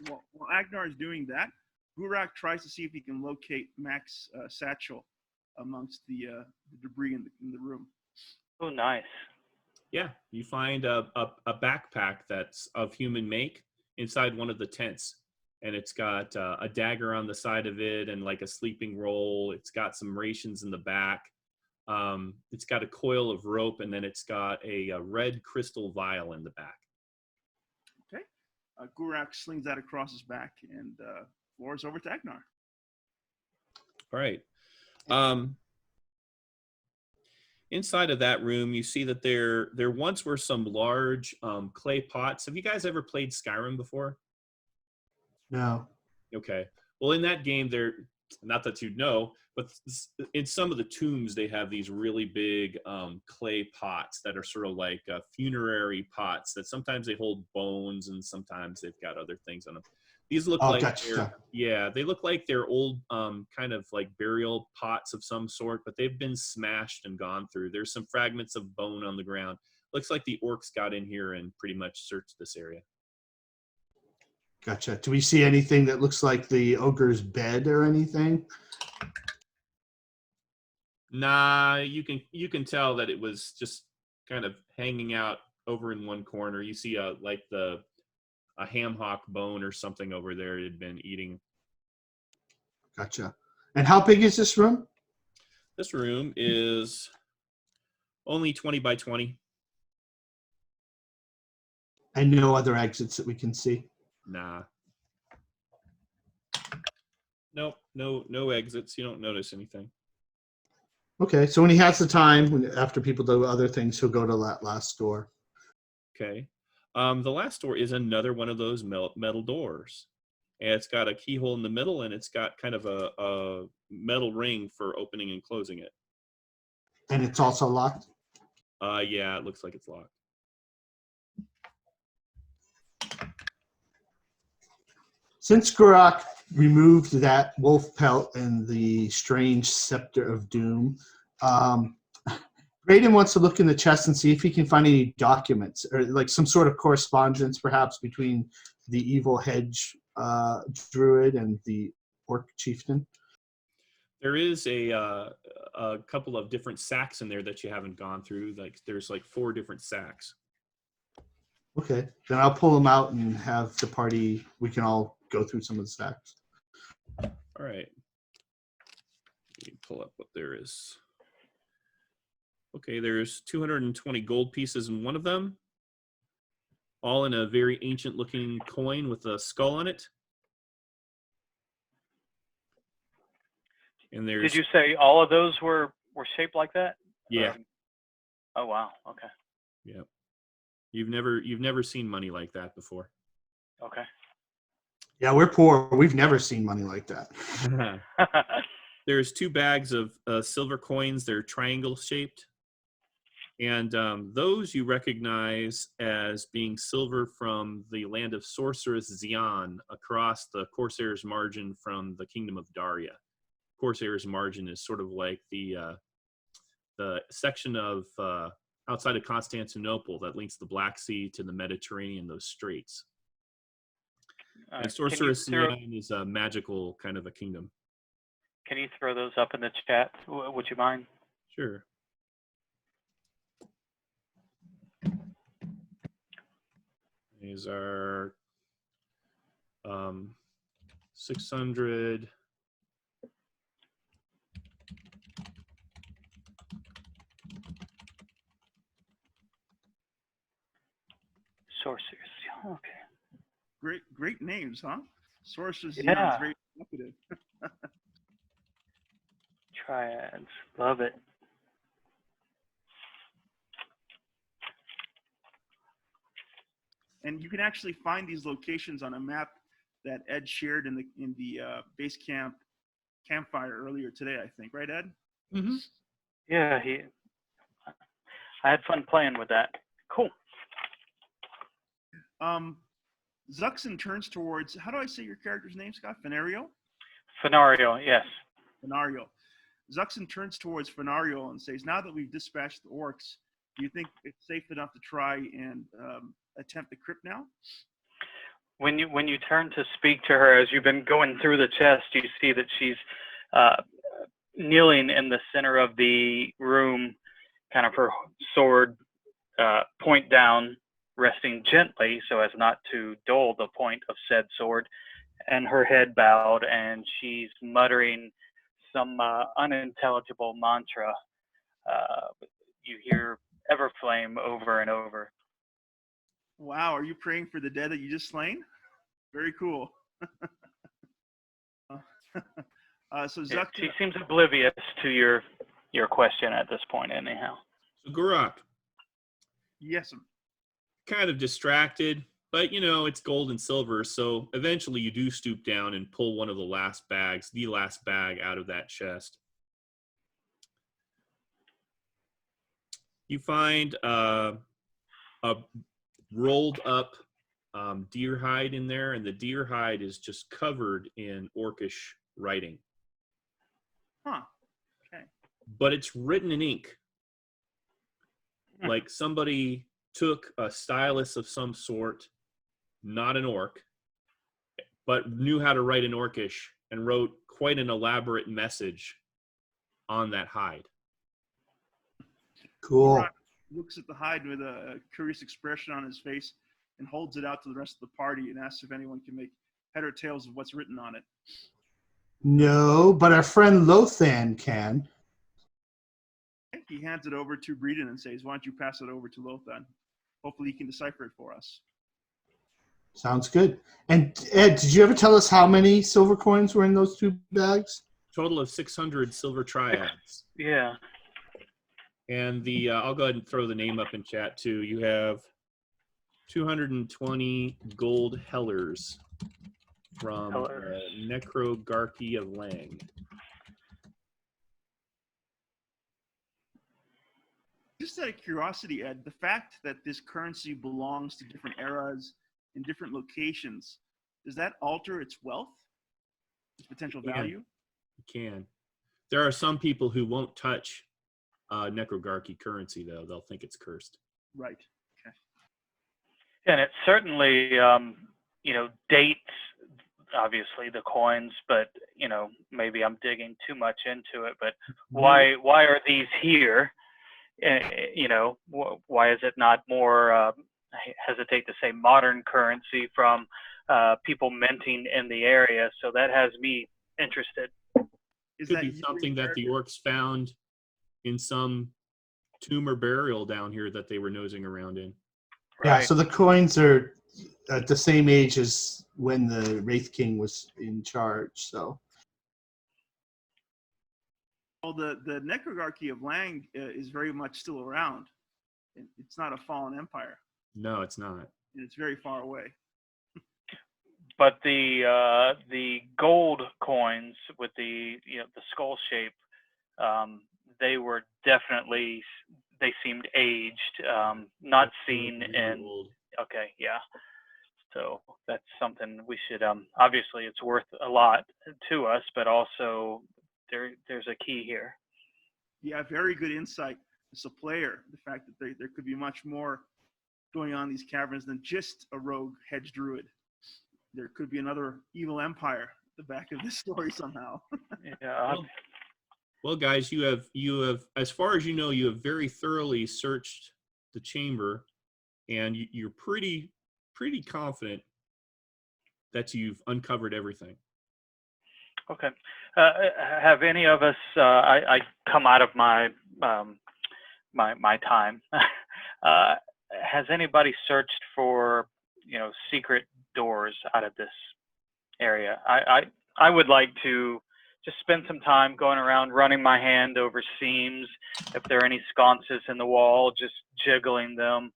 While Agnar is doing that, Gorak tries to see if he can locate Mac's satchel amongst the debris in the room. Oh, nice. Yeah, you find a backpack that's of human make inside one of the tents. And it's got a dagger on the side of it and like a sleeping roll. It's got some rations in the back. It's got a coil of rope, and then it's got a red crystal vial in the back. Okay. Gorak slings that across his back, and floor is over to Agnar. All right. Inside of that room, you see that there once were some large clay pots. Have you guys ever played Skyrim before? No. Okay. Well, in that game, not that you'd know, but in some of the tombs, they have these really big clay pots that are sort of like funerary pots that sometimes they hold bones and sometimes they've got other things on them. These look they look like they're old kind of like burial pots of some sort, but they've been smashed and gone through. There's some fragments of bone on the ground. Looks like the orcs got in here and pretty much searched this area. Gotcha. Do we see anything that looks like the ogre's bed or anything? Nah, you can tell that it was just kind of hanging out over in one corner. You see a ham hock bone or something over there it had been eating. Gotcha. And how big is this room? This room is only 20 by 20. And no other exits that we can see? Nah. Nope, no exits. You don't notice anything. Okay, so when he has the time, after people do other things, he'll go to that last door. Okay. The last door is another one of those metal doors. And it's got a keyhole in the middle, and it's got kind of a metal ring for opening and closing it. And it's also locked? Yeah, it looks like it's locked. Since Gurak removed that wolf pelt and the strange scepter of doom, Braden wants to look in the chest and see if he can find any documents or like some sort of correspondence, perhaps between the evil hedge druid and the orc chieftain. There is a couple of different sacks in there that you haven't gone through. Like there's like 4 different sacks. Okay, then I'll pull them out and have the party. We can all go through some of the stacks. All right. Let me pull up what there is. Okay, there's 220 gold pieces in one of them, all in a very ancient-looking coin with a skull on it. And there's Did you say all of those were shaped like that? yeah. Oh wow. Okay. Yeah. You've never seen money like that before. Okay. Yeah, we're poor. We've never seen money like that. There's 2 bags of silver coins. They're triangle shaped. And those you recognize as being silver from the land of sorceress Xian across the Corsair's margin from the kingdom of Daria. Corsair's margin is sort of like the section of outside of Constantinople that links the Black Sea to the Mediterranean, those straits. And sorceress Xian is a magical kind of a kingdom. Can you throw those up in the chat? Would you mind? Sure. These are 600. Sorcerers. Okay. Great names, huh? Sources, Yeah. very talkative. Triads. Love it. And you can actually find these locations on a map that Ed shared in the base campfire earlier today, I think, right, Ed? Mm-hmm. Yeah, I had fun playing with that. Cool. Zuxin turns towards, how do I say your character's name, Scott? Fenario? Fenario, yes. Fenario. Zuxin turns towards Fenario and says, now that we've dispatched the orcs, do you think it's safe enough to try and attempt the crypt now? When you turn to speak to her, as you've been going through the chest, you see that she's kneeling in the center of the room, kind of her sword point down, resting gently so as not to dull the point of said sword, and her head bowed, and she's muttering some unintelligible mantra. You hear Everflame over and over. Wow, are you praying for the dead that you just slain? Very cool. So Zuxin, She seems oblivious to your question at this point, anyhow. So Gurak, yes, kind of distracted, but it's gold and silver, so eventually you do stoop down and pull one of the last bag out of that chest. You find a rolled up deer hide in there, and the deer hide is just covered in orcish writing. Huh. Okay. But it's written in ink. Like somebody took a stylus of some sort, not an orc, but knew how to write in orcish and wrote quite an elaborate message on that hide. Cool. Rock looks at the hide with a curious expression on his face and holds it out to the rest of the party and asks if anyone can make head or tails of what's written on it. No, but our friend Lothan can. He hands it over to Breeden and says, why don't you pass it over to Lothan? Hopefully he can decipher it for us. Sounds good. And Ed, did you ever tell us how many silver coins were in those 2 bags? Total of 600 silver triads. Yeah. And the I'll go ahead and throw the name up in chat too. You have 220 gold hellers from Necrogarchy of Lang. Just out of curiosity, Ed, the fact that this currency belongs to different eras in different locations, does that alter its wealth, its potential value? You can. There are some people who won't touch Necrogarchy currency, though. They'll think it's cursed. Right. Okay. And it certainly, dates, obviously, the coins, but, maybe I'm digging too much into it, but why are these here? Why is it not more, I hesitate to say modern currency from people minting in the area? So that has me interested. Could be something that the orcs found in some tomb or burial down here that they were nosing around in. Yeah, Right. so the coins are at the same age as when the Wraith King was in charge, so. Well, the Necrogarchy of Lang is very much still around. It's not a fallen empire, No, it's not. and it's very far away. But the gold coins with the the skull shape, they were definitely, they seemed aged, not seen in. Old. Okay, yeah. So that's something we should, obviously it's worth a lot to us, but also there's a key here. Yeah, very good insight as a player. The fact that there could be much more going on in these caverns than just a rogue hedge druid. There could be another evil empire at the back of this story somehow. Yeah. Well, guys, you have, as far as you know, you have very thoroughly searched the chamber, and you're pretty confident that you've uncovered everything. Okay. Have any of us? I come out of my my time. Has anybody searched for secret doors out of this area? I would like to just spend some time going around, running my hand over seams. If there are any sconces in the wall, just jiggling them.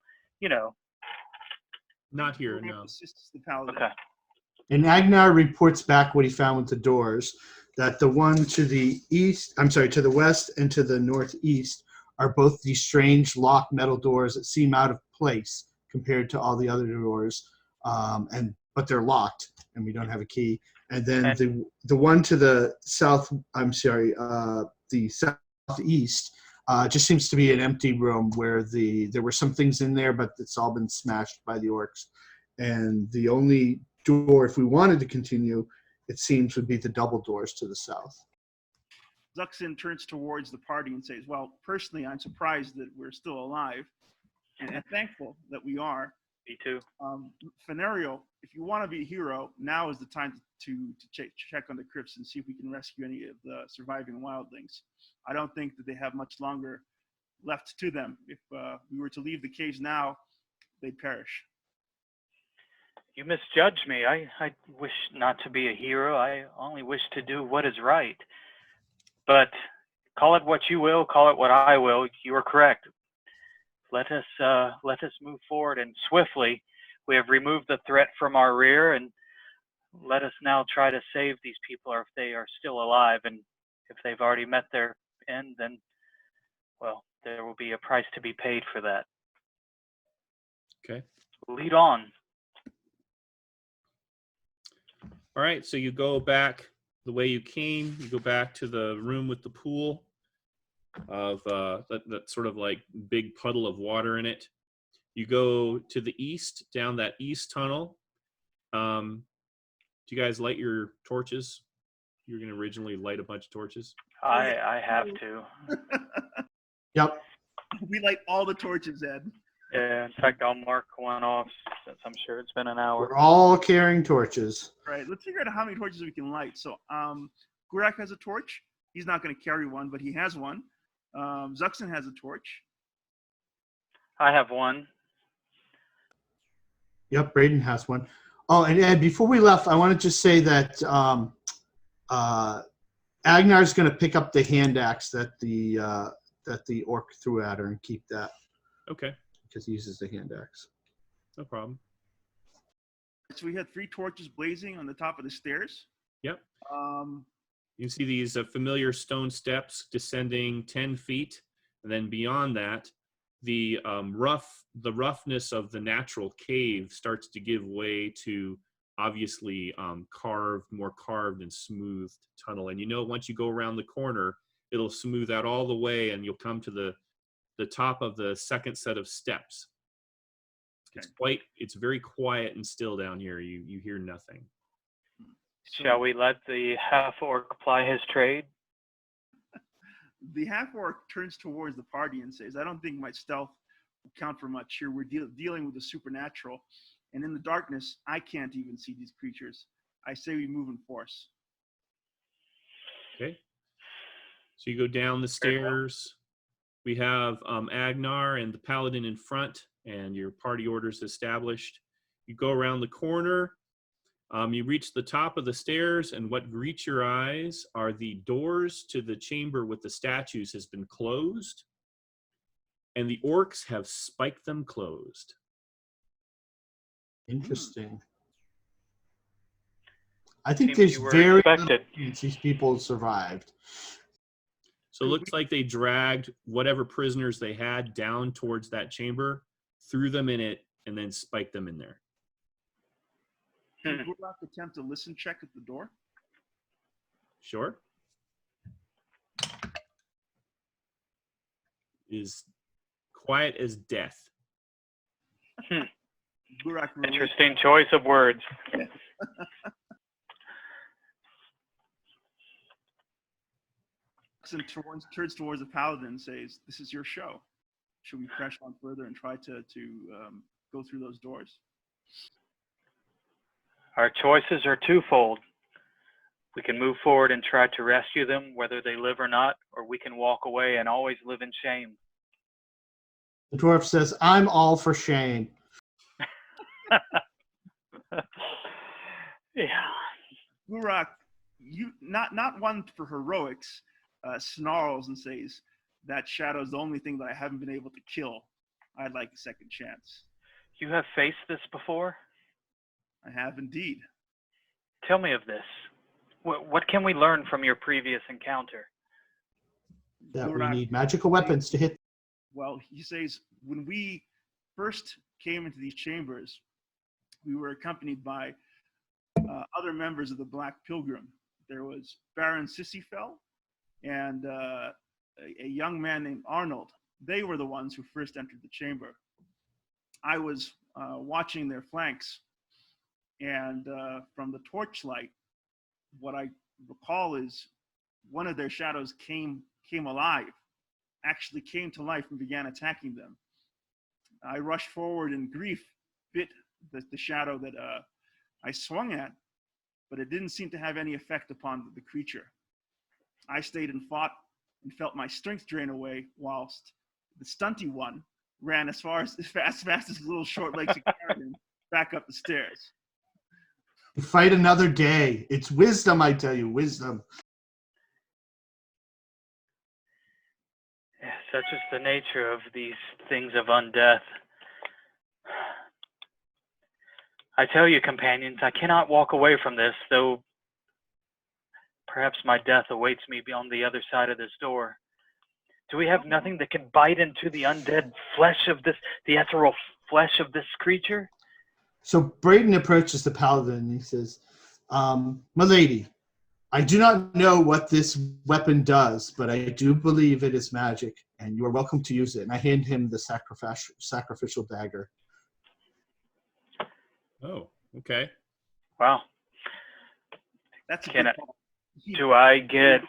Not here, no. Assists the paladin. Okay. And Agnar reports back what he found with the doors, that the one to the to the west and to the northeast are both these strange locked metal doors that seem out of place compared to all the other doors, but they're locked and we don't have a key. And then the one to the the southeast just seems to be an empty room where there were some things in there, but it's all been smashed by the orcs. And the only door, if we wanted to continue, it seems would be the double doors to the south. Zuxin turns towards the party and says, well, personally, I'm surprised that we're still alive and thankful that we are. Me too. Fenario, if you want to be a hero, now is the time to check on the crypts and see if we can rescue any of the surviving wildlings. I don't think that they have much longer left to them. If we were to leave the caves now, they'd perish. You misjudge me. I wish not to be a hero. I only wish to do what is right. But call it what you will, call it what I will. You are correct. Let us move forward, and swiftly. We have removed the threat from our rear, and let us now try to save these people, or if they are still alive, and if they've already met their end, then, well, there will be a price to be paid for that. Okay. Lead on. All right, so you go back the way you came. You go back to the room with the pool of that sort of like big puddle of water in it. You go to the east, down that east tunnel. Do you guys light your torches? You were going to originally light a bunch of torches. I have to. Yep. We light all the torches, Ed. Yeah, in fact, I'll mark one off since I'm sure it's been an hour. We're all carrying torches. All right, let's figure out how many torches we can light. So Gurak has a torch. He's not going to carry one, but he has one. Zuxin has a torch. I have one. Yep, Braden has one. Oh, and Ed, before we left, I want to just say that Agnar's going to pick up the hand axe that the orc threw at her and keep that Okay, because he uses the hand axe. no problem. So we had 3 torches blazing on the top of the stairs. Yep. Um, You can see these familiar stone steps descending 10 feet, and then beyond that, the roughness of the natural cave starts to give way to obviously more carved and smoothed tunnel. And you know, once you go around the corner, it'll smooth out all the way, and you'll come to the top of the second set of steps. It's very quiet and still down here. You hear nothing. Shall we let the half-orc ply his trade? The half-orc turns towards the party and says, I don't think my stealth will count for much here. We're dealing with the supernatural. And in the darkness, I can't even see these creatures. I say we move in force. Okay. So you go down the stairs. We have Agnar and the paladin in front, and your party orders established. You go around the corner. You reach the top of the stairs, and what greets your eyes are the doors to the chamber with the statues has been closed, and the orcs have spiked them closed. Interesting. I think Seems there's you were very expected. these people survived. So it looks like they dragged whatever prisoners they had down towards that chamber, threw them in it, and then spiked them in there. Can Gulak attempt a listen check at the door? Sure. Is quiet as death. Gulak Interesting choice of words. turns towards the paladin and says, this is your show. Should we press on further and try to go through those doors? Our choices are twofold. We can move forward and try to rescue them, whether they live or not, or we can walk away and always live in shame. The dwarf says, I'm all for shame. Yeah. Gulak, you not one for heroics, snarls and says, that shadow is the only thing that I haven't been able to kill. I'd like a second chance. You have faced this before? I have indeed. Tell me of this. What can we learn from your previous encounter? That we Gulak, need magical weapons to hit. well, he says, when we first came into these chambers, we were accompanied by other members of the Black Pilgrim. There was Baron Sissifel and a young man named Arnold. They were the ones who first entered the chamber. I was watching their flanks, and from the torchlight, what I recall is one of their shadows came alive, actually came to life and began attacking them. I rushed forward in grief, bit the shadow that I swung at, but it didn't seem to have any effect upon the creature. I stayed and fought and felt my strength drain away, whilst the stunty one ran as fast as his little short legs could carry him back up the stairs. Fight another day. It's wisdom, I tell you, wisdom. Yeah, such is the nature of these things of undeath. I tell you, companions, I cannot walk away from this, though perhaps my death awaits me beyond the other side of this door. Do we have nothing that can bite into the undead flesh of this, the ethereal flesh of this creature? So Braden approaches the paladin and he says, my lady, I do not know what this weapon does, but I do believe it is magic, and you are welcome to use it. And I hand him the sacrificial dagger. Oh, okay. Wow. That's a Can good I- call. Do I get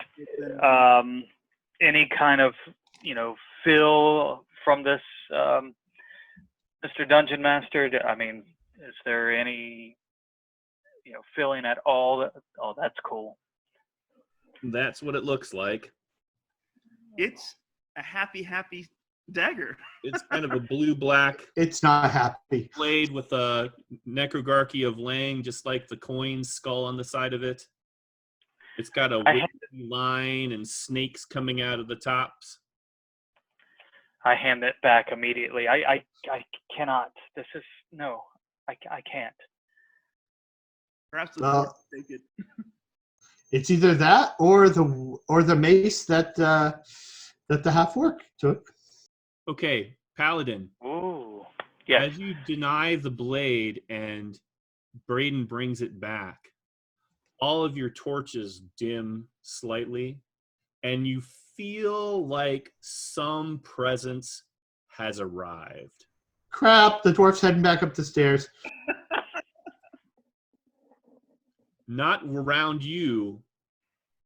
any kind of, feel from this, Mr. Dungeon Master? I mean, is there any, feeling at all? Oh, that's cool. That's what it looks like. It's a happy Dagger. It's kind of a blue-black It's not happy. blade with a necrogarchy of Lang, just like the coin skull on the side of it. It's got a wicked line and snakes coming out of the tops. I hand it back immediately. I cannot. This is no. I can't. Perhaps the Well, dwarf take it. It's either that or the mace that the half-orc took. Okay, Paladin. Ooh. Yes. As you deny the blade and Braden brings it back, all of your torches dim slightly, and you feel like some presence has arrived. Crap! The dwarf's heading back up the stairs. Not around you,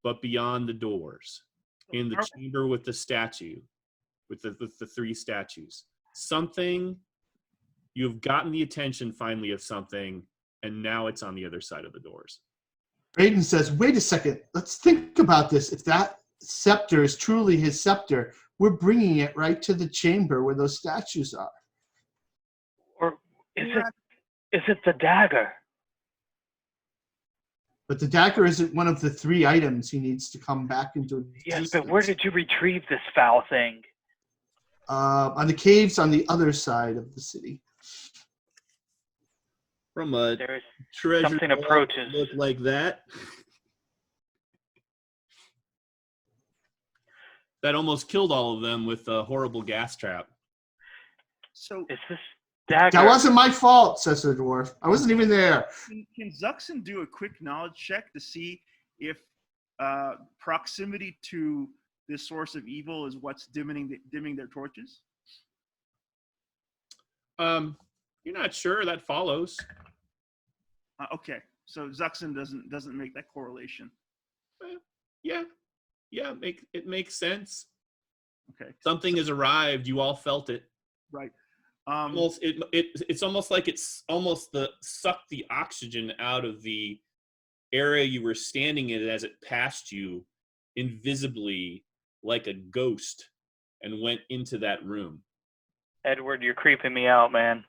but beyond the doors. In the chamber with the statue, with the three statues. Something, you've gotten the attention finally of something, and now it's on the other side of the doors. Braden says, wait a second, let's think about this. If that scepter is truly his scepter, we're bringing it right to the chamber where those statues are. Or is it the dagger? But the dagger isn't one of the three items he needs to come back into existence. Yes, but where did you retrieve this foul thing? On the caves on the other side of the city. From a There's treasure something vault approaches. look like that. That almost killed all of them with a horrible gas trap. So Is this dagger? That wasn't my fault, says the dwarf. I wasn't even there. can Zuxin do a quick knowledge check to see if proximity to this source of evil is what's dimming their torches? You're not sure. That follows. Okay, so Zuxin doesn't make that correlation. Yeah, it makes sense. Okay, Something has arrived. You all felt it. right. It's almost like it's almost sucked the oxygen out of the area you were standing in as it passed you invisibly like a ghost and went into that room. Edward, you're creeping me out, man.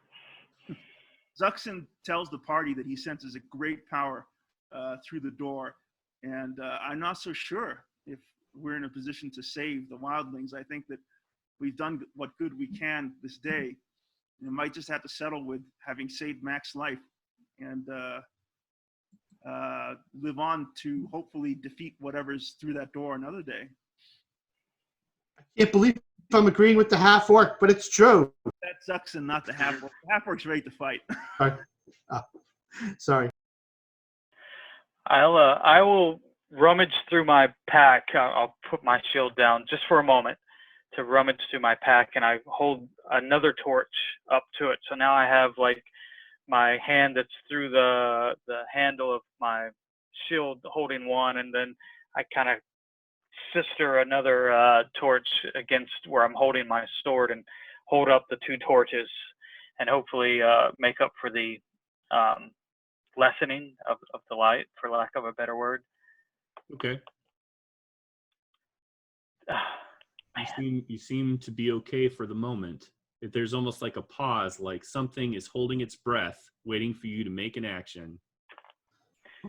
Zuxin tells the party that he senses a great power through the door, and I'm not so sure if we're in a position to save the wildlings. I think that we've done what good we can this day. We might just have to settle with having saved Mac's life and live on to hopefully defeat whatever's through that door another day. I can't believe I'm agreeing with the half-orc, but it's true. That's Zuxin, not the half-orc. The half-orc's ready to fight. Sorry. I will rummage through my pack. I'll put my shield down just for a moment to rummage through my pack, and I hold another torch up to it. So now I have like my hand that's through the handle of my shield holding one, and then I kind of sister another torch against where I'm holding my sword and hold up the two torches and hopefully make up for the lessening of the light, for lack of a better word. Okay. Man. You seem to be okay for the moment. If there's almost like a pause, like something is holding its breath, waiting for you to make an action.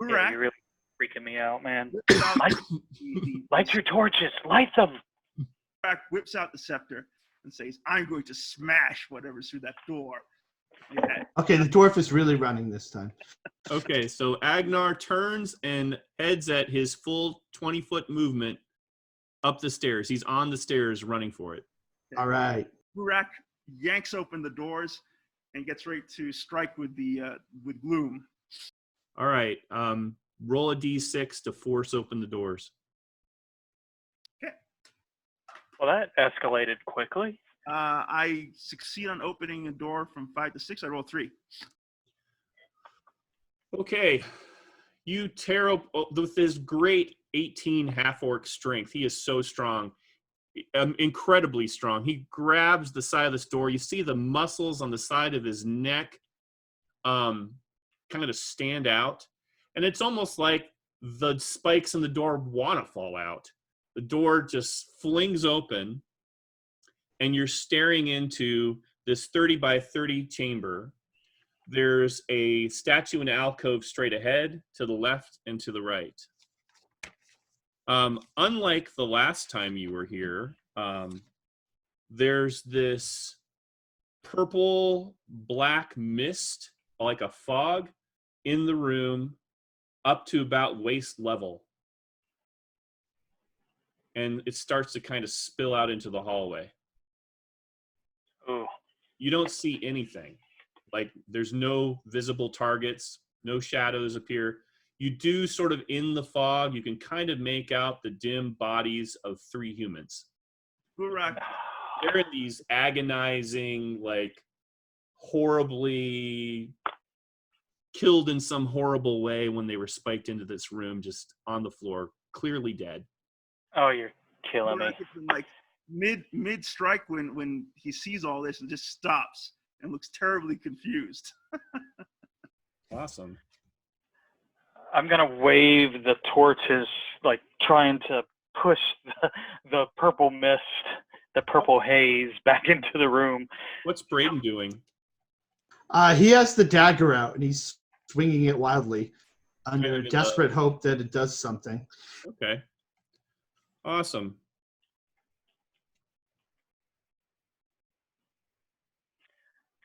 Yeah, you're really freaking me out, man. Light your torches. Light them. Hurak whips out the scepter and says, I'm going to smash whatever's through that door. Yeah. Okay, the dwarf is really running this time. Okay, so Agnar turns and heads at his full 20-foot movement up the stairs. He's on the stairs running for it. All right. Hurak yanks open the doors and gets ready to strike with with gloom. All right. Roll a d6 to force open the doors. Okay. Well, that escalated quickly. I succeed on opening a door from 5 to 6. I roll 3. Okay. You tear up with this great 18 half-orc strength. He is so strong. Incredibly strong. He grabs the side of this door. You see the muscles on the side of his neck kind of stand out. And it's almost like the spikes in the door want to fall out. The door just flings open, and you're staring into this 30 by 30 chamber. There's a statue in an alcove straight ahead, to the left, and to the right. Unlike the last time you were here, there's this purple black mist, like a fog, in the room up to about waist level. And it starts to kind of spill out into the hallway. Ooh. You don't see anything. Like, there's no visible targets, no shadows appear. You do sort of, in the fog, you can kind of make out the dim bodies of 3 humans. Gurak, They're in these agonizing, like, horribly killed in some horrible way when they were spiked into this room, just on the floor, clearly dead. Oh, you're killing me. Gurak is in, like, mid strike when he sees all this and just stops and looks terribly confused. Awesome. I'm gonna wave the torches, like trying to push the purple mist, the purple haze back into the room. What's Braden doing? He has the dagger out and he's swinging it wildly under Kind of in desperate hope that it does something. Okay. Awesome.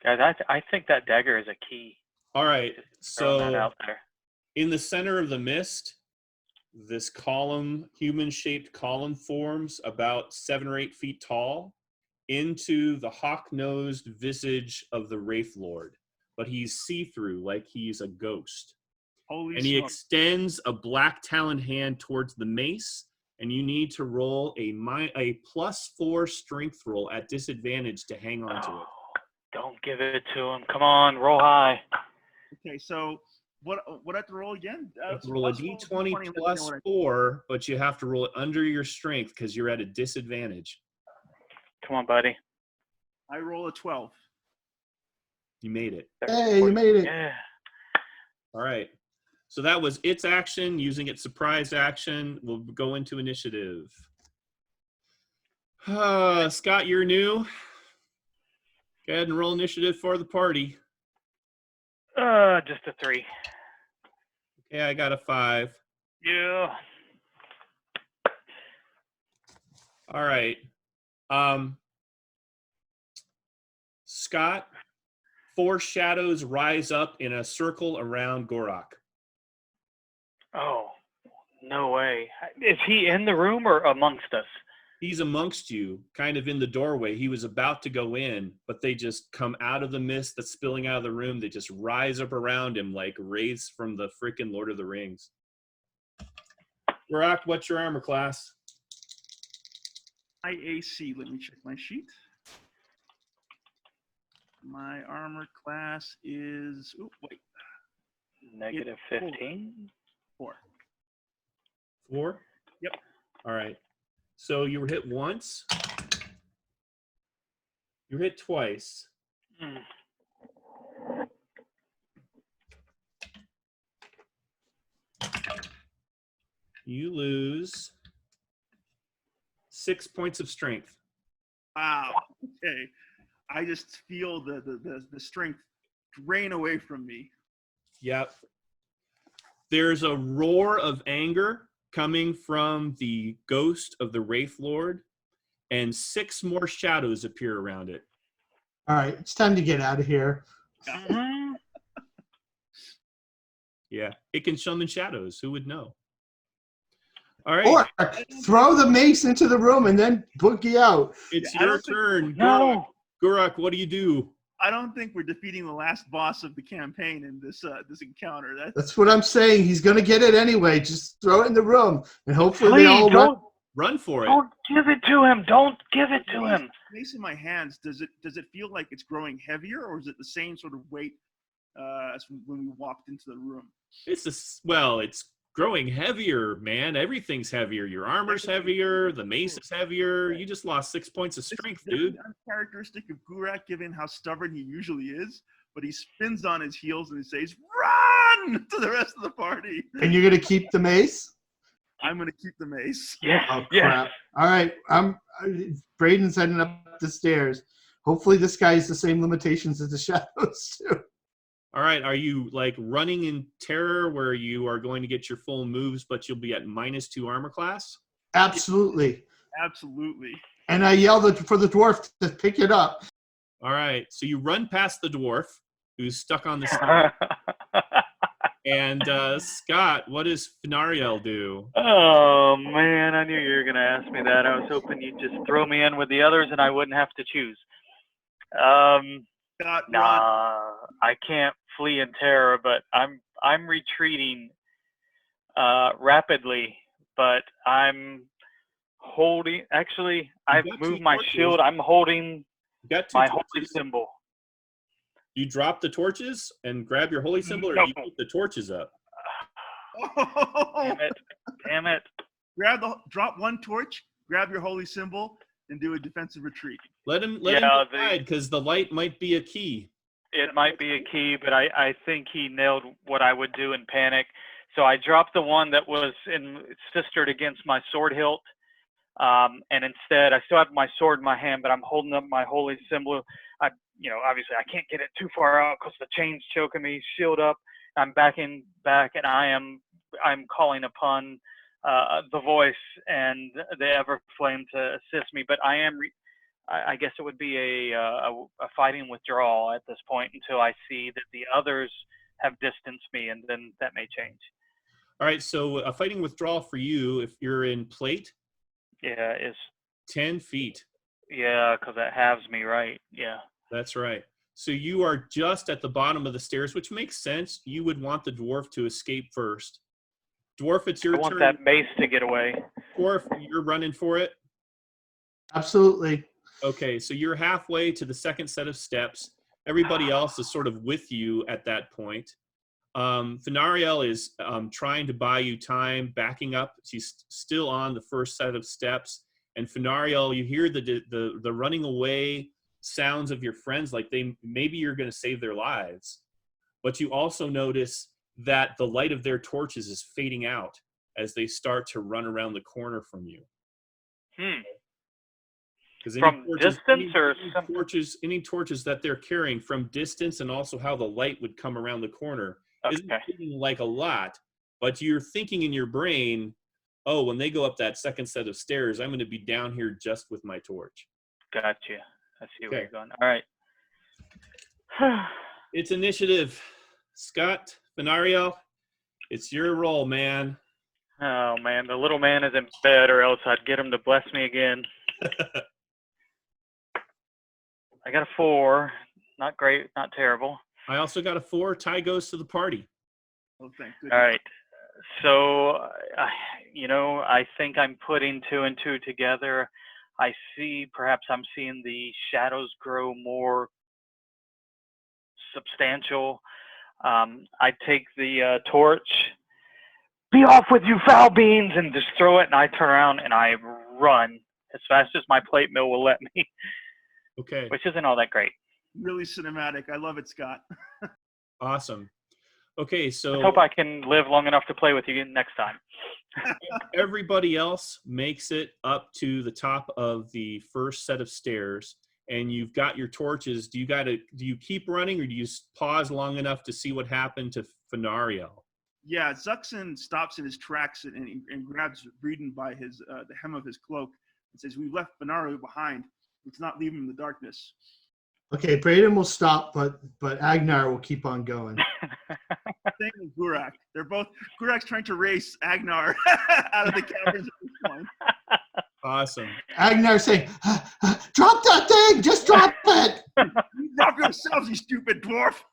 Guys, I think that dagger is a key. All right. Throwing that So out there. in the center of the mist, this column, human-shaped column, forms about 7 or 8 feet tall into the hawk-nosed visage of the Wraith Lord. But he's see-through, like he's a ghost. Holy And he smokes. extends a black taloned hand towards the mace, and you need to roll a +4 strength roll at disadvantage to hang on to it. Don't give it to him. Come on, roll high. Okay, so what I have to roll again? You have to roll a d20 plus 4, but you have to roll it under your strength because you're at a disadvantage. Come on, buddy. I roll a 12. You made it. Hey, you made it. Yeah. All right. So that was its action. Using its surprise action, we'll go into initiative. Scott, you're new. Go ahead and roll initiative for the party. Just a 3. Okay, I got a 5. Yeah. All right. Scott, 4 shadows rise up in a circle around Gorak. Oh, no way. Is he in the room or amongst us? He's amongst you, kind of in the doorway. He was about to go in, but they just come out of the mist that's spilling out of the room. They just rise up around him like wraiths from the freaking Lord of the Rings. Gorak, what's your armor class? IAC. Let me check my sheet. My armor class is Negative 15. 4. 4? Yep. All right. So you were hit once. You were hit twice. You lose 6 points of strength. Wow. Okay. I just feel the strength drain away from me. Yep. There's a roar of anger coming from the ghost of the Wraith Lord, and 6 more shadows appear around it. All right, it's time to get out of here. Mm-hmm. Yeah, it can summon shadows. Who would know? All right. Or throw the mace into the room and then boogie out. It's I your don't think- turn. No. Gorak, what do you do? I don't think we're defeating the last boss of the campaign in this encounter. That's what I'm saying. He's going to get it anyway. Just throw it in the room, and hopefully they all Please, run. Run for it. don't give it to him. Don't give it to him. Mace in my hands. Does it feel like it's growing heavier, or is it the same sort of weight as when we walked into the room? It's growing heavier, man. Everything's heavier. Your armor's heavier. The mace is heavier. You just lost 6 points of strength, This is dude. uncharacteristic of Gurak, given how stubborn he usually is. But he spins on his heels and he says, "Run!" to the rest of the party. And you're going to keep the mace? I'm going to keep the mace. Yes. Oh yes. crap! All right, Braden's heading up the stairs. Hopefully, this guy has the same limitations as the shadows too. All right. Are you like running in terror where you are going to get your full moves, but you'll be at -2 armor class? Absolutely. Absolutely. And I yelled for the dwarf to pick it up. All right. So you run past the dwarf who's stuck on the stairs. And Scott, what does Fenariel do? Oh man, I knew you were gonna ask me that. I was hoping you'd just throw me in with the others and I wouldn't have to choose. Scott, run. Nah, I can't flee in terror, but I'm retreating rapidly. But I'm holding. Actually, I've got 2 moved my torches. shield. I'm holding You got 2 my holy torches. symbol. You drop the torches and grab your holy symbol, or No. you keep the torches up? Oh, Damn it! drop 1 torch, grab your holy symbol, and do a defensive retreat. Let him Yeah, decide, because the light might be a key. It might be a key, but I think he nailed what I would do in panic. So I dropped the one that was sistered against my sword hilt, and instead I still have my sword in my hand, but I'm holding up my holy symbol. Obviously I can't get it too far out because the chain's choking me. Shield up. I'm backing back, and I'm calling upon the voice and the Everflame to assist me. But I guess it would be a fighting withdrawal at this point until I see that the others have distanced me, and then that may change. All right, so a fighting withdrawal for you, if you're in plate, Yeah, is 10 feet. yeah, because that halves me, right? Yeah. That's right. So you are just at the bottom of the stairs, which makes sense. You would want the dwarf to escape first. Dwarf, it's your I want turn. that mace to get away. Dwarf, you're running for it. Absolutely. Okay, so you're halfway to the second set of steps. Everybody else is sort of with you at that point. Fenariel is trying to buy you time, backing up. She's still on the first set of steps. And Fenariel, you hear the running away sounds of your friends, like maybe you're going to save their lives. But you also notice that the light of their torches is fading out as they start to run around the corner from you. From distance or any torches that they're carrying from distance, and also how the light would come around the corner isn't feeling like a lot, but you're thinking in your brain, oh, when they go up that second set of stairs, I'm going to be down here just with my torch. Gotcha. I see where you're going. All right. It's initiative. Scott, Fenariel, it's your role, man. Oh man, the little man is in bed, or else I'd get him to bless me again. I got a 4. Not great, not terrible. I also got a 4. Ty goes to the party. Oh, thank goodness. All right. So, I think I'm putting 2 and 2 together. Perhaps I'm seeing the shadows grow more substantial. I take the torch, be off with you foul beans, and just throw it, and I turn around and I run as fast as my plate mill will let me. Okay. Which isn't all that great. Really cinematic. I love it, Scott. Awesome. Okay, so I hope I can live long enough to play with you next time. everybody else makes it up to the top of the first set of stairs, and you've got your torches. Do you keep running, or do you pause long enough to see what happened to Fenariel? Yeah, Zuxin stops in his tracks and grabs Breeden by the hem of his cloak and says, "We've left Benario behind. Let's not leave him in the darkness." Okay, Braden will stop, but Agnar will keep on going. Same with Gurak. Gurak's trying to race Agnar out of the caverns at this point. Awesome. Agnar saying, "Drop that thing! Just drop it!" Drop yourselves, you stupid dwarf!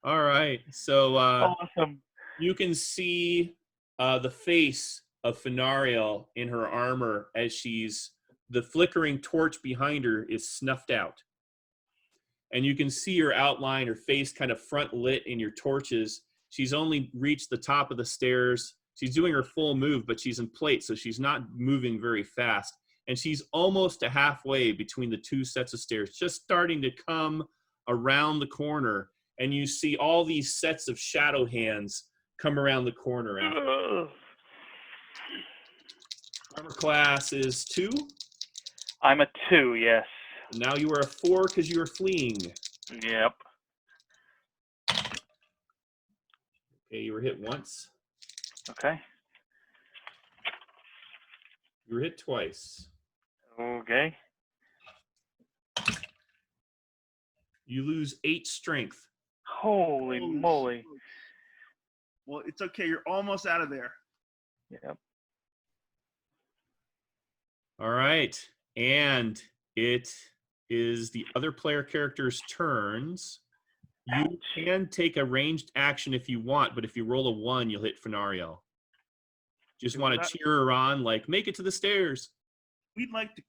All right, so Awesome. you can see the face of Fenariel in her armor as the flickering torch behind her is snuffed out. And you can see her outline, her face kind of front lit in your torches. She's only reached the top of the stairs. She's doing her full move, but she's in plate, so she's not moving very fast. And she's almost to halfway between the 2 sets of stairs, just starting to come around the corner. And you see all these sets of shadow hands come around the corner. Armor class is 2. I'm a 2, yes. Now you are a 4 because you are fleeing. Yep. Okay, you were hit once. Okay. You were hit twice. Okay. You lose 8 strength. Holy moly. Well, it's okay. You're almost out of there. Yep. All right. And it is the other player character's turns. You can take a ranged action if you want, but if you roll a 1, you'll hit Fenario. Just want to cheer her on, like, make it to the stairs. We'd like to,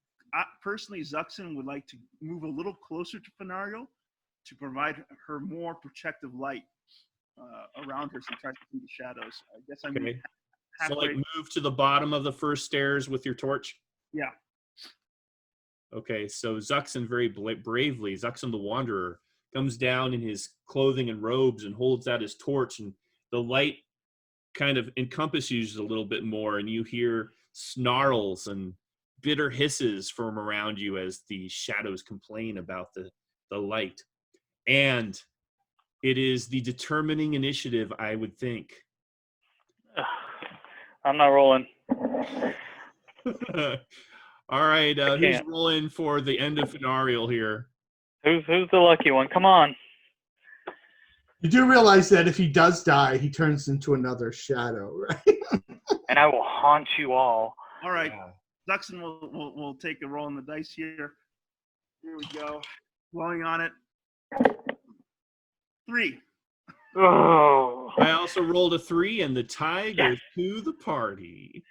personally, Zuxin would like to move a little closer to Fenario to provide her more protective light around her so she tries to see the shadows. I guess I'm Okay. halfway. So, like, move to the bottom of the first stairs with your torch? Yeah. Okay, so Zuxin very bravely, Zuxin the Wanderer, comes down in his clothing and robes and holds out his torch, and the light kind of encompasses you a little bit more, and you hear snarls and bitter hisses from around you as the shadows complain about the light. And it is the determining initiative, I would think. I'm not rolling. All right, who's rolling for the end of Fenarial here? Who's the lucky one? Come on. You do realize that if he does die, he turns into another shadow, right? And I will haunt you all. All right. Yeah. Zuxin will take a roll on the dice here. Here we go. Blowing on it. 3. Oh. I also rolled a 3, and the tie goes to the party.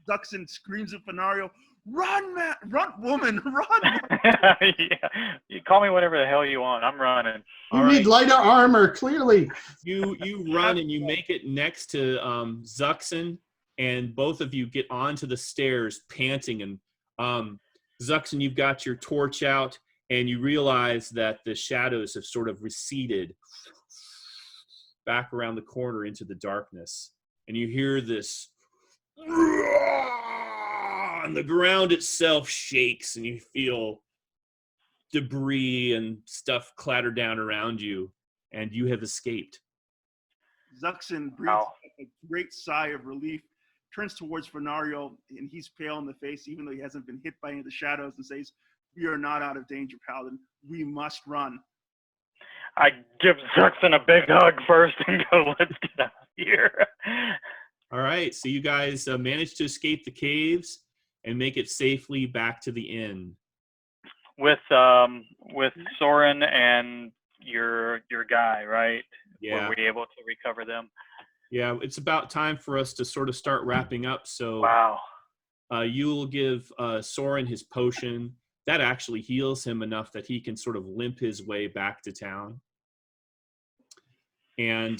Zuxin screams at Fenario, "Run, man! Run, woman! Run!" Yeah. You call me whatever the hell you want. I'm running. You need lighter armor, clearly. You run and you make it next to Zuxin, and both of you get onto the stairs panting. And Zuxin, you've got your torch out, and you realize that the shadows have sort of receded back around the corner into the darkness. And you hear this, and the ground itself shakes, and you feel debris and stuff clatter down around you, and you have escaped. Zuxin breathes a great sigh of relief, turns towards Fenario, and he's pale in the face, even though he hasn't been hit by any of the shadows, and says, "We are not out of danger, Paladin. We must run." I give Zuxin a big hug first and go, "Let's get out of here." All right, so you guys managed to escape the caves and make it safely back to the inn. With Soren and your guy, right? Yeah. Were we able to recover them? Yeah, it's about time for us to sort of start wrapping up. So wow. You'll give Soren his potion. That actually heals him enough that he can sort of limp his way back to town. And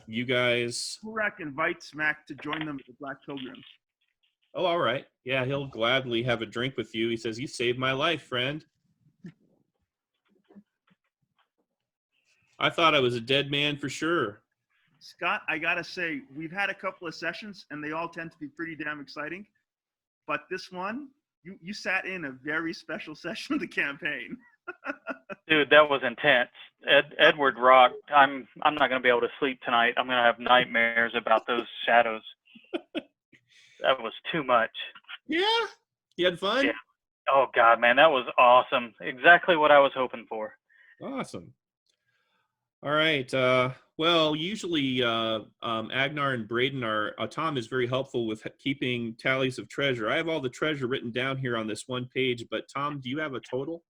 you guys... Kurak invites Mac to join them at the Black Pilgrim. Oh, all right. Yeah, he'll gladly have a drink with you. He says, "You saved my life, friend. I thought I was a dead man for sure." Scott, I gotta say, we've had a couple of sessions, and they all tend to be pretty damn exciting. But this one, you sat in a very special session of the campaign. Dude, that was intense. Edward rocked. I'm not gonna be able to sleep tonight. I'm gonna have nightmares about those shadows. That was too much. Yeah? You had fun? Yeah. Oh, God, man, that was awesome. Exactly what I was hoping for. Awesome. All right. Well, usually Agnar and Braden Tom is very helpful with keeping tallies of treasure. I have all the treasure written down here on this one page, but Tom, do you have a total?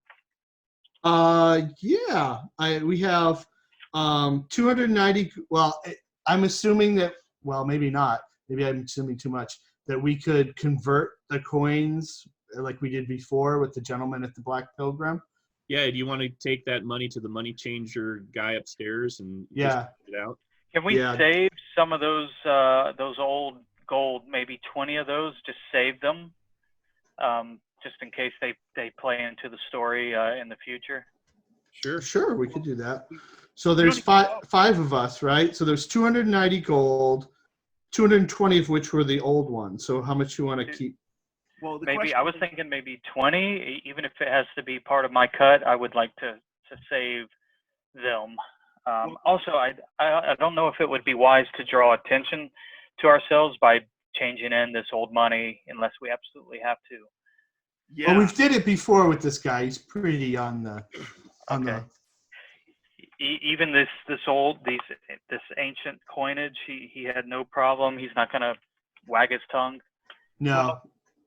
Yeah. We have 290. Well, I'm assuming that, well, maybe not. Maybe I'm assuming too much, that we could convert the coins like we did before with the gentleman at the Black Pilgrim. Yeah, do you want to take that money to the money changer guy upstairs and just get it out? Can we save some of those old gold, maybe 20 of those, just save them, just in case they play into the story in the future? Sure, we could do that. So there's five of us, right? So there's 290 gold, 220 of which were the old ones. So how much you want to keep? Well, the Maybe question I was thinking maybe 20. Even if it has to be part of my cut, I would like to save them. Also, I don't know if it would be wise to draw attention to ourselves by changing in this old money unless we absolutely have to. Yeah. Well, we've did it before with this guy. He's pretty on the. Even this ancient coinage, he had no problem. He's not gonna wag his tongue. No.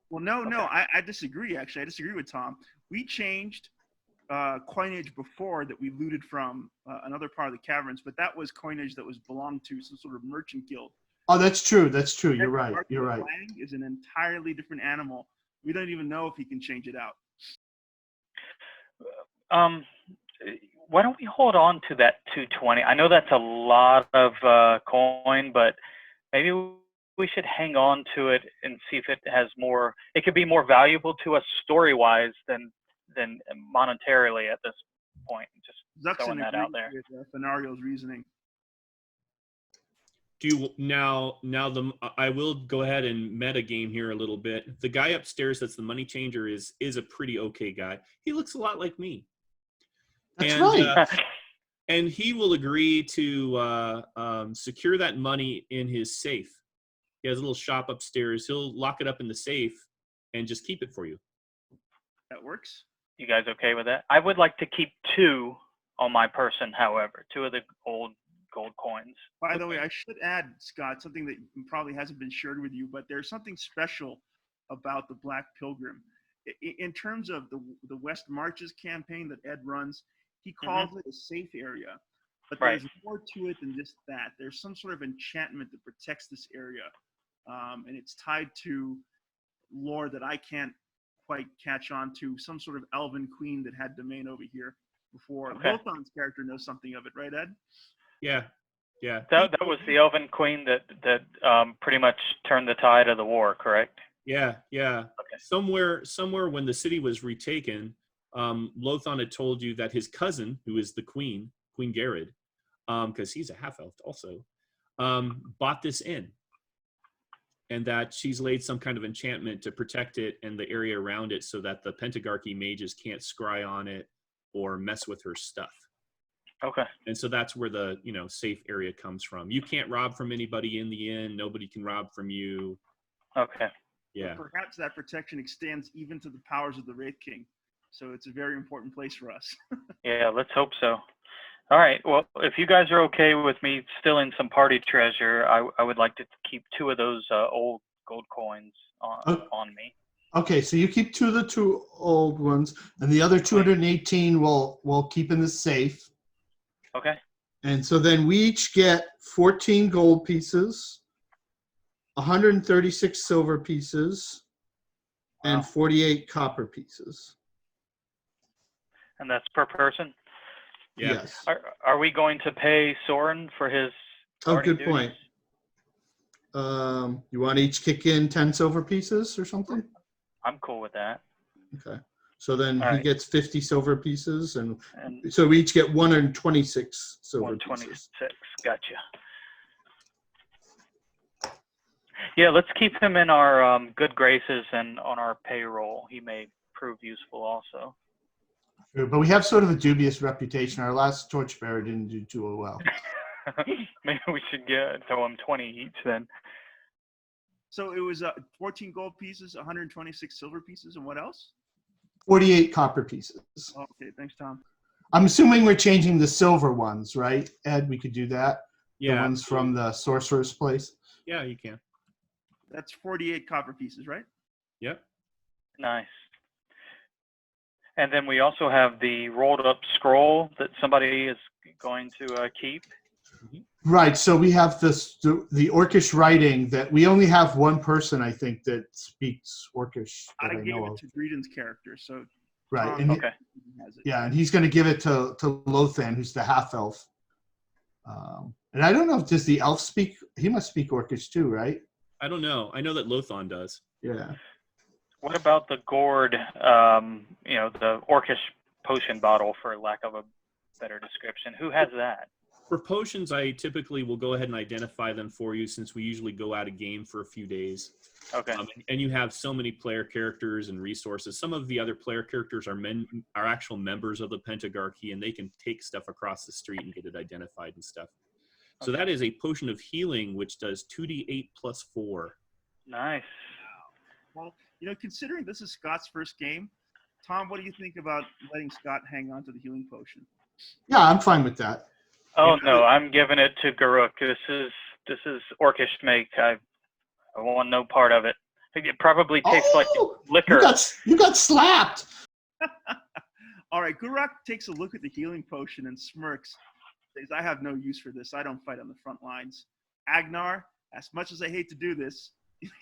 Well, no, I disagree. Actually, I disagree with Tom. We changed coinage before that we looted from another part of the caverns, but that was coinage that was belonged to some sort of merchant guild. Oh, that's true. That's true. You're right. You're right. Wang is an entirely different animal. We don't even know if he can change it out. Why don't we hold on to that 220? I know that's a lot of coin, but maybe we should hang on to it and see if it has more. It could be more valuable to us story-wise than monetarily at this point. Just throwing that out there. With Fenario's reasoning. Do you now I will go ahead and meta game here a little bit. The guy upstairs that's the money changer is a pretty okay guy. He looks a lot like me. That's right. And he will agree to secure that money in his safe. He has a little shop upstairs. He'll lock it up in the safe and just keep it for you. That works. You guys okay with that? I would like to keep 2 on my person, however, 2 of the old gold coins. By the way, I should add, Scott, something that probably hasn't been shared with you, but there's something special about the Black Pilgrim. In terms of the West Marches campaign that Ed runs, he calls it a safe area. But there's more to it than just that. There's some sort of enchantment that protects this area. And it's tied to lore that I can't quite catch on to, some sort of elven queen that had domain over here before. Okay. Lothon's character knows something of it, right, Ed? Yeah. That was the elven queen that pretty much turned the tide of the war, correct? Yeah. Okay. Somewhere when the city was retaken, Lothon had told you that his cousin, who is the Queen Garrod, because he's a half-elf also, bought this inn. And that she's laid some kind of enchantment to protect it and the area around it so that the Pentagarchy mages can't scry on it or mess with her stuff. Okay. And so that's where the, safe area comes from. You can't rob from anybody in the inn. Nobody can rob from you. Okay. Yeah. But perhaps that protection extends even to the powers of the Wraith King. So it's a very important place for us. Yeah, let's hope so. All right. Well, if you guys are okay with me stealing some party treasure, I would like to keep 2 of those old gold coins on me. Okay, so you keep 2 of the 2 old ones, and the other 218 we'll keep in the safe. Okay. And so then we each get 14 gold pieces, 136 silver pieces, and 48 copper pieces. And that's per person? Yeah. Yes. Are we going to pay Soren for his party good duties? point. You want to each kick in 10 silver pieces or something? I'm cool with that. Okay. So then All he right. gets 50 silver pieces, and And so we each get 126 silver 126. pieces. Gotcha. Yeah, let's keep him in our good graces and on our payroll. He may prove useful also. True, but we have sort of a dubious reputation. Our last torchbearer didn't do too well. Maybe we should throw him 20 each then. So it was 14 gold pieces, 126 silver pieces, and what else? 48 copper pieces. Oh, okay, thanks, Tom. I'm assuming we're changing the silver ones, right, Ed? We could do that? Yeah. The ones from the sorcerer's place? Yeah, you can. That's 48 copper pieces, right? Yep. Nice. And then we also have the rolled up scroll that somebody is going to keep. Right. So we have the Orcish writing that we only have one person, I think, that speaks Orcish that I I gave know it of. to Greedon's character, so Right. Tom And Okay. has it. yeah, and he's going to give it to Lothan, who's the half elf. And I don't know if does the elf speak. He must speak Orcish too, right? I don't know. I know that Lothon does. Yeah. What about the gourd, the Orcish potion bottle, for lack of a better description? Who has that? For potions, I typically will go ahead and identify them for you since we usually go out of game for a few days. Okay. And you have so many player characters and resources. Some of the other player characters are actual members of the Pentagarchy, and they can take stuff across the street and get it identified and stuff. So that is a potion of healing, which does 2d8 plus 4. Nice. Well, considering this is Scott's first game, Tom, what do you think about letting Scott hang on to the healing potion? Yeah, I'm fine with that. Oh no, I'm giving it to Garuk. This is orcish make. I want no part of it. I think it probably tastes like liquor. You got slapped. All right, Gurak takes a look at the healing potion and smirks. Says, I have no use for this. I don't fight on the front lines. Agnar, as much as I hate to do this,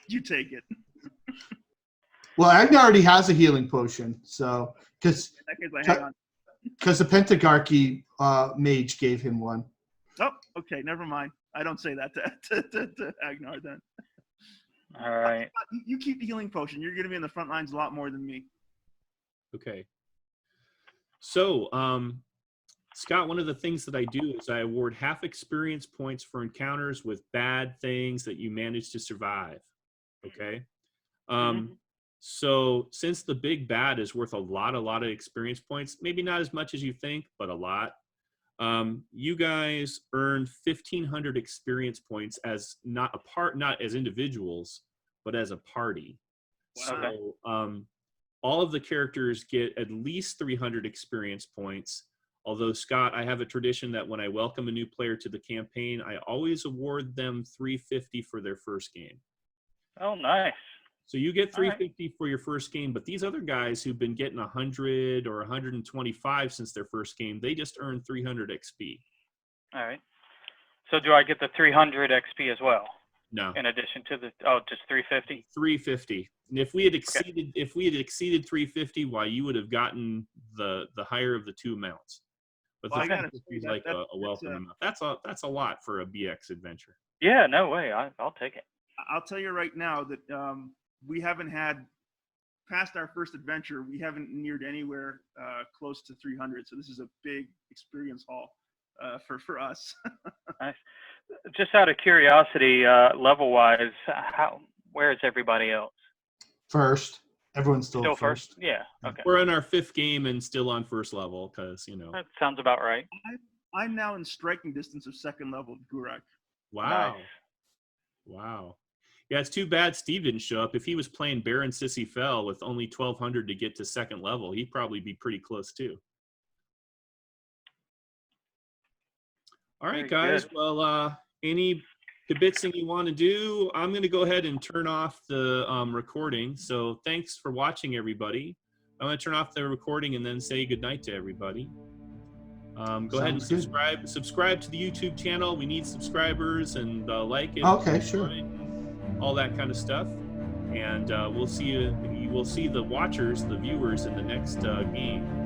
you take it. Well, Agnar already has a healing potion, so because the Pentagarchy mage gave him one. Oh, okay, never mind. I don't say that to Agnar then. All right. You keep the healing potion. You're going to be in the front lines a lot more than me. Okay. So, Scott, one of the things that I do is I award half experience points for encounters with bad things that you manage to survive. Okay. So since the big bad is worth a lot of experience points, maybe not as much as you think, but a lot, you guys earned 1,500 experience points as not as individuals, but as a party. Wow. So all of the characters get at least 300 experience points. Although, Scott, I have a tradition that when I welcome a new player to the campaign, I always award them 350 for their first game. Oh, nice. So you get 350 for your first game, but these other guys who've been getting 100 or 125 since their first game, they just earned 300 XP. All right. So do I get the 300 XP as well? No. In addition to just 350? 350. And if we had exceeded 350, why you would have gotten the higher of the two amounts. But the 350 is like a welcome amount. That's a lot for a BX adventure. Yeah, no way. I'll take it. I'll tell you right now that we haven't had, past our first adventure, we haven't neared anywhere close to 300. So this is a big experience haul for us. Nice. Just out of curiosity, level-wise, where is everybody else? First. Everyone's still first. Yeah, okay. We're in our 5th game and still on first level because, That sounds about right. I'm now in striking distance of 2nd level Gurak. Wow. Nice. Wow. Yeah, it's too bad Steve didn't show up. If he was playing Baron Sissy Fell with only 1,200 to get to 2nd level, he'd probably be pretty close too. All right, guys. Good. Well, any kibitzing you want to do? I'm going to go ahead and turn off the recording. So thanks for watching, everybody. I'm going to turn off the recording and then say goodnight to everybody. Go ahead and subscribe to the YouTube channel. We need subscribers and like it. Okay, sure. All that kind of stuff. And we'll see you. You will see the watchers, the viewers, in the next game.